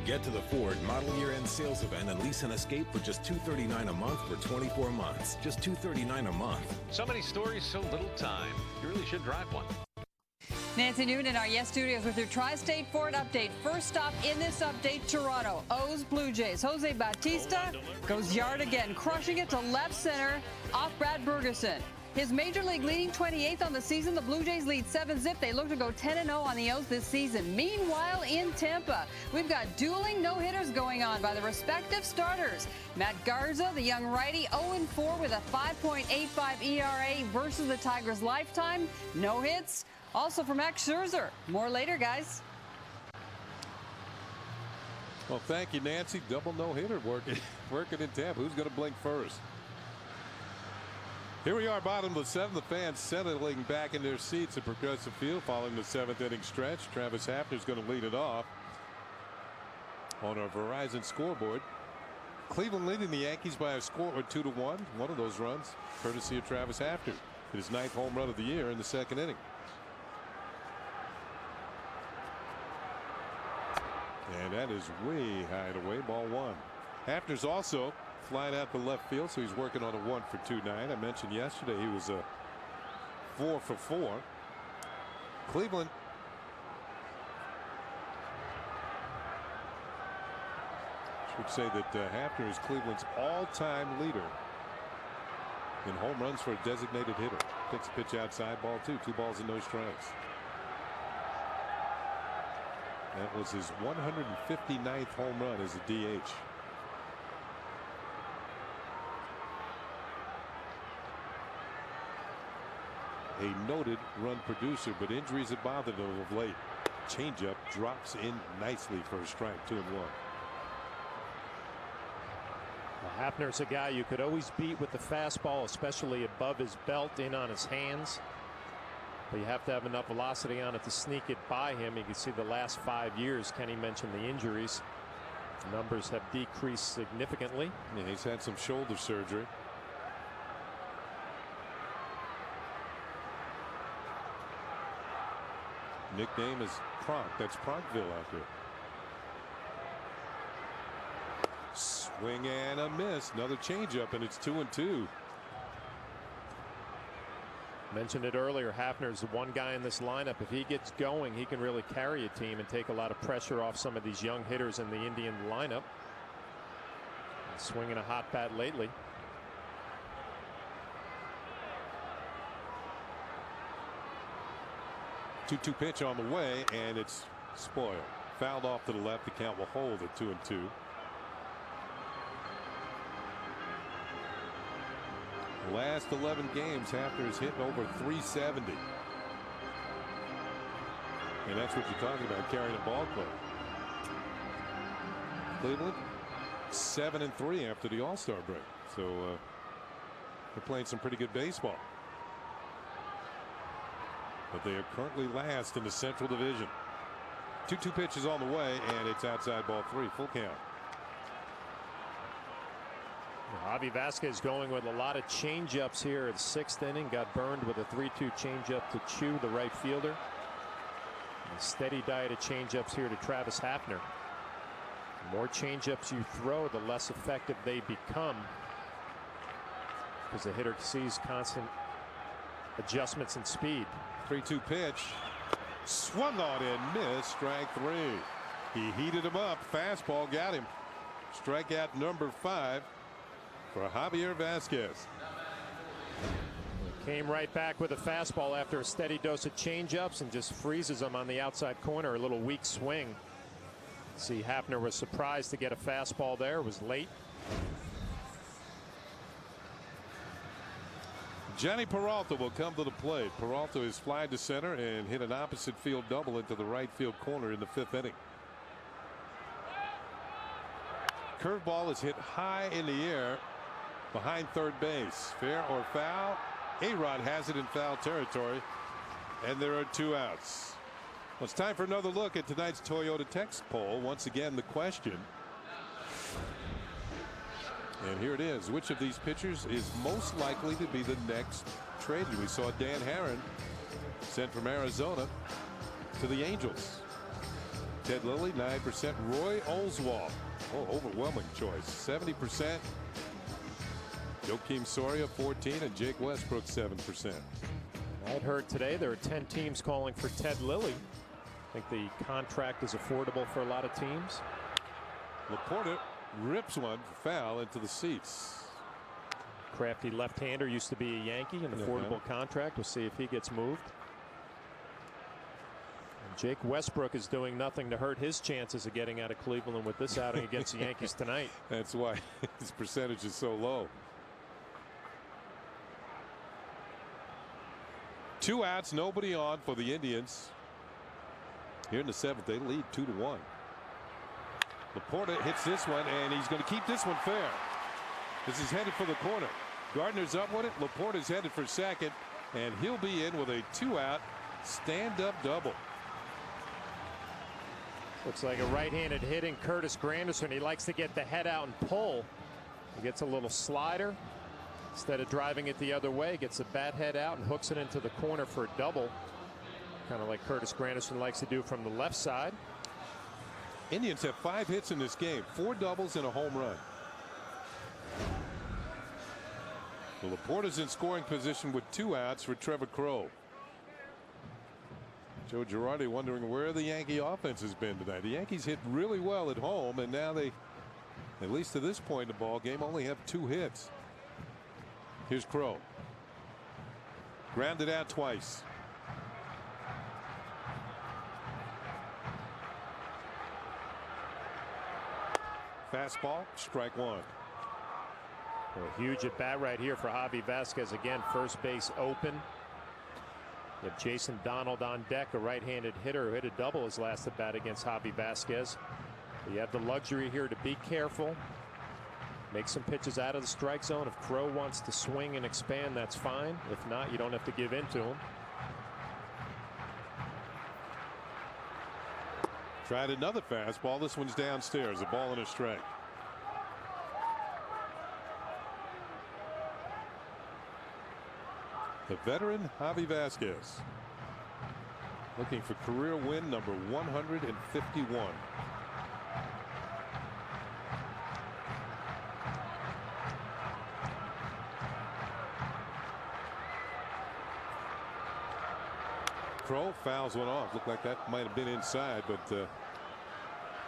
Speaker 8: Get to the Ford Model Year-End Sales Event and lease an Escape for just $239 a month for 24 months. Just $239 a month.
Speaker 7: So many stories, so little time. You really should drive one.
Speaker 12: Nancy Newman in our Yes Studios with your Tri-State Ford update. First stop in this update, Toronto. O's Blue Jays. Jose Bautista goes yard again, crushing it to left center off Brad Bergeson. His major league leading 28th on the season. The Blue Jays lead 7-zip. They look to go 10-0 on the O's this season. Meanwhile, in Tampa, we've got dueling no-hitters going on by the respective starters. Matt Garza, the young righty, 0-4 with a 5.85 ERA versus the Tigers' lifetime. No hits. Also for Max Scherzer. More later, guys.
Speaker 2: Well, thank you, Nancy. Double no-hitter working in Tampa. Who's going to blink first? Here we are, bottom of the 7th. The fans settling back in their seats at Progressive Field following the 7th inning stretch. Travis Hafner's going to lead it off on our Verizon scoreboard. Cleveland leading the Yankees by a score of 2-1. One of those runs, courtesy of Travis Hafner. His 9th home run of the year in the 2nd inning. And that is way high and away, ball 1. Hafner's also flying out to left field, so he's working on a 1-for-2 night. I mentioned yesterday he was a 4-for-4. Cleveland Should say that Hafner is Cleveland's all-time leader in home runs for a designated hitter. Takes a pitch outside, ball 2, 2 balls and no strikes. That was his 159th home run as a DH. A noted run producer, but injuries have bothered him of late. Changeup drops in nicely for a strike, 2-1.
Speaker 3: Well, Hafner's a guy you could always beat with the fastball, especially above his belt, in on his hands. But you have to have enough velocity on it to sneak it by him. You can see the last 5 years, Kenny mentioned the injuries. The numbers have decreased significantly.
Speaker 2: Yeah, he's had some shoulder surgery. Nickname is Pronk. That's Pronkville out there. Swing and a miss. Another changeup, and it's 2-2.
Speaker 3: Mentioned it earlier. Hafner's the one guy in this lineup. If he gets going, he can really carry a team and take a lot of pressure off some of these young hitters in the Indian lineup. Swinging a hot bat lately.
Speaker 2: Two pitch on the way, and it's spoiled. Fouled off to the left. The count will hold at 2-2. Last 11 games, Hafner's hitting over 370. And that's what you're talking about, carrying a ball club. Cleveland 7-3 after the All-Star break. So they're playing some pretty good baseball. But they are currently last in the Central Division. 2-2 pitches on the way, and it's outside ball 3. Full count.
Speaker 3: Javi Vasquez going with a lot of changeups here at 6th inning. Got burned with a 3-2 changeup to Chu, the right fielder. A steady diet of changeups here to Travis Hafner. The more changeups you throw, the less effective they become, because the hitter sees constant adjustments in speed.
Speaker 2: 3-2 pitch. Swung on and missed. Strike 3. He heated him up. Fastball got him. Strikeout number 5 for Javier Vasquez.
Speaker 3: Came right back with a fastball after a steady dose of changeups and just freezes him on the outside corner. A little weak swing. See, Hafner was surprised to get a fastball there. It was late.
Speaker 2: Johnny Peralta will come to the plate. Peralta is flying to center and hit an opposite field double into the right field corner in the 5th inning. Curveball is hit high in the air behind third base. Fair or foul? A-Rod has it in foul territory, and there are 2 outs. Well, it's time for another look at tonight's Toyota text poll. Once again, the question. And here it is. Which of these pitchers is most likely to be the next traded? We saw Dan Herron sent from Arizona to the Angels. Ted Lilly, 9%. Roy Oswalt, overwhelming choice, 70%. Joakim Soria, 14%, and Jake Westbrook, 7%.
Speaker 3: I'd heard today there are 10 teams calling for Ted Lilly. I think the contract is affordable for a lot of teams.
Speaker 2: Laporta rips one foul into the seats.
Speaker 3: Crafty left-hander, used to be a Yankee, an affordable contract. We'll see if he gets moved. And Jake Westbrook is doing nothing to hurt his chances of getting out of Cleveland with this outing against the Yankees tonight.
Speaker 2: That's why his percentage is so low. 2 outs, nobody on for the Indians. Here in the 7th, they lead 2-1. Laporta hits this one, and he's going to keep this one fair. This is headed for the corner. Gardner's up with it. Laporta's headed for second, and he'll be in with a 2-out stand-up double.
Speaker 3: Looks like a right-handed hitting Curtis Granderson. He likes to get the head out and pull. He gets a little slider. Instead of driving it the other way, gets the bat head out and hooks it into the corner for a double. Kind of like Curtis Granderson likes to do from the left side.
Speaker 2: Indians have 5 hits in this game, 4 doubles and a home run. Well, Laporta's in scoring position with 2 outs for Trevor Crowe. Joe Girardi wondering where the Yankee offense has been tonight. The Yankees hit really well at home, and now they at least to this point in the ball game, only have 2 hits. Here's Crow. Grounded out twice. Fastball, strike 1.
Speaker 3: A huge at bat right here for Javi Vasquez. Again, first base open. You have Jason Donald on deck, a right-handed hitter who hit a double his last at bat against Javi Vasquez. You have the luxury here to be careful. Make some pitches out of the strike zone. If Crow wants to swing and expand, that's fine. If not, you don't have to give in to him.
Speaker 2: Tried another fastball. This one's downstairs. A ball and a strike. The veteran Javi Vasquez looking for career win number 151. Crow fouls one off. Looked like that might have been inside, but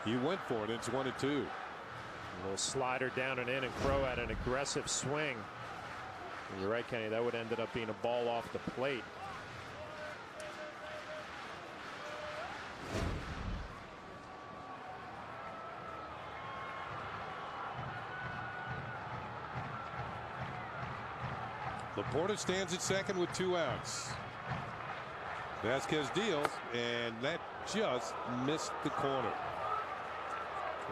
Speaker 2: he went for it. It's 1-2.
Speaker 3: A little slider down and in, and Crow had an aggressive swing. And you're right, Kenny, that would ended up being a ball off the plate.
Speaker 2: Laporta stands at second with 2 outs. Vasquez deals, and that just missed the corner.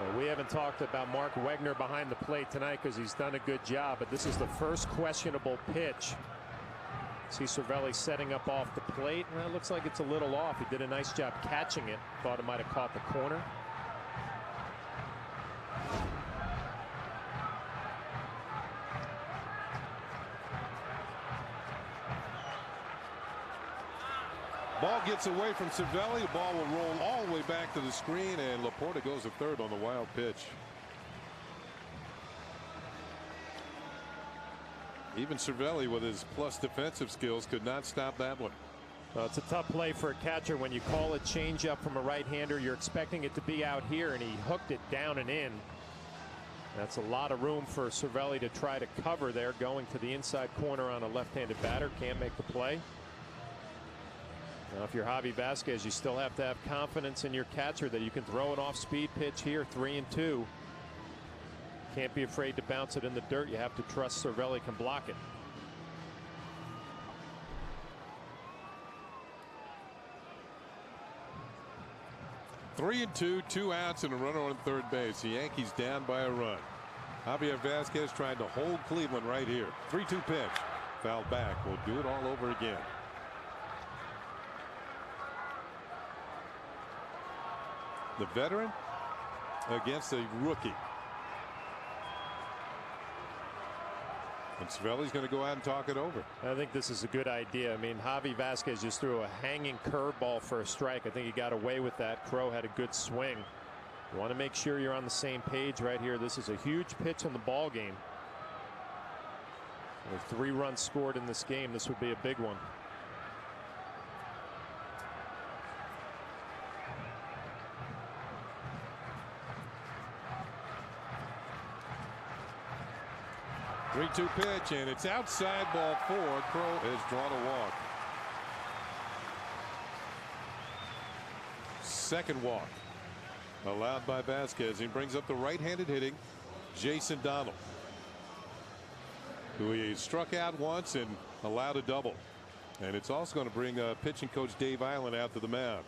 Speaker 3: Well, we haven't talked about Mark Wegner behind the plate tonight because he's done a good job, but this is the first questionable pitch. See Cervelli setting up off the plate. Well, it looks like it's a little off. He did a nice job catching it. Thought it might have caught the corner.
Speaker 2: Ball gets away from Cervelli. The ball will roll all the way back to the screen, and Laporta goes to third on the wild pitch. Even Cervelli, with his plus defensive skills, could not stop that one.
Speaker 3: Well, it's a tough play for a catcher when you call a changeup from a right-hander. You're expecting it to be out here, and he hooked it down and in. That's a lot of room for Cervelli to try to cover there, going to the inside corner on a left-handed batter. Can't make the play. Now, if you're Javi Vasquez, you still have to have confidence in your catcher that you can throw an off-speed pitch here, 3-2. Can't be afraid to bounce it in the dirt. You have to trust Cervelli can block it.
Speaker 2: Three and two, 2 outs and a runner on third base. The Yankees down by a run. Javier Vasquez trying to hold Cleveland right here. 3-2 pitch. Fouled back. We'll do it all over again. The veteran against a rookie. And Cervelli's going to go out and talk it over.
Speaker 3: I think this is a good idea. I mean, Javi Vasquez just threw a hanging curveball for a strike. I think he got away with that. Crow had a good swing. You want to make sure you're on the same page right here. This is a huge pitch in the ball game. With 3 runs scored in this game, this would be a big one.
Speaker 2: Three-two pitch, and it's outside, ball 4. Crow has drawn a walk. Second walk allowed by Vasquez. He brings up the right-handed hitting Jason Donald, who he struck out once and allowed a double. And it's also going to bring pitching coach Dave Island out to the mound.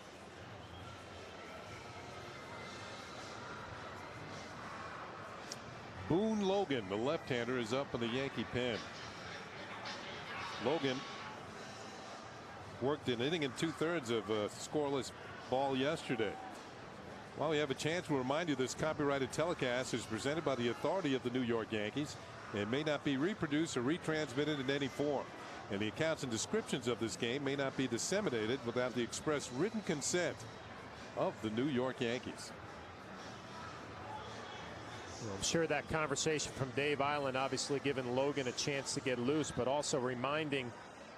Speaker 2: Boone Logan, the left-hander, is up in the Yankee pen. Logan worked an inning and 2/3 of a scoreless ball yesterday. While we have a chance, we'll remind you this copyrighted telecast is presented by the authority of the New York Yankees and may not be reproduced or retransmitted in any form. And the accounts and descriptions of this game may not be disseminated without the express written consent of the New York Yankees.
Speaker 3: Well, I'm sure that conversation from Dave Island obviously giving Logan a chance to get loose, but also reminding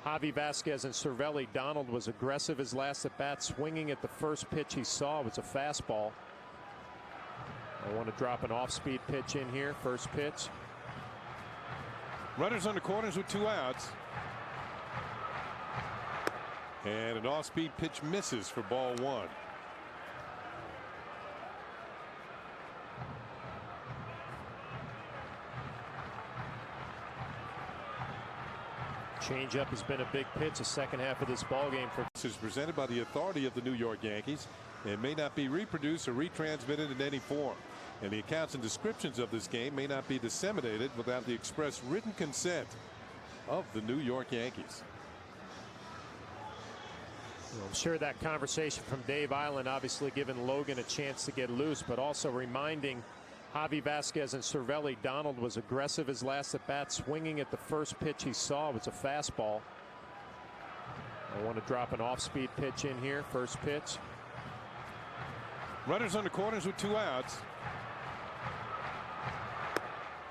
Speaker 3: Javi Vasquez and Cervelli Donald was aggressive his last at bat, swinging at the first pitch he saw was a fastball. I want to drop an off-speed pitch in here. First pitch.
Speaker 2: Runners on the corners with 2 outs. And an off-speed pitch misses for ball 1.
Speaker 3: Changeup has been a big pitch the second half of this ball game.
Speaker 2: This is presented by the authority of the New York Yankees and may not be reproduced or retransmitted in any form. And the accounts and descriptions of this game may not be disseminated without the express written consent of the New York Yankees.
Speaker 3: Well, I'm sure that conversation from Dave Island obviously giving Logan a chance to get loose, but also reminding Javi Vasquez and Cervelli Donald was aggressive his last at bat, swinging at the first pitch he saw was a fastball. I want to drop an off-speed pitch in here. First pitch.
Speaker 2: Runners on the corners with 2 outs.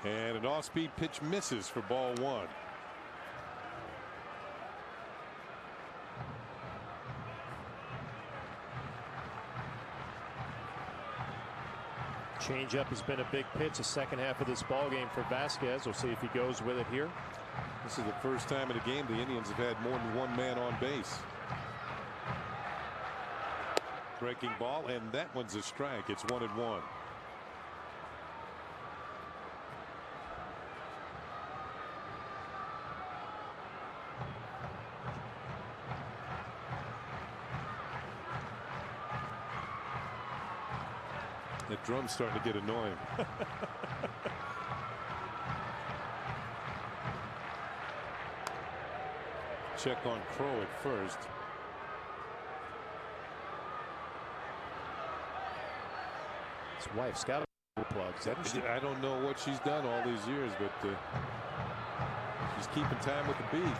Speaker 2: And an off-speed pitch misses for ball 1.
Speaker 3: Changeup has been a big pitch the second half of this ball game for Vasquez. We'll see if he goes with it here.
Speaker 2: This is the first time in a game the Indians have had more than 1 man on base. Breaking ball, and that one's a strike. It's 1-1. That drum's starting to get annoying. Check on Crow at first.
Speaker 3: His wife's got a plugs, hasn't she?
Speaker 2: I don't know what she's done all these years, but she's keeping time with the beat.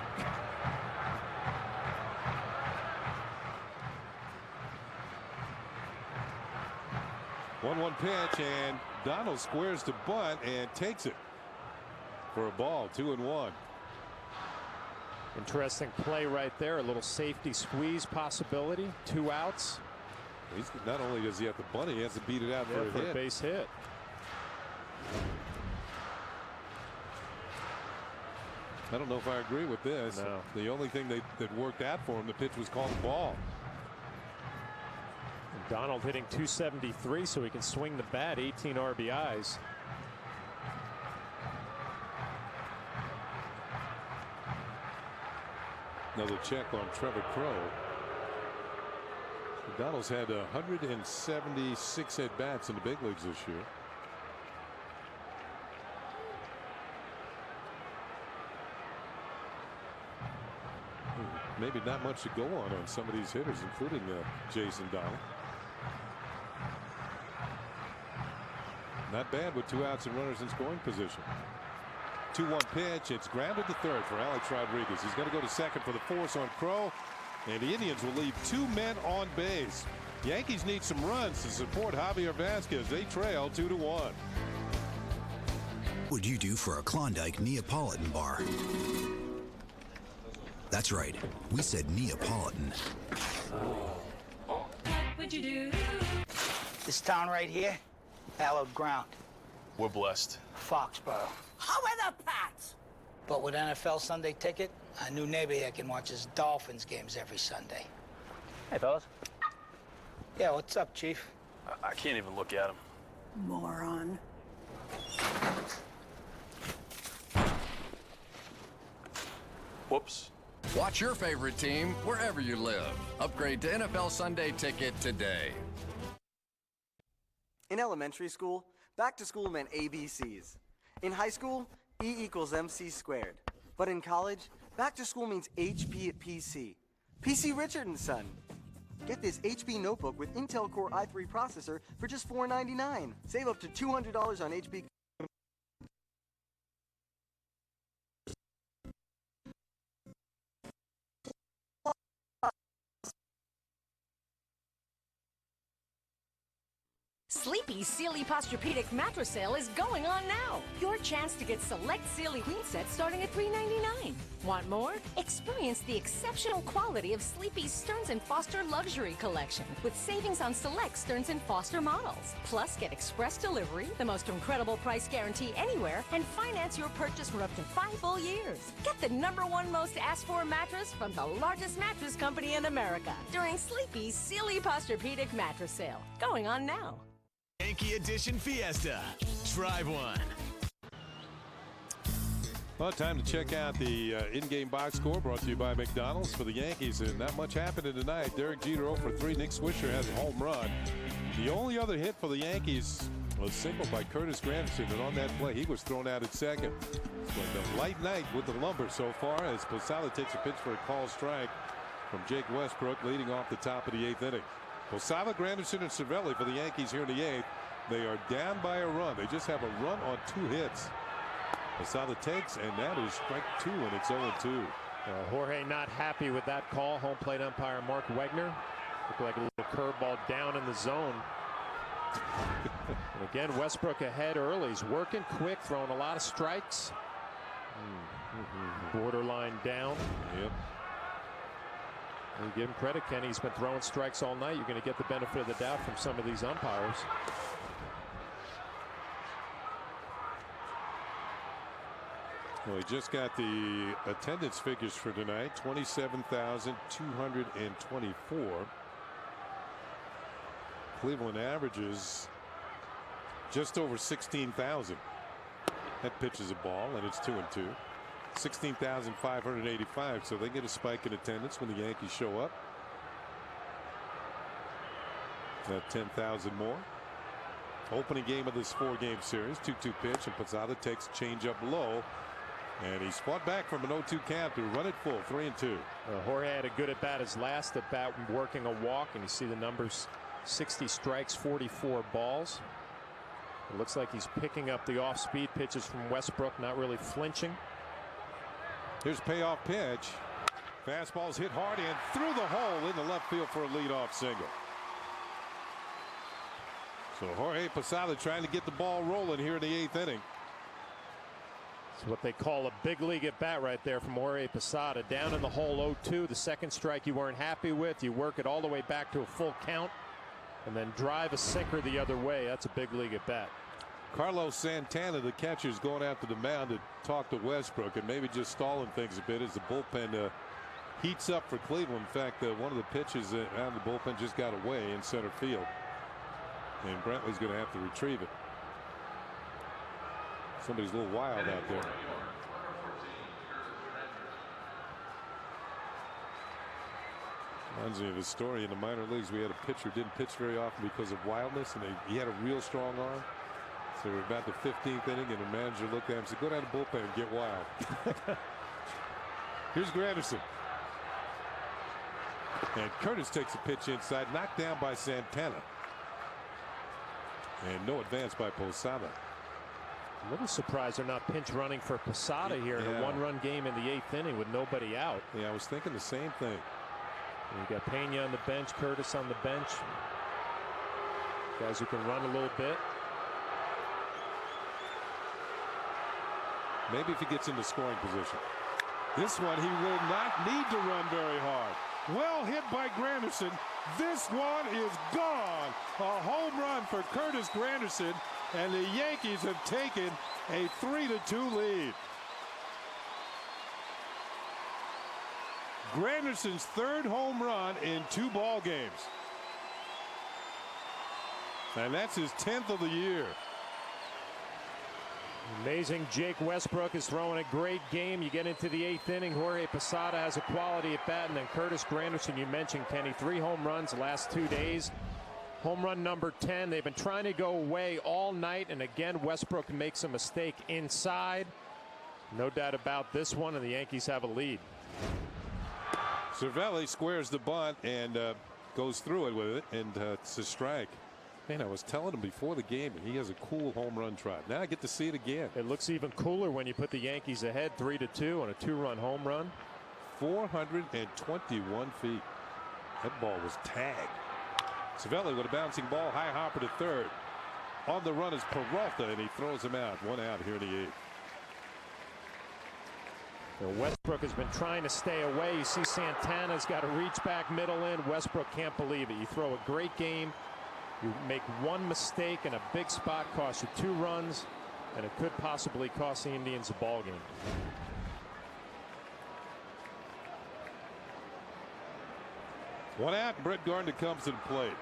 Speaker 2: 1-1 pitch, and Donald squares to bunt and takes it for a ball. 2-1.
Speaker 3: Interesting play right there. A little safety squeeze possibility. 2 outs.
Speaker 2: He's not only does he have to bunt, he has to beat it out for a hit.
Speaker 3: Base hit.
Speaker 2: I don't know if I agree with this.
Speaker 3: No.
Speaker 2: The only thing that worked out for him, the pitch was called ball.
Speaker 3: Donald hitting .273, so he can swing the bat. 18 RBIs.
Speaker 2: Another check on Trevor Crow. Donald's had 176 at bats in the big leagues this year. Maybe not much to go on some of these hitters, including Jason Donald. Not bad with 2 outs and runners in scoring position. 2-1 pitch. It's grounded to third for Alex Rodriguez. He's going to go to second for the force on Crow. And the Indians will leave 2 men on base. Yankees need some runs to support Javier Vasquez. They trail 2-1.
Speaker 4: What would you do for a Klondike Neapolitan bar? That's right. We said Neapolitan.
Speaker 11: What would you do?
Speaker 13: This town right here, hallowed ground.
Speaker 19: We're blessed.
Speaker 13: Foxborough. How are the Pats? But with NFL Sunday Ticket, a new neighbor here can watch his Dolphins games every Sunday.
Speaker 19: Hey, fellas.
Speaker 13: Yeah, what's up, Chief?
Speaker 19: I can't even look at him.
Speaker 11: Moron.
Speaker 19: Whoops.
Speaker 14: Watch your favorite team wherever you live. Upgrade to NFL Sunday Ticket today.
Speaker 15: In elementary school, back to school meant ABCs. In high school, E equals MC squared. But in college, back to school means HP at PC. PC Richard & Son. Get this HP notebook with Intel Core i3 processor for just $499. Save up to $200 on HP.
Speaker 9: Sleepy's Sealy Posturepedic Mattress Sale is going on now. Your chance to get select Sealy queen sets starting at $3.99. Want more? Experience the exceptional quality of Sleepy's Stearns & Foster Luxury Collection with savings on select Stearns & Foster models. Plus, get express delivery, the most incredible price guarantee anywhere, and finance your purchase for up to 5 full years. Get the #1 most asked for mattress from the largest mattress company in America during Sleepy's Sealy Posturepedic Mattress Sale. Going on now.
Speaker 16: Yankee Edition Fiesta. Drive one.
Speaker 2: Well, time to check out the in-game box score brought to you by McDonald's for the Yankees. And not much happening tonight. Derek Jeter 0 for 3. Nick Swisher has a home run. The only other hit for the Yankees was single by Curtis Granderson. And on that play, he was thrown out at second. But a light night with the lumber so far as Posada takes a pitch for a called strike from Jake Westbrook, leading off the top of the 8th inning. Posada, Granderson, and Cervelli for the Yankees here in the 8th. They are down by a run. They just have a run on 2 hits. Posada takes, and that is strike 2, and it's 0-2.
Speaker 3: Jorge not happy with that call. Home plate umpire Mark Wegner. Looked like a little curveball down in the zone. And again, Westbrook ahead early. He's working quick, throwing a lot of strikes. Borderline down.
Speaker 2: Yep.
Speaker 3: You give him credit, Kenny. He's been throwing strikes all night. You're going to get the benefit of the doubt from some of these umpires.
Speaker 2: Well, he just got the attendance figures for tonight. 27,224. Cleveland averages just over 16,000. That pitch is a ball, and it's 2-2. 16,585, so they get a spike in attendance when the Yankees show up. That 10,000 more. Opening game of this 4-game series. 2-2 pitch, and Posada takes changeup low. And he's fought back from an 0-2 count to run it full, 3-2.
Speaker 3: Jorge had a good at bat his last at bat, working a walk, and you see the numbers: 60 strikes, 44 balls. It looks like he's picking up the off-speed pitches from Westbrook, not really flinching.
Speaker 2: Here's payoff pitch. Fastball's hit hard and through the hole in the left field for a leadoff single. So Jorge Posada trying to get the ball rolling here in the 8th inning.
Speaker 3: It's what they call a big league at bat right there from Jorge Posada. Down in the hole, 0-2. The second strike you weren't happy with. You work it all the way back to a full count and then drive a sinker the other way. That's a big league at bat.
Speaker 2: Carlos Santana, the catcher, is going out to the mound to talk to Westbrook and maybe just stalling things a bit as the bullpen heats up for Cleveland. In fact, one of the pitches out of the bullpen just got away in center field, and Brantley's going to have to retrieve it. Somebody's a little wild out there. Reminds me of a story in the minor leagues. We had a pitcher didn't pitch very often because of wildness, and he had a real strong arm. So we're about the 15th inning, and the manager looked at him and said, "Go down to the bullpen and get wild." Here's Granderson. And Curtis takes a pitch inside, knocked down by Santana. And no advance by Posada.
Speaker 3: A little surprised they're not pinch running for Posada here in a 1-run game in the 8th inning with nobody out.
Speaker 2: Yeah, I was thinking the same thing.
Speaker 3: And you got Pena on the bench, Curtis on the bench. Guys who can run a little bit.
Speaker 2: Maybe if he gets into scoring position. This one he will not need to run very hard. Well hit by Granderson. This one is gone. A home run for Curtis Granderson, and the Yankees have taken a 3-2 lead. Granderson's 3rd home run in 2 ball games. And that's his 10th of the year.
Speaker 3: Amazing. Jake Westbrook is throwing a great game. You get into the 8th inning. Jorge Posada has a quality at bat, and then Curtis Granderson, you mentioned, Kenny, 3 home runs the last 2 days. Home run number 10. They've been trying to go away all night, and again Westbrook makes a mistake inside. No doubt about this one, and the Yankees have a lead.
Speaker 2: Cervelli squares the bunt and goes through it with it, and it's a strike. Man, I was telling him before the game, and he has a cool home run trot. Now I get to see it again.
Speaker 3: It looks even cooler when you put the Yankees ahead 3-2 on a 2-run home run.
Speaker 2: 421 feet. That ball was tagged. Cervelli with a bouncing ball, high hopper to third. On the run is Peralta, and he throws him out. 1 out here in the 8th.
Speaker 3: Westbrook has been trying to stay away. You see Santana's got to reach back middle in. Westbrook can't believe it. You throw a great game, you make one mistake, and a big spot costs you 2 runs, and it could possibly cost the Indians a ball game.
Speaker 2: One out, Brett Gardner comes to the plate.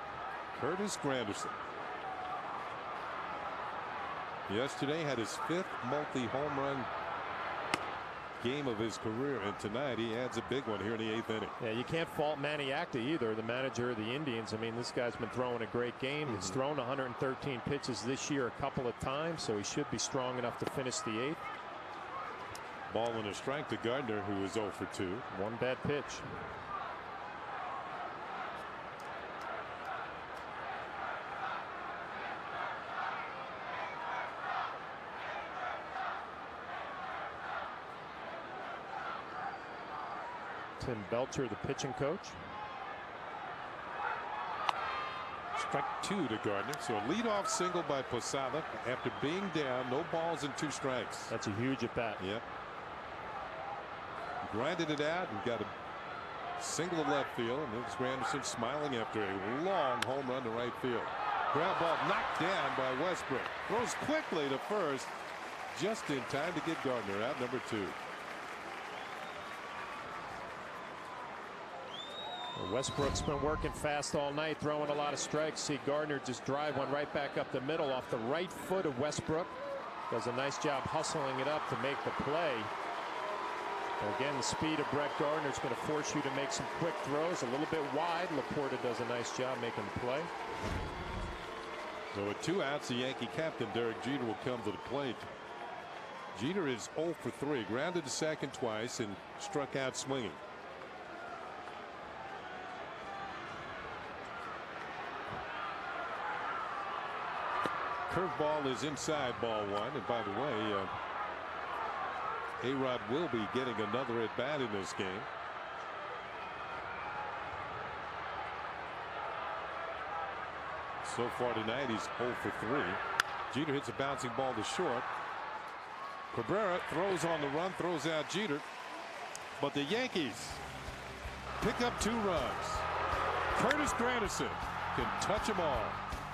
Speaker 2: Curtis Granderson. Yesterday had his 5th multi-home run game of his career, and tonight he adds a big one here in the 8th inning.
Speaker 3: Yeah, you can't fault Manny Acta either, the manager of the Indians. I mean, this guy's been throwing a great game. He's thrown 113 pitches this year a couple of times, so he should be strong enough to finish the 8th.
Speaker 2: Ball and a strike to Gardner, who is 0 for 2.
Speaker 3: One bad pitch. Tim Belcher, the pitching coach.
Speaker 2: Strike 2 to Gardner. So a leadoff single by Posada after being down. No balls and 2 strikes.
Speaker 3: That's a huge at bat.
Speaker 2: Yep. Grinded it out and got a single to left field. And there's Granderson smiling after a long home run to right field. Ground ball knocked down by Westbrook. Throws quickly to first, just in time to get Gardner out, number 2.
Speaker 3: Westbrook's been working fast all night, throwing a lot of strikes. See Gardner just drive one right back up the middle off the right foot of Westbrook. Does a nice job hustling it up to make the play. Again, the speed of Brett Gardner is going to force you to make some quick throws. A little bit wide. Laporta does a nice job making the play.
Speaker 2: So with 2 outs, the Yankee captain Derek Jeter will come to the plate. Jeter is 0 for 3. Grounded to second twice and struck out swinging. Curveball is inside, ball 1. And by the way, A-Rod will be getting another at bat in this game. So far tonight, he's 0 for 3. Jeter hits a bouncing ball to short. Cabrera throws on the run, throws out Jeter. But the Yankees pick up 2 runs. Curtis Granderson can touch them all.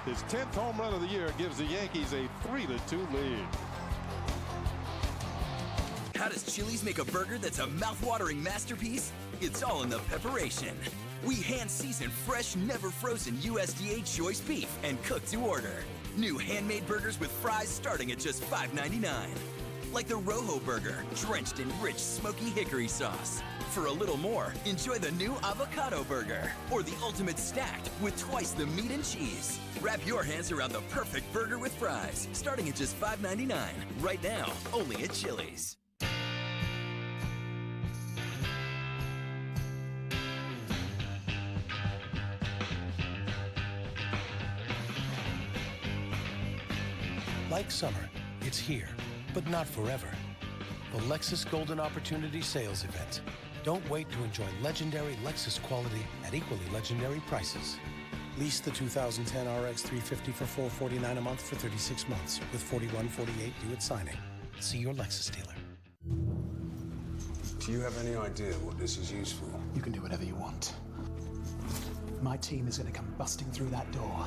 Speaker 2: His 10th home run of the year gives the Yankees a 3-2 lead.
Speaker 10: How does Chili's make a burger that's a mouth-watering masterpiece? It's all in the preparation. We hand-season fresh, never-frozen USDA choice beef and cook to order. New handmade burgers with fries starting at just $5.99. Like the Rojo Burger, drenched in rich, smoky hickory sauce. For a little more, enjoy the new Avocado Burger, or the Ultimate Stacked with twice the meat and cheese. Wrap your hands around the perfect burger with fries, starting at just $5.99. Right now, only at Chili's.
Speaker 17: Like summer, it's here, but not forever. The Lexus Golden Opportunity Sales Event. Don't wait to enjoy legendary Lexus quality at equally legendary prices. Lease the 2010 RX 350 for $449 a month for 36 months, with $41.48 due at signing. See your Lexus dealer.
Speaker 18: Do you have any idea what this is used for?
Speaker 20: You can do whatever you want. My team is going to come busting through that door.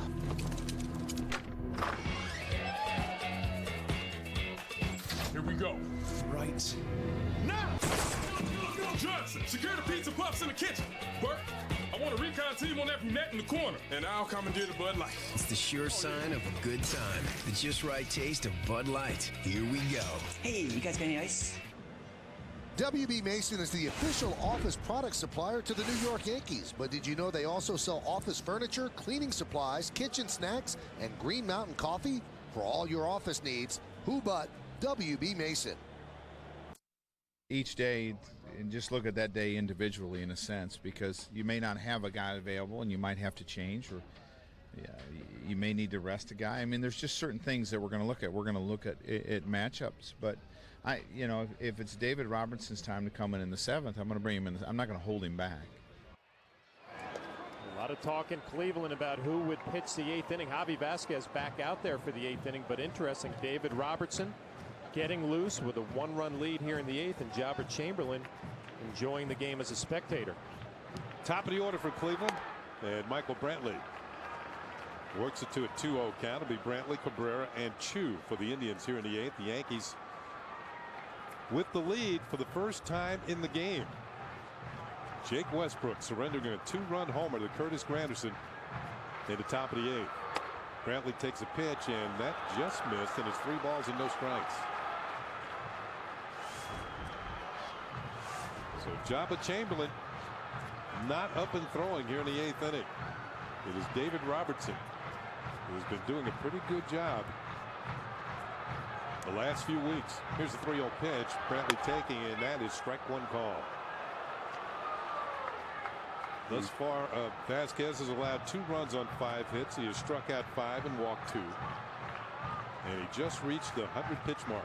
Speaker 21: Here we go.
Speaker 20: Right
Speaker 21: now! Johnson, secure the pizza puffs in the kitchen. Bert, I want a recon team on that brunette in the corner, and I'll commandeer the Bud Light.
Speaker 22: It's the sure sign of a good time. The just right taste of Bud Light. Here we go.
Speaker 24: Hey, you guys got any ice?
Speaker 27: WB Mason is the official office product supplier to the New York Yankees. But did you know they also sell office furniture, cleaning supplies, kitchen snacks, and Green Mountain coffee? For all your office needs, who but WB Mason.
Speaker 28: Each day, and just look at that day individually in a sense, because you may not have a guy available and you might have to change, or you may need to rest a guy. I mean, there's just certain things that we're going to look at. We're going to look at matchups. But if it's David Robertson's time to come in the 7th, I'm going to bring him in. I'm not going to hold him back.
Speaker 3: A A lot of talk in Cleveland about who would pitch the 8th inning. Javi Vasquez back out there for the 8th inning, but interesting, David Robertson getting loose with a 1-run lead here in the 8th, and Jobber Chamberlain enjoying the game as a spectator.
Speaker 2: Top of the order for Cleveland, and Michael Brantley works it to a 2-0 count. It'll be Brantley, Cabrera, and Chu for the Indians here in the 8th. The Yankees with the lead for the first time in the game. Jake Westbrook surrendering a 2-run homer to Curtis Granderson in the top of the 8th. Brantley takes a pitch, and that just missed, and it's 3 balls and no strikes. So Jabba Chamberlain not up and throwing here in the 8th inning. It is David Robertson who's been doing a pretty good job the last few weeks. Here's the 3-0 pitch. Brantley taking, and that is strike 1 call. Thus far, Vasquez has allowed 2 runs on 5 hits. He has struck out 5 and walked 2. And he just reached the 100-pitch mark.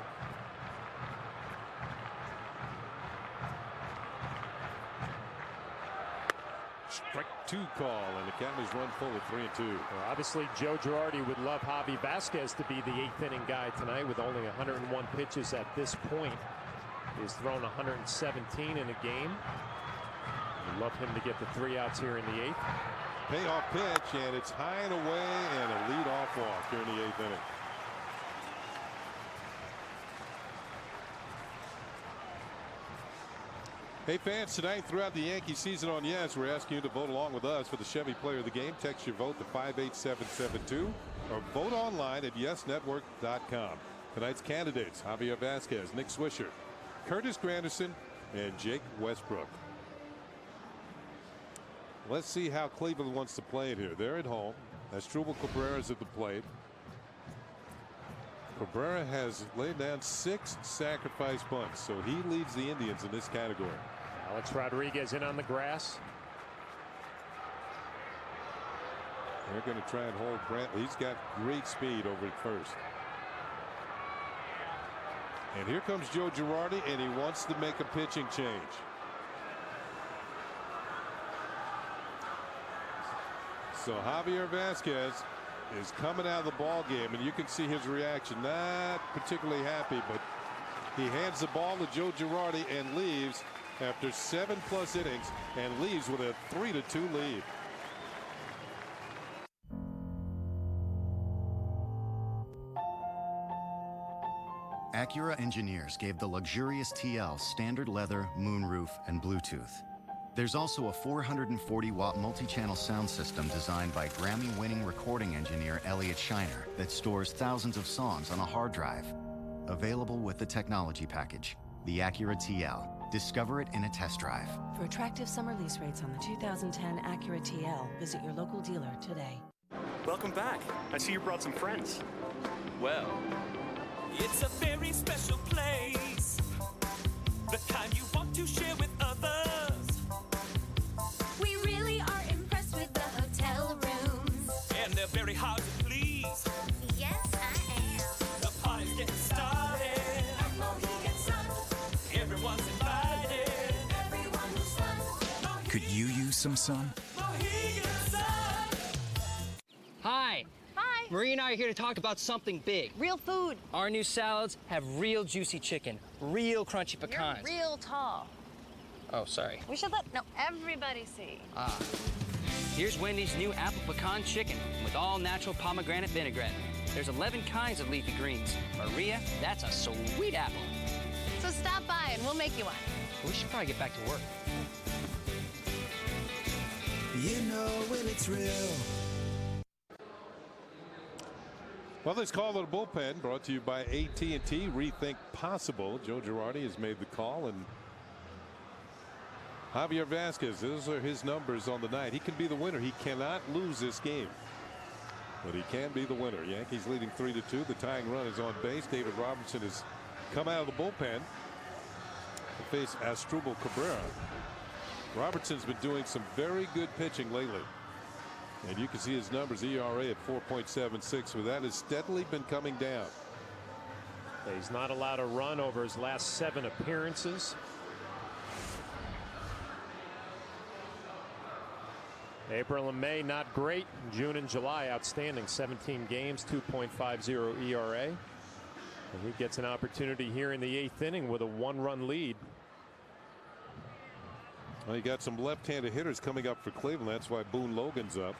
Speaker 2: Strike 2 call, and the count is run full at 3-2.
Speaker 3: Well, obviously, Joe Girardi would love Javi Vasquez to be the 8th inning guy tonight with only 101 pitches at this point. He's thrown 117 in a game. We'd love him to get the 3 outs here in the 8th.
Speaker 2: Payoff pitch, and it's high and away, and a leadoff walk here in the 8th inning. Hey fans, tonight throughout the Yankee season on Yes, we're asking you to vote along with us for the Chevy Player of the Game. Text your vote to 58772 or vote online at yesnetwork.com. Tonight's candidates: Javier Vasquez, Nick Swisher, Curtis Granderson, and Jake Westbrook. Let's see how Cleveland wants to play it here. They're at home. Asdrubal Cabrera's at the plate. Cabrera has laid down 6 sacrifice bunts, so he leads the Indians in this category.
Speaker 3: Alex Rodriguez in on the grass.
Speaker 2: They're going to try and hold Brantley. He's got great speed over at first. And here comes Joe Girardi, and he wants to make a pitching change. So Javier Vasquez is coming out of the ball game, and you can see his reaction. Not particularly happy, but he hands the ball to Joe Girardi and leaves after 7+ innings, and leaves with a 3-2 lead.
Speaker 1: Acura engineers gave the luxurious TL standard leather, moonroof, and Bluetooth. There's also a 440-watt multi-channel sound system designed by Grammy-winning recording engineer Elliot Shiner that stores thousands of songs on a hard drive. Available with the technology package, the Acura TL. Discover it in a test drive.
Speaker 5: For attractive summer lease rates on the 2010 Acura TL, visit your local dealer today.
Speaker 6: Welcome back. I see you brought some friends. Well,
Speaker 7: it's a very special place. The kind you want to share with others.
Speaker 8: We really are impressed with the hotel rooms.
Speaker 7: And they're very hard to please.
Speaker 8: Yes, I am.
Speaker 7: The party's getting started.
Speaker 8: At Mohegan Sun.
Speaker 7: Everyone's invited.
Speaker 8: Everyone who's fun.
Speaker 22: Could you use some sun?
Speaker 7: Mohegan Sun.
Speaker 23: Hi.
Speaker 8: Hi.
Speaker 23: Marie and I are here to talk about something big.
Speaker 8: Real food.
Speaker 23: Our new salads have real juicy chicken, real crunchy pecans.
Speaker 8: You're real tall.
Speaker 23: Oh, sorry.
Speaker 8: We should let everybody see.
Speaker 23: Here's Wendy's new apple pecan chicken with all natural pomegranate vinaigrette. There's 11 kinds of leafy greens. Maria, that's a sweet apple.
Speaker 8: So stop by and we'll make you one.
Speaker 23: We should probably get back to work.
Speaker 22: You know when it's real.
Speaker 2: Well, this call to the bullpen brought to you by AT&T. Rethink possible. Joe Girardi has made the call, and Javier Vasquez, those are his numbers on the night. He can be the winner. He cannot lose this game, but he can be the winner. Yankees leading 3-2. The tying run is on base. David Robertson has come out of the bullpen to face Asdrubal Cabrera. Robertson's been doing some very good pitching lately, and you can see his numbers. ERA at 4.76, but that has steadily been coming down.
Speaker 3: He's not allowed a run over his last 7 appearances. April and May not great. June and July outstanding. 17 games, 2.50 ERA. And he gets an opportunity here in the 8th inning with a 1-run lead.
Speaker 2: Well, you got some left-handed hitters coming up for Cleveland. That's why Boone Logan's up.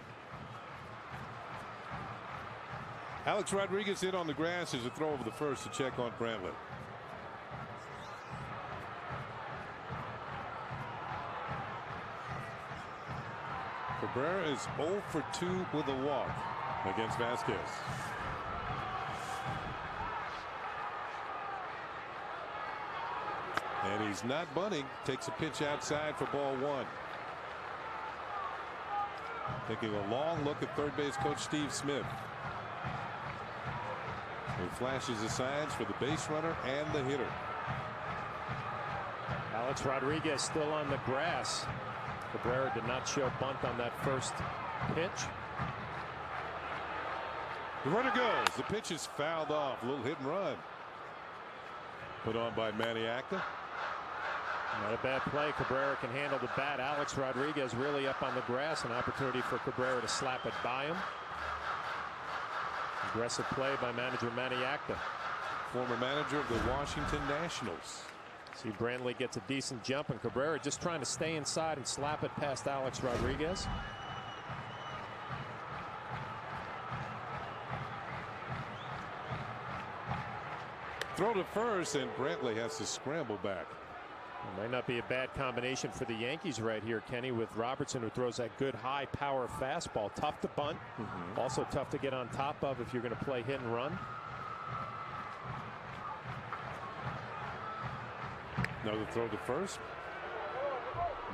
Speaker 2: Alex Rodriguez in on the grass as a throw over the first to check on Brantley. Cabrera is 0 for 2 with a walk against Vasquez. And he's not bunting. Takes a pitch outside for ball 1. Taking a long look at third base coach Steve Smith. He flashes the signs for the base runner and the hitter.
Speaker 3: Alex Rodriguez still on the grass. Cabrera did not show bunt on that first pitch.
Speaker 2: The runner goes. The pitch is fouled off. A little hit and run. Put on by Maniacta.
Speaker 3: Not a bad play. Cabrera can handle the bat. Alex Rodriguez really up on the grass. An opportunity for Cabrera to slap it by him. Aggressive play by manager Maniacta.
Speaker 2: Former manager of the Washington Nationals.
Speaker 3: See, Brantley gets a decent jump, and Cabrera just trying to stay inside and slap it past Alex Rodriguez.
Speaker 2: Throw to first, and Brantley has to scramble back.
Speaker 3: It might not be a bad combination for the Yankees right here, Kenny, with Robertson, who throws that good high power fastball. Tough to bunt. Also tough to get on top of if you're going to play hit and run.
Speaker 2: Another throw to first.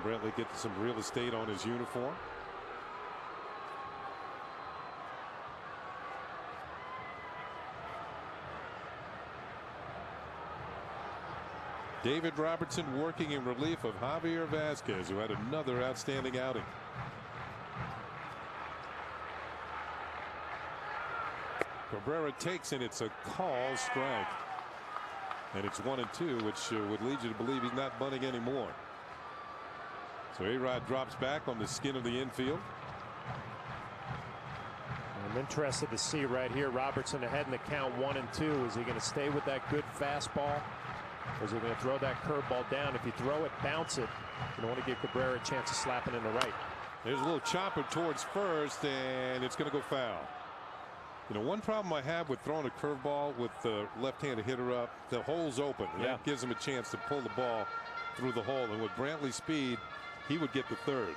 Speaker 2: Brantley gets some real estate on his uniform. David Robertson working in relief of Javier Vasquez, who had another outstanding outing. Cabrera takes, and it's a call strike. And it's 1-2, which would lead you to believe he's not bunting anymore. So A-Rod drops back on the skin of the infield.
Speaker 3: I'm interested to see right here Robertson ahead in the count 1-2. Is he going to stay with that good fastball? Or is he going to throw that curveball down? If you throw it, bounce it. You don't want to give Cabrera a chance of slapping in the right.
Speaker 2: There's a little chopper towards first, and it's going to go foul. You know, one problem I have with throwing a curveball with the left-handed hitter up, the hole's open, and that gives him a chance to pull the ball through the hole. And with Brantley's speed, he would get the third.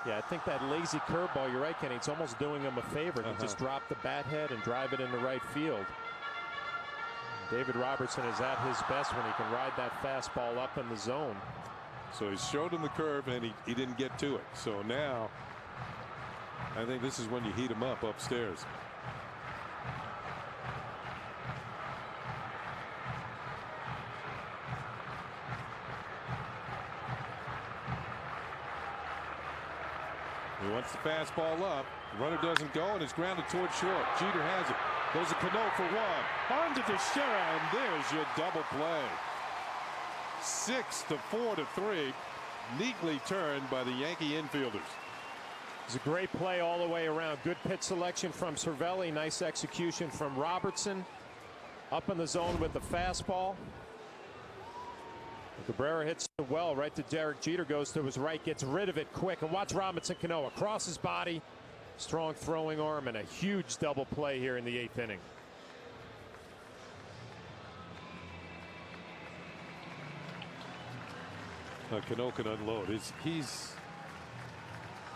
Speaker 3: Yeah, I think that lazy curveball, you're right, Kenny, it's almost doing him a favor to just drop the bat head and drive it into right field. David Robertson is at his best when he can ride that fastball up in the zone.
Speaker 2: So he showed him the curve, and he didn't get to it. So now I think this is when you heat him up upstairs. He wants the fastball up. The runner doesn't go, and it's grounded towards short. Jeter has it. Goes a Cano for one. On to Teixeira, and there's your double play. 6-4-3. Neatly turned by the Yankee infielders.
Speaker 3: It's a great play all the way around. Good pitch selection from Cervelli. Nice execution from Robertson. Up in the zone with the fastball. Cabrera hits it well right to Derek Jeter. Goes to his right, gets rid of it quick. And watch Robinson Cano across his body. Strong throwing arm, and a huge double play here in the 8th inning.
Speaker 2: Cano can unload.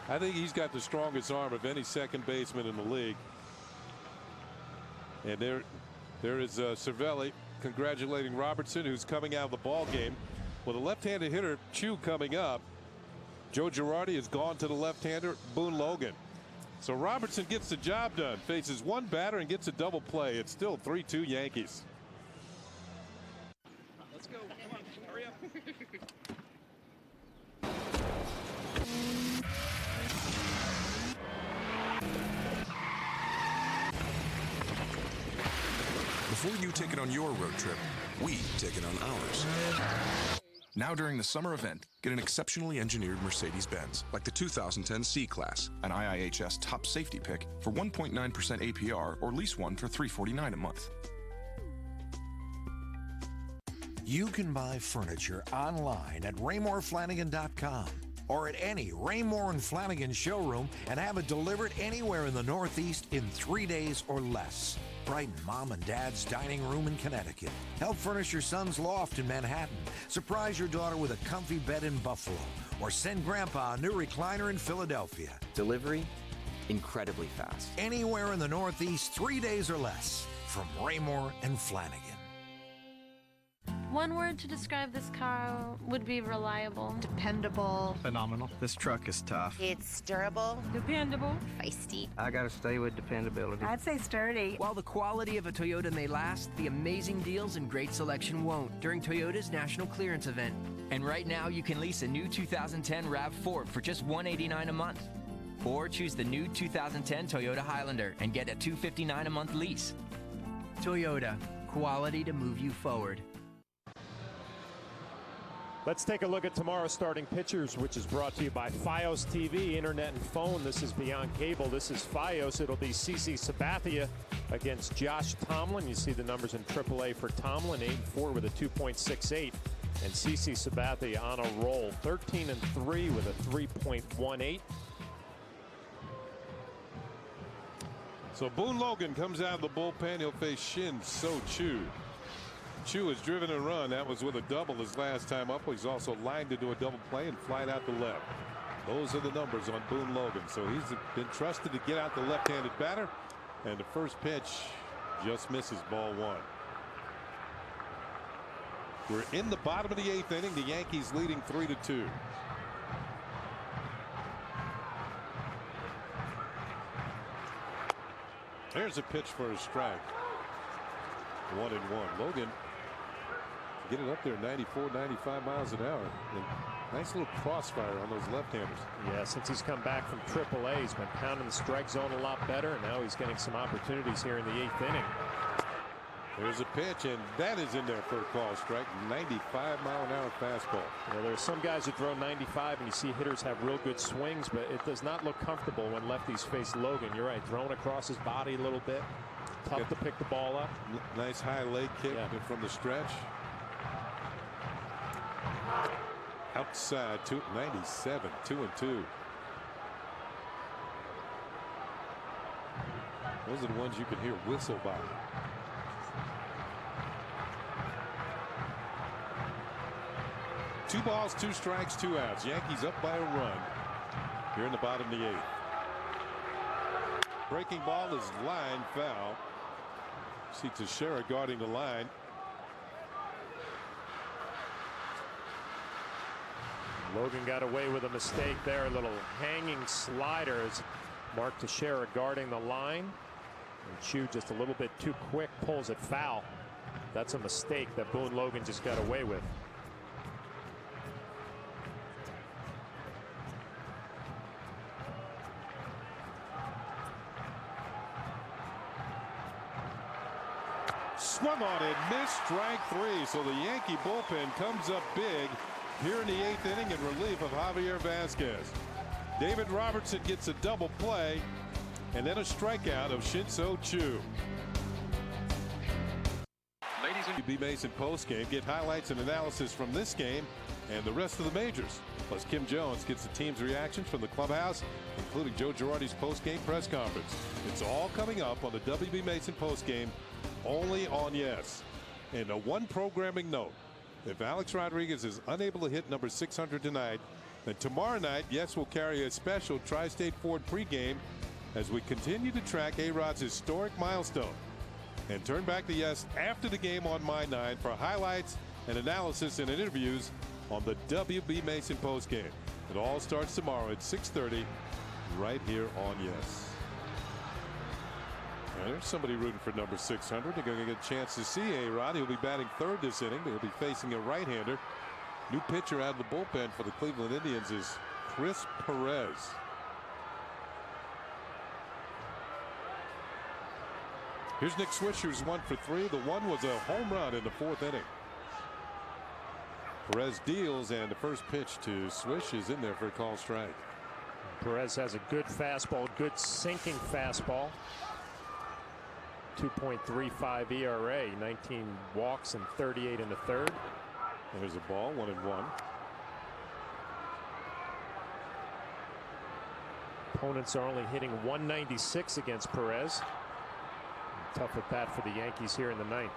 Speaker 2: I think he's got the strongest arm of any second baseman in the league. And there is Cervelli congratulating Robertson, who's coming out of the ball game. With a left-handed hitter, Chu, coming up. Joe Girardi has gone to the left-hander, Boone Logan. So Robertson gets the job done, faces one batter and gets a double play. It's still 3-2 Yankees.
Speaker 4: Let's go. Come on, hurry up.
Speaker 11: Before you take it on your road trip, we take it on ours. Now during the summer event, get an exceptionally engineered Mercedes-Benz, like the 2010 C-Class, an IIHS top safety pick for 1.9% APR, or lease one for $349 a month.
Speaker 12: You can buy furniture online at RaymoreFlanagan.com or at any Raymore and Flanagan showroom and have it delivered anywhere in the Northeast in 3 days or less. Brighten Mom and Dad's dining room in Connecticut. Help furnish your son's loft in Manhattan. Surprise your daughter with a comfy bed in Buffalo. Or send Grandpa a new recliner in Philadelphia.
Speaker 13: Delivery, incredibly fast.
Speaker 12: Anywhere in the Northeast, 3 days or less. From Raymore and Flanagan.
Speaker 14: One word to describe this car would be reliable.
Speaker 15: Dependable. Phenomenal. This truck is tough.
Speaker 19: It's durable.
Speaker 14: Dependable.
Speaker 19: Feisty.
Speaker 15: I gotta stay with dependability.
Speaker 19: I'd say sturdy.
Speaker 25: While the quality of a Toyota may last, the amazing deals and great selection won't during Toyota's National Clearance Event. And right now, you can lease a new 2010 RAV4 for just $189 a month. Or choose the new 2010 Toyota Highlander and get a $259 a month lease. Toyota, quality to move you forward.
Speaker 3: Let's take a look at tomorrow's starting pitchers, which is brought to you by Fios TV, Internet and Phone. This is Beyond Cable. This is Fios. It'll be CC Sabathia against Josh Tomlin. You see the numbers in AAA for Tomlin, 8-4 with a 2.68. And CC Sabathia on a roll, 13-3 with a 3.18.
Speaker 2: So Boone Logan comes out of the bullpen. He'll face Shin So Chu. Chu has driven a run. That was with a double his last time up. He's also lined to do a double play and flied out the left. Those are the numbers on Boone Logan. So he's been trusted to get out the left-handed batter. And the first pitch just misses, ball one. We're in the bottom of the 8th inning. The Yankees leading 3-2. There's a pitch for a strike. 1-1. Logan get it up there 94, 95 miles an hour. And nice little crossfire on those left-handers.
Speaker 3: Yeah, since he's come back from AAA, he's been pounding the strike zone a lot better. And now he's getting some opportunities here in the 8th inning.
Speaker 2: There's a pitch, and that is in there for a call strike. 95-mile-an-hour fastball.
Speaker 3: You know, there are some guys who throw 95, and you see hitters have real good swings, but it does not look comfortable when lefties face Logan. You're right, throwing across his body a little bit. Tough to pick the ball up.
Speaker 2: Nice high leg kick from the stretch. Outside, 97, 2-2. Those are the ones you can hear whistle by. Two balls, 2 strikes, 2 outs. Yankees up by a run here in the bottom of the 8th. Breaking ball is line foul. See Teixeira guarding the line.
Speaker 3: Logan got away with a mistake there. A little hanging slider as Mark Teixeira guarding the line. And Chu just a little bit too quick, pulls it foul. That's a mistake that Boone Logan just got away with.
Speaker 2: Swung on it, missed, strike 3. So the Yankee bullpen comes up big here in the 8th inning in relief of Javier Vasquez. David Robertson gets a double play and then a strikeout of Shin-So Chu. Ladies and B. Mason postgame. Get highlights and analysis from this game and the rest of the majors. Plus Kim Jones gets the team's reactions from the clubhouse, including Joe Girardi's postgame press conference. It's all coming up on the WB Mason postgame only on Yes. And a one programming note. If Alex Rodriguez is unable to hit number 600 tonight, then tomorrow night, Yes will carry a special Tri-State Ford pregame as we continue to track A-Rod's historic milestone. And turn back to Yes after the game on My 9 for highlights and analysis and interviews on the WB Mason postgame. It all starts tomorrow at 6:30 right here on Yes. Now, there's somebody rooting for number 600. They're going to get a chance to see A-Rod. He'll be batting 3rd this inning, but he'll be facing a right-hander. New pitcher out of the bullpen for the Cleveland Indians is Chris Perez. Here's Nick Swisher's 1 for 3. The one was a home run in the 4th inning. Perez deals, and the first pitch to Swish is in there for a call strike.
Speaker 3: Perez has a good fastball, good sinking fastball. 2.35 ERA, 19 walks and 38 in the third.
Speaker 2: There's a ball, 1-1.
Speaker 3: Opponents are only hitting 196 against Perez. Tough at bat for the Yankees here in the ninth.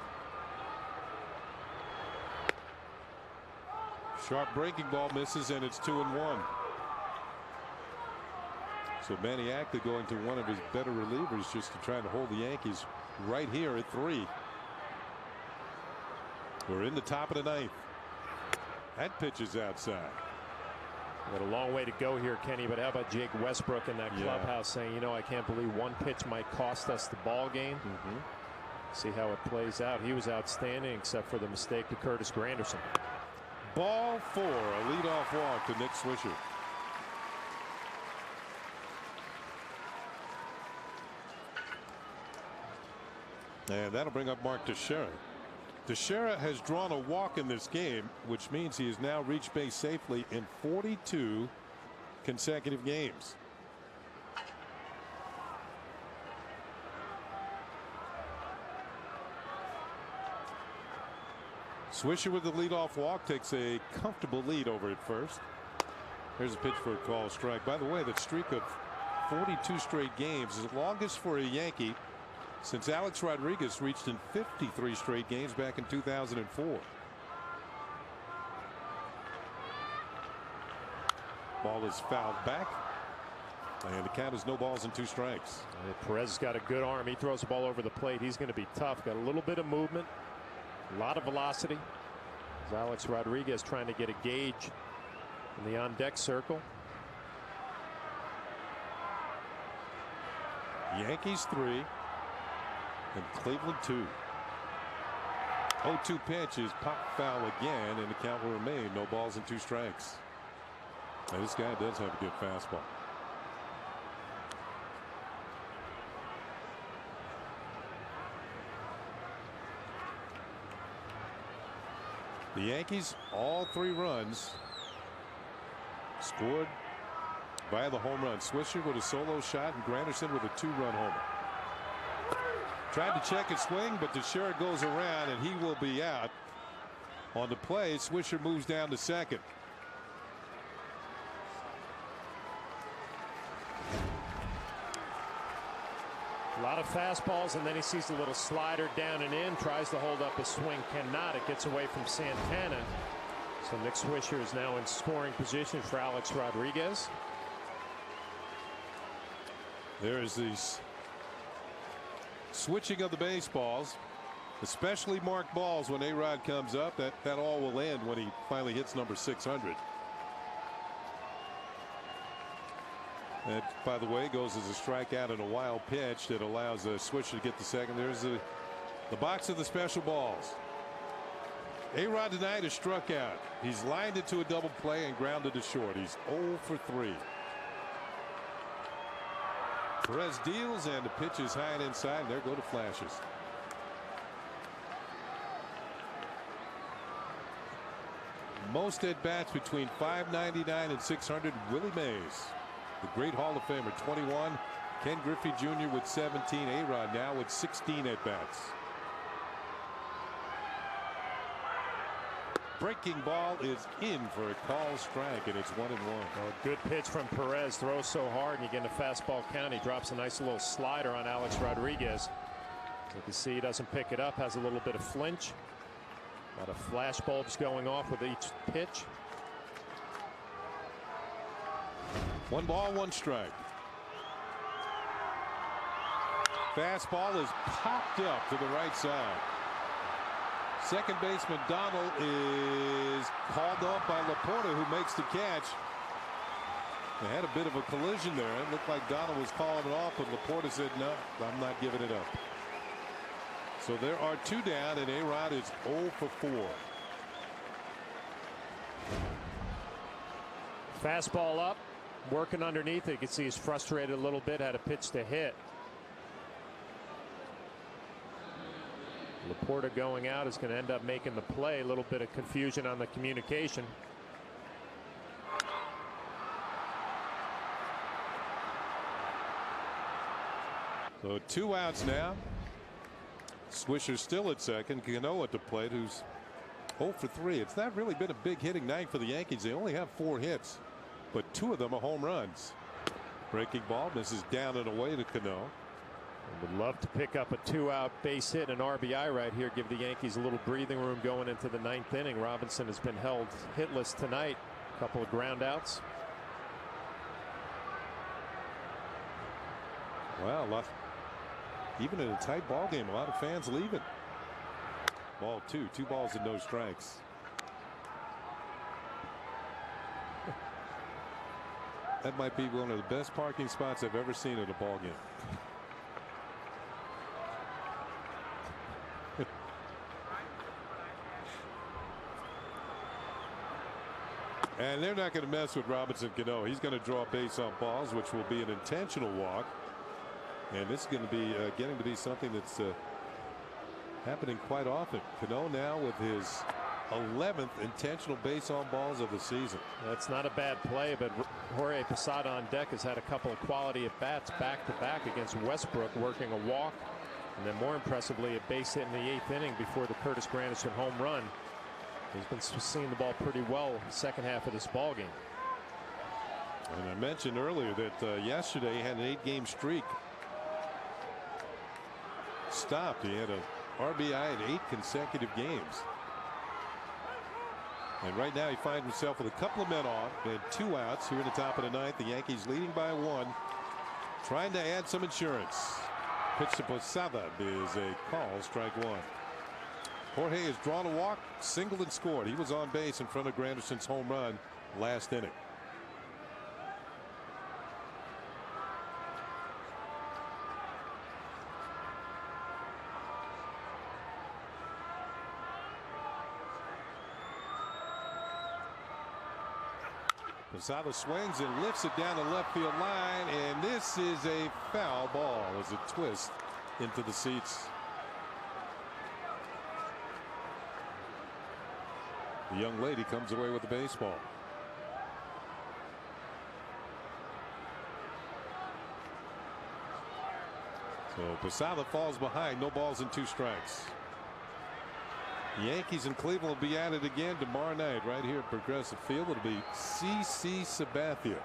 Speaker 2: Sharp breaking ball misses, and it's 2-1. So Maniacally going to one of his better relievers just to try to hold the Yankees right here at 3. We're in the top of the ninth. That pitch is outside.
Speaker 3: Got a long way to go here, Kenny, but how about Jake Westbrook in that clubhouse saying, you know, I can't believe one pitch might cost us the ball game. See how it plays out. He was outstanding except for the mistake to Curtis Granderson.
Speaker 2: Ball 4, a leadoff walk to Nick Swisher. And that'll bring up Mark Teixeira. Teixeira has drawn a walk in this game, which means he has now reached base safely in 42 consecutive games. Swisher with the leadoff walk takes a comfortable lead over at first. Here's a pitch for a call strike. By the way, that streak of 42 straight games is the longest for a Yankee since Alex Rodriguez reached in 53 straight games back in 2004. Ball is fouled back, and the count is no balls and 2 strikes.
Speaker 3: Perez has got a good arm. He throws the ball over the plate. He's going to be tough. Got a little bit of movement, a lot of velocity. As Alex Rodriguez trying to get a gauge in the on-deck circle.
Speaker 2: Yankees 3 and Cleveland 2. 0-2 pitch is pop foul again, and the count will remain no balls and 2 strikes. And this guy does have a good fastball. The Yankees, all 3 runs scored via the home run. Swisher with a solo shot and Granderson with a 2-run homer. Tried to check his swing, but Teixeira goes around and he will be out. On the play, Swisher moves down to second.
Speaker 3: A lot of fastballs, and then he sees a little slider down and in, tries to hold up his swing, cannot. It gets away from Santana. So Nick Swisher is now in scoring position for Alex Rodriguez.
Speaker 2: There's these switching of the baseballs, especially marked balls. When A-Rod comes up, that all will end when he finally hits number 600. That, by the way, goes as a strikeout and a wild pitch that allows a Swisher to get the second. There's the box of the special balls. A-Rod tonight has struck out. He's lined it to a double play and grounded to short. He's 0 for 3. Perez deals, and the pitch is high and inside, and there go the flashes. Most at bats between 599 and 600. Willie Mays, the great Hall of Famer, 21. Ken Griffey Jr. with 17. A-Rod now with 16 at bats. Breaking ball is in for a call strike, and it's 1-1.
Speaker 3: Oh, good pitch from Perez. Throws so hard, and you get a fastball count. He drops a nice little slider on Alex Rodriguez. You can see he doesn't pick it up. Has a little bit of flinch. A lot of flash bulbs going off with each pitch.
Speaker 2: 1 ball, 1 strike. Fastball is popped up to the right side. Second baseman Donald is called up by Laporta, who makes the catch. They had a bit of a collision there. It looked like Donald was calling it off, but Laporta said, no, I'm not giving it up. So there are 2 down, and A-Rod is 0 for 4.
Speaker 3: Fastball up, working underneath it. You can see he's frustrated a little bit, had a pitch to hit. Laporta going out is going to end up making the play. A little bit of confusion on the communication.
Speaker 2: So 2 outs now. Swisher's still at second. Cano at the plate, who's 0 for 3. It's not really been a big hitting night for the Yankees. They only have 4 hits, but 2 of them are home runs. Breaking ball misses down and away to Cano.
Speaker 3: Would love to pick up a 2-out base hit and an RBI right here. Give the Yankees a little breathing room going into the 9th inning. Robinson has been held hitless tonight. A couple of ground outs.
Speaker 2: Wow, even in a tight ball game, a lot of fans leaving. Ball 2, 2 balls and no strikes. That might be one of the best parking spots I've ever seen at a ball game. And they're not going to mess with Robinson Cano. He's going to draw base on balls, which will be an intentional walk. And this is going to be getting to be something that's happening quite often. Cano now with his 11th intentional base on balls of the season.
Speaker 3: That's not a bad play, but Jorge Posada on deck has had a couple of quality at bats back to back against Westbrook, working a walk, and then more impressively a base hit in the 8th inning before the Curtis Granderson home run. He's been seeing the ball pretty well the second half of this ball game.
Speaker 2: And I mentioned earlier that yesterday he had an 8-game streak stopped. He had an RBI in 8 consecutive games. And right now he finds himself with a couple of men on and 2 outs here in the top of the 9th. The Yankees leading by 1, trying to add some insurance. Pitch to Posada is a call, strike 1. Jorge has drawn a walk, singled and scored. He was on base in front of Granderson's home run last inning. Posada swings and lifts it down the left field line, and this is a foul ball as it twists into the seats. The young lady comes away with the baseball. So Posada falls behind, no balls and 2 strikes. The Yankees in Cleveland will be at it again tomorrow night right here at Progressive Field. It'll be CC Sabathia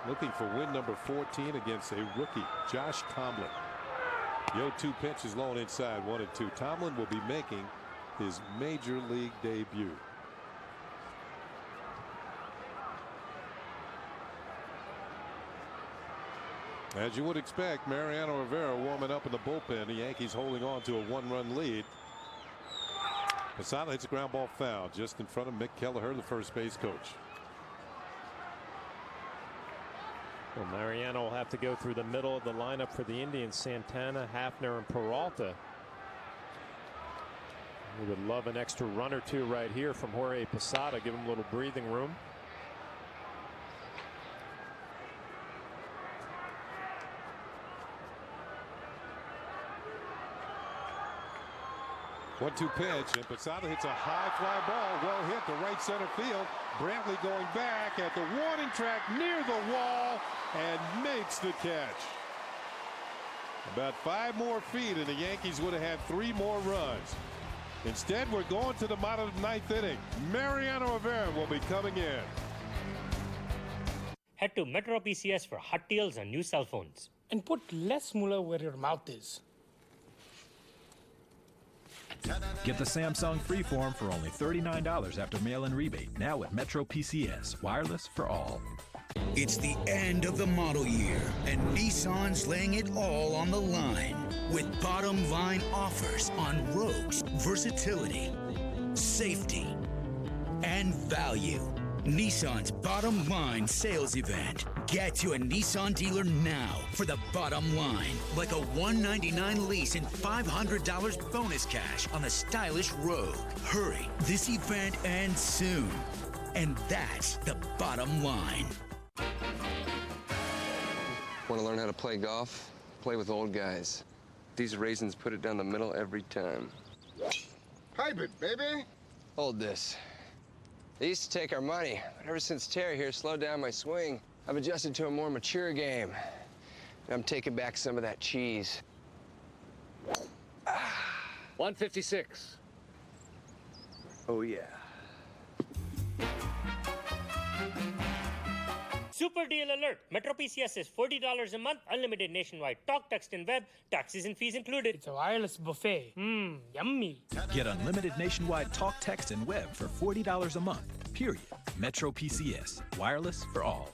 Speaker 2: looking for win number 14 against a rookie, Josh Tomlin. The 0-2 pitch is low inside, 1-2. Tomlin will be making his major league debut. As you would expect, Mariano Rivera warming up in the bullpen. The Yankees holding on to a 1-run lead. Posada hits a ground ball foul just in front of Mick Kelleher, the first base coach.
Speaker 3: Well, Mariano will have to go through the middle of the lineup for the Indians. Santana, Hafner, and Peralta. We would love an extra run or 2 right here from Jorge Posada. Give him a little breathing room.
Speaker 2: One-two pitch, and Posada hits a high fly ball, well hit to right center field. Brantley going back at the warning track near the wall and makes the catch. About 5 more feet, and the Yankees would have had 3 more runs. Instead, we're going to the bottom of the 9th inning. Mariano Rivera will be coming in.
Speaker 9: Head to Metro PCS for hot deals on new cell phones.
Speaker 10: And put less moolah where your mouth is.
Speaker 16: Get the Samsung Freeform for only $39 after mail-in rebate. Now at Metro PCS. Wireless for all.
Speaker 17: It's the end of the model year, and Nissan's laying it all on the line with bottom line offers on Rogue's versatility, safety, and value. Nissan's bottom line sales event. Get to a Nissan dealer now for the bottom line, like a $199 lease and $500 bonus cash on the stylish Rogue. Hurry, this event ends soon. And that's the bottom line.
Speaker 18: Want to learn how to play golf? Play with old guys.
Speaker 1: These raisins put it down the middle every time.
Speaker 18: Hybrid, baby.
Speaker 1: Hold this. They used to take our money, but ever since Terry here slowed down my swing, I've adjusted to a more mature game. And I'm taking back some of that cheese.
Speaker 9: 156.
Speaker 1: Oh, yeah.
Speaker 9: Super deal alert. Metro PCS is $40 a month, unlimited nationwide talk, text, and web, taxes and fees included.
Speaker 10: It's a wireless buffet. Mmm, yummy.
Speaker 16: Get unlimited nationwide talk, text, and web for $40 a month, period. Metro PCS, wireless for all.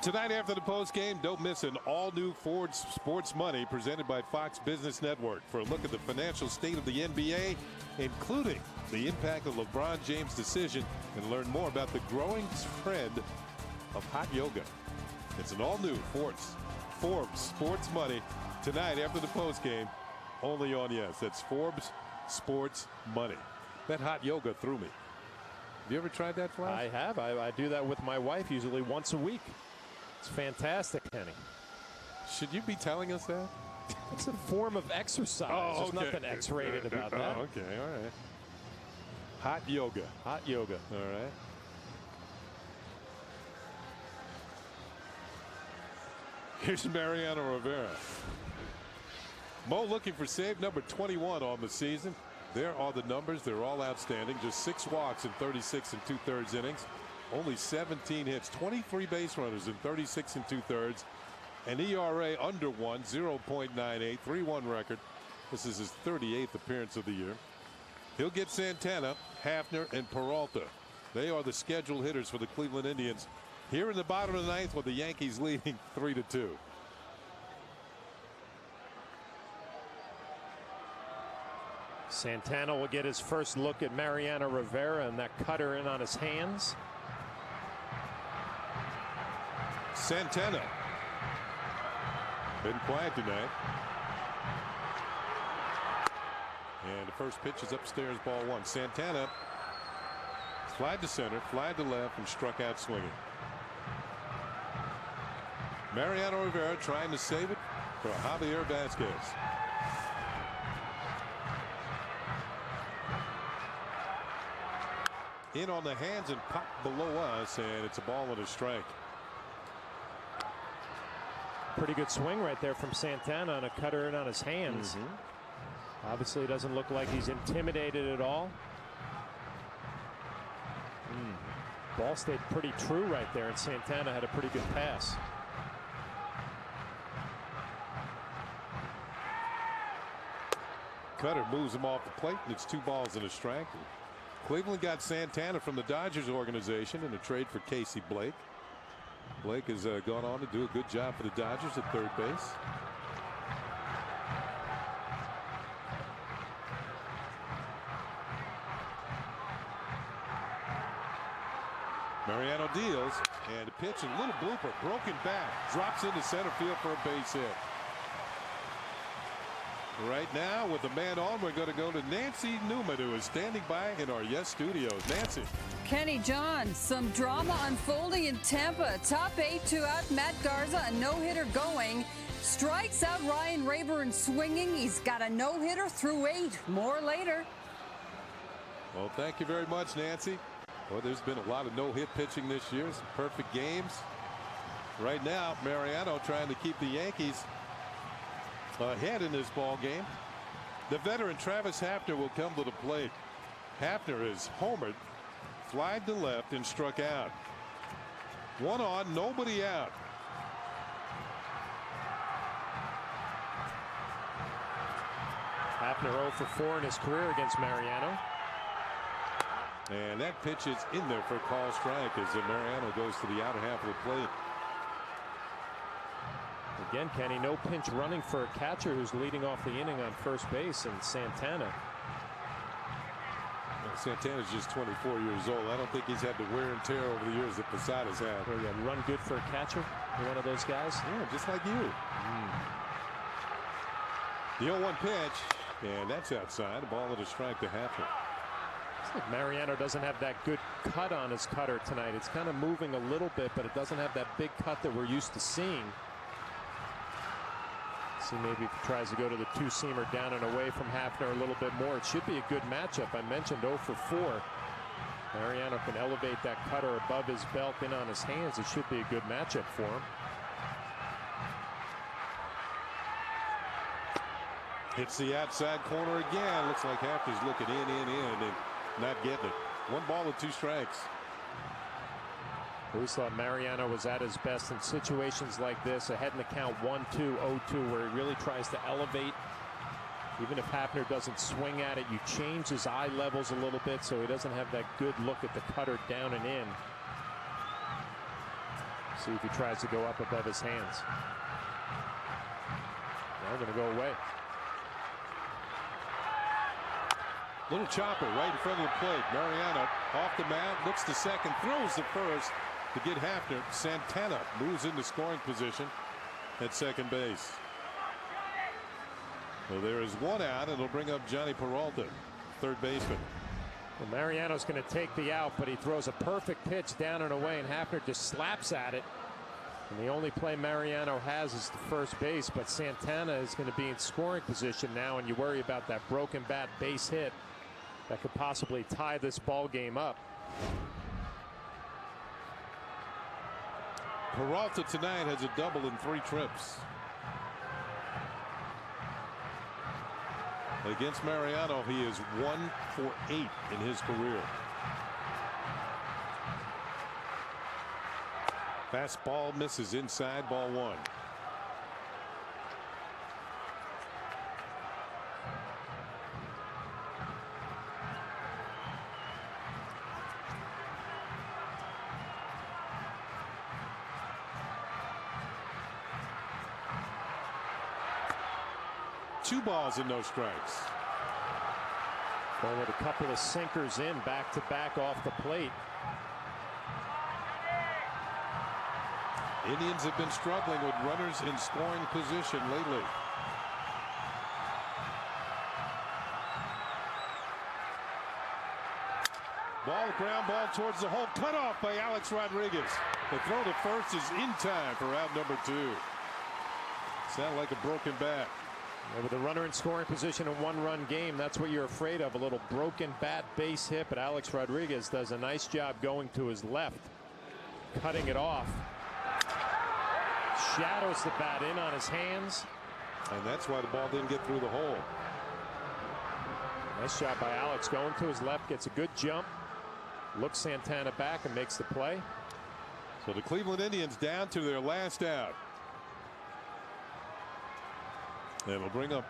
Speaker 2: Tonight after the postgame, don't miss an all-new Ford Sports Money presented by Fox Business Network for a look at the financial state of the NBA, including the impact of LeBron James' decision, and learn more about the growing trend of hot yoga. It's an all-new Forbes Sports Money tonight after the postgame, only on Yes. That's Forbes Sports Money. That hot yoga threw me. Have you ever tried that, Flash?
Speaker 3: I have. I do that with my wife usually once a week. It's fantastic, Kenny.
Speaker 2: Should you be telling us that?
Speaker 3: It's a form of exercise.
Speaker 2: Oh, okay.
Speaker 3: There's nothing X-rated about that.
Speaker 2: Oh, okay, all right. Hot yoga.
Speaker 3: Hot yoga.
Speaker 2: All right. Here's Mariano Rivera. Mo looking for save number 21 on the season. There are the numbers. They're all outstanding. Just 6 walks in 36 and 2/3 innings. Only 17 hits, 23 base runners in 36 and 2/3. An ERA under 1, 0.98, 3-1 record. This is his 38th appearance of the year. He'll get Santana, Hafner, and Peralta. They are the scheduled hitters for the Cleveland Indians here in the bottom of the 9th with the Yankees leading 3-2.
Speaker 3: Santana will get his first look at Mariano Rivera and that cutter in on his hands.
Speaker 2: Santana. Been quiet tonight. And the first pitch is upstairs, ball 1. Santana flied to center, flied to left, and struck out swinging. Mariano Rivera trying to save it for Javier Vasquez. In on the hands and popped below us, and it's a ball and a strike.
Speaker 3: Pretty good swing right there from Santana on a cutter in on his hands. Obviously, it doesn't look like he's intimidated at all. Ball stayed pretty true right there, and Santana had a pretty good pass.
Speaker 2: Cutter moves him off the plate, and it's 2 balls and a strike. Cleveland got Santana from the Dodgers organization in a trade for Casey Blake. Blake has gone on to do a good job for the Dodgers at third base. Mariano deals, and a pitch and a little blooper, broken back, drops into center field for a base hit. Right now, with the man on, we're going to go to Nancy Newman, who is standing by in our Yes Studios. Nancy.
Speaker 20: Kenny John, some drama unfolding in Tampa. Top 8, 2 out. Matt Garza, a no-hitter going. Strikes out Ryan Rayburn swinging. He's got a no-hitter through 8. More later.
Speaker 2: Well, thank you very much, Nancy. Well, there's been a lot of no-hit pitching this year. Some perfect games. Right now, Mariano trying to keep the Yankees ahead in this ball game. The veteran Travis Hafner will come to the plate. Hafner is homered, flied to left, and struck out. 1 on, nobody out.
Speaker 3: Hafner 0 for 4 in his career against Mariano.
Speaker 2: And that pitch is in there for a call strike as Mariano goes to the outer half of the plate.
Speaker 3: Again, Kenny, no pinch running for a catcher who's leading off the inning on first base, and Santana.
Speaker 2: Well, Santana's just 24 years old. I don't think he's had the wear and tear over the years that Posadas had.
Speaker 3: Well, yeah, run good for a catcher. You're one of those guys.
Speaker 2: Yeah, just like you. The 0-1 pitch, and that's outside. A ball and a strike to Hafner.
Speaker 3: It's like Mariano doesn't have that good cut on his cutter tonight. It's kind of moving a little bit, but it doesn't have that big cut that we're used to seeing. See maybe if he tries to go to the two-seamer down and away from Hafner a little bit more. It should be a good matchup. I mentioned 0 for 4. Mariano can elevate that cutter above his belt in on his hands. It should be a good matchup for him.
Speaker 2: Hits the outside corner again. Looks like Hafner's looking in, and not getting it. 1 ball and 2 strikes.
Speaker 3: I always thought Mariano was at his best in situations like this, ahead in the count 1-2, 0-2, where he really tries to elevate. Even if Hafner doesn't swing at it, you change his eye levels a little bit so he doesn't have that good look at the cutter down and in. See if he tries to go up above his hands. Now going to go away.
Speaker 2: Little chopper right in front of the plate. Mariano off the mound, looks to second, throws the first to get Hafner. Santana moves into scoring position at second base. Well, there is 1 out, and it'll bring up Johnny Peralta, third baseman.
Speaker 3: Well, Mariano's going to take the out, but he throws a perfect pitch down and away, and Hafner just slaps at it. And the only play Mariano has is the first base, but Santana is going to be in scoring position now, and you worry about that broken bat base hit that could possibly tie this ball game up.
Speaker 2: Peralta tonight has a double in 3 trips. Against Mariano, he is 1 for 8 in his career. Fastball misses inside, ball 1. Two balls and no strikes.
Speaker 3: Going with a couple of sinkers in back to back off the plate.
Speaker 2: Indians have been struggling with runners in scoring position lately. Ground ball towards the hole, cut off by Alex Rodriguez. The throw to first is in time for out number 2. Sound like a broken bat.
Speaker 3: Yeah, with a runner in scoring position, a 1-run game, that's what you're afraid of. A little broken bat base hit, but Alex Rodriguez does a nice job going to his left, cutting it off. Shadows the bat in on his hands.
Speaker 2: And that's why the ball didn't get through the hole.
Speaker 3: Nice job by Alex going to his left, gets a good jump, looks Santana back and makes the play.
Speaker 2: So the Cleveland Indians down to their last out. And it'll bring up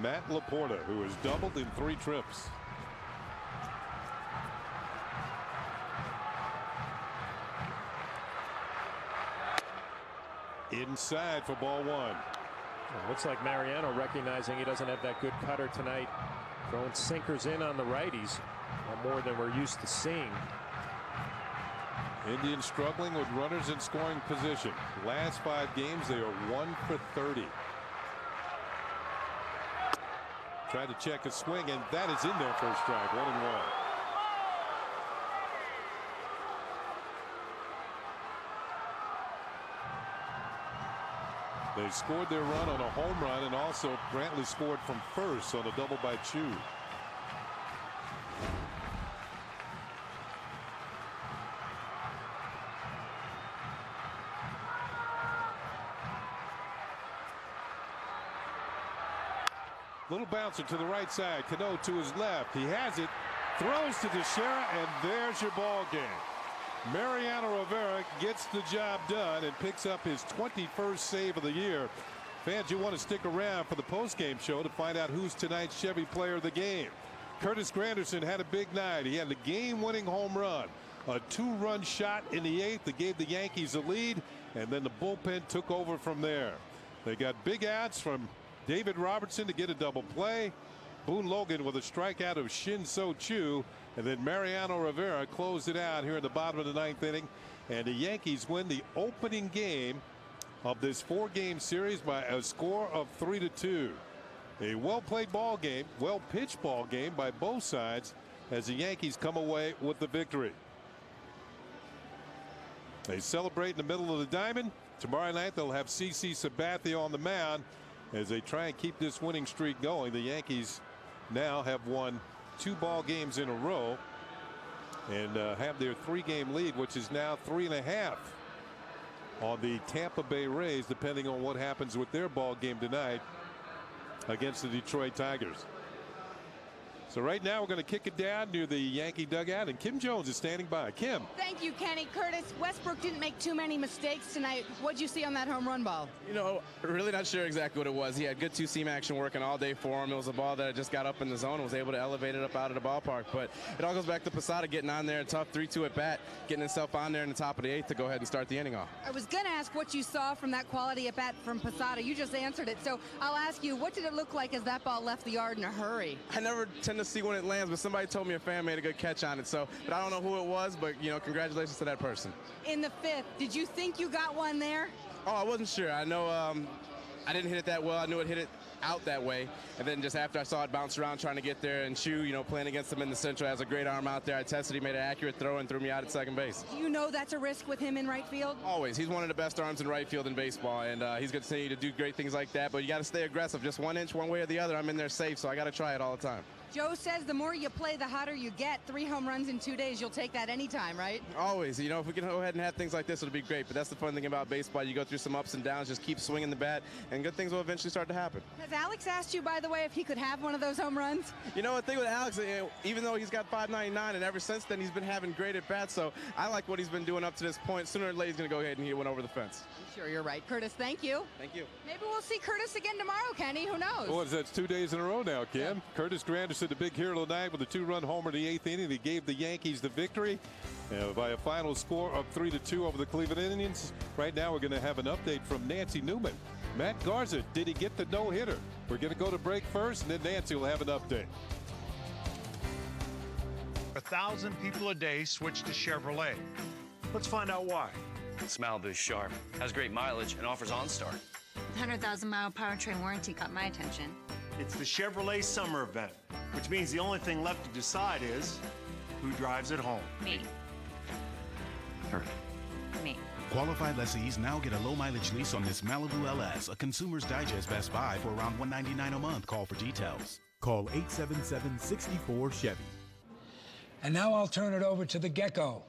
Speaker 2: Matt Laporta, who has doubled in 3 trips. Inside for ball 1.
Speaker 3: It looks like Mariano recognizing he doesn't have that good cutter tonight. Throwing sinkers in on the righties. More than we're used to seeing.
Speaker 2: Indians struggling with runners in scoring position. Last 5 games, they are 1 for 30. Tried to check a swing, and that is in there for a strike. 1-1. They scored their run on a home run, and also Brantley scored from first on a double by Chu. Little bouncer to the right side. Cano to his left. He has it. Throws to Teixeira, and there's your ball game. Mariano Rivera gets the job done and picks up his 21st save of the year. Fans, you want to stick around for the postgame show to find out who's tonight's Chevy Player of the Game. Curtis Granderson had a big night. He had a game-winning home run. A 2-run shot in the 8th that gave the Yankees a lead, and then the bullpen took over from there. They got big outs from David Robertson to get a double play. Boone Logan with a strikeout of Shin-So Choo. And then Mariano Rivera closed it out here in the bottom of the 9th inning. And the Yankees win the opening game of this 4-game series by a score of 3-2. A well-played ball game, well-pitched ball game by both sides as the Yankees come away with the victory. They celebrate in the middle of the diamond. Tomorrow night they'll have CC Sabathia on the mound. as they try and keep this winning streak going. The Yankees now have won 2 ball games in a row and have their 3-game lead, which is now 3.5 on the Tampa Bay Rays, depending on what happens with their ball game tonight against the Detroit Tigers. So right now we're going to kick it down near the Yankee dugout, and Kim Jones is standing by. Kim.
Speaker 5: Thank you, Kenny. Curtis, Westbrook didn't make too many mistakes tonight. What'd you see on that home run ball?
Speaker 6: You know, really not sure exactly what it was. He had good two-seam action working all day for him. It was a ball that just got up in the zone and was able to elevate it up out of the ballpark. But it all goes back to Posada getting on there, a tough 3-2 at bat, getting himself on there in the top of the 8th to go ahead and start the inning off.
Speaker 5: I was going to ask what you saw from that quality at bat from Posada. You just answered it. So I'll ask you, what did it look like as that ball left the yard in a hurry?
Speaker 6: I never tend to see when it lands, but somebody told me a fan made a good catch on it. But I don't know who it was, but, you know, congratulations to that person.
Speaker 5: In the 5th, did you think you got one there?
Speaker 6: Oh, I wasn't sure. I know I didn't hit it that well. I knew it hit it out that way. And then just after I saw it bounce around trying to get there, and Chu, you know, playing against him in the Central, has a great arm out there. I tested, he made an accurate throw and threw me out at second base.
Speaker 5: Do you know that's a risk with him in right field?
Speaker 6: Always. He's one of the best arms in right field in baseball, and he's going to continue to do great things like that. But you got to stay aggressive. Just 1 inch one way or the other, I'm in there safe, so I got to try it all the time.
Speaker 5: Joe says the more you play, the hotter you get. 3 home runs in 2 days, you'll take that anytime, right?
Speaker 6: Always. You know, if we can go ahead and have things like this, it'll be great. But that's the fun thing about baseball. You go through some ups and downs, just keep swinging the bat, and good things will eventually start to happen.
Speaker 5: Has Alex asked you, by the way, if he could have one of those home runs?
Speaker 6: You know, the thing with Alex, even though he's got .599, and ever since then he's been having great at-bats, so I like what he's been doing up to this point. Sooner or later, he's going to go ahead and hit one over the fence.
Speaker 5: I'm sure you're right. Curtis, thank you.
Speaker 6: Thank you.
Speaker 5: Maybe we'll see Curtis again tomorrow, Kenny. Who knows?
Speaker 2: Well, that's 2 days in a row now, Kim. Yeah. Curtis Granderson, the big hero tonight, with a 2-run homer in the 8th inning. He gave the Yankees the victory by a final score of 3-2 over the Cleveland Indians. Right now we're going to have an update from Nancy Newman. Matt Garza, did he get the no-hitter? We're going to go to break first, and then Nancy will have an update.
Speaker 7: 1,000 people a day switch to Chevrolet. Let's find out why.
Speaker 21: This Malibu's sharp, has great mileage, and offers OnStar.
Speaker 24: 100,000-mile powertrain warranty caught my attention.
Speaker 7: It's the Chevrolet Summer Event, which means the only thing left to decide is who drives it home.
Speaker 24: Me.
Speaker 21: Her.
Speaker 24: Me.
Speaker 26: Qualified lessees now get a low-mileage lease on this Malibu LS, a Consumer's Digest Best Buy for around $199 a month. Call for details.
Speaker 27: Call 877-64-CHEVY.
Speaker 28: And now I'll turn it over to the Gecko.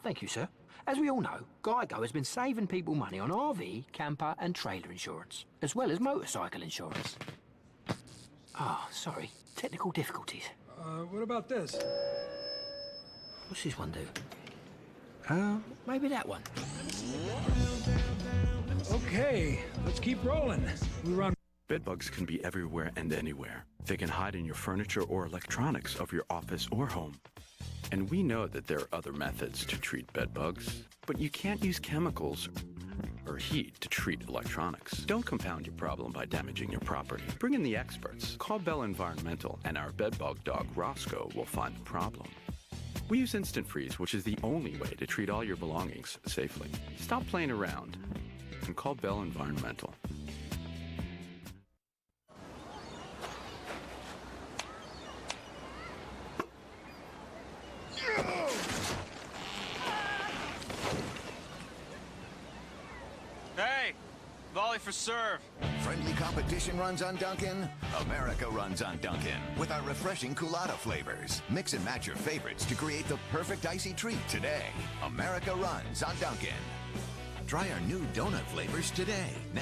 Speaker 29: Thank you, sir. As we all know, Geico has been saving people money on RV, camper and trailer insurance, as well as motorcycle insurance. Sorry. Technical difficulties.
Speaker 28: What about this?
Speaker 29: What's this one do? Maybe that one.
Speaker 28: Okay, let's keep rolling. We run.
Speaker 30: Bedbugs can be everywhere and anywhere. They can hide in your furniture or electronics of your office or home. And we know that there are other methods to treat bedbugs, but you can't use chemicals or heat to treat electronics. Don't compound your problem by damaging your property. Bring in the experts. Call Bell Environmental, and our bedbug dog, Roscoe, will find the problem. We use Instant Freeze, which is the only way to treat all your belongings safely. Stop playing around and call Bell Environmental.
Speaker 21: Hey, volley for serve.
Speaker 31: Friendly competition runs on Dunkin'. America runs on Dunkin' with our refreshing Coolada flavors. Mix and match your favorites to create the perfect icy treat today. America runs on Dunkin'. Try our new donut flavors today. Now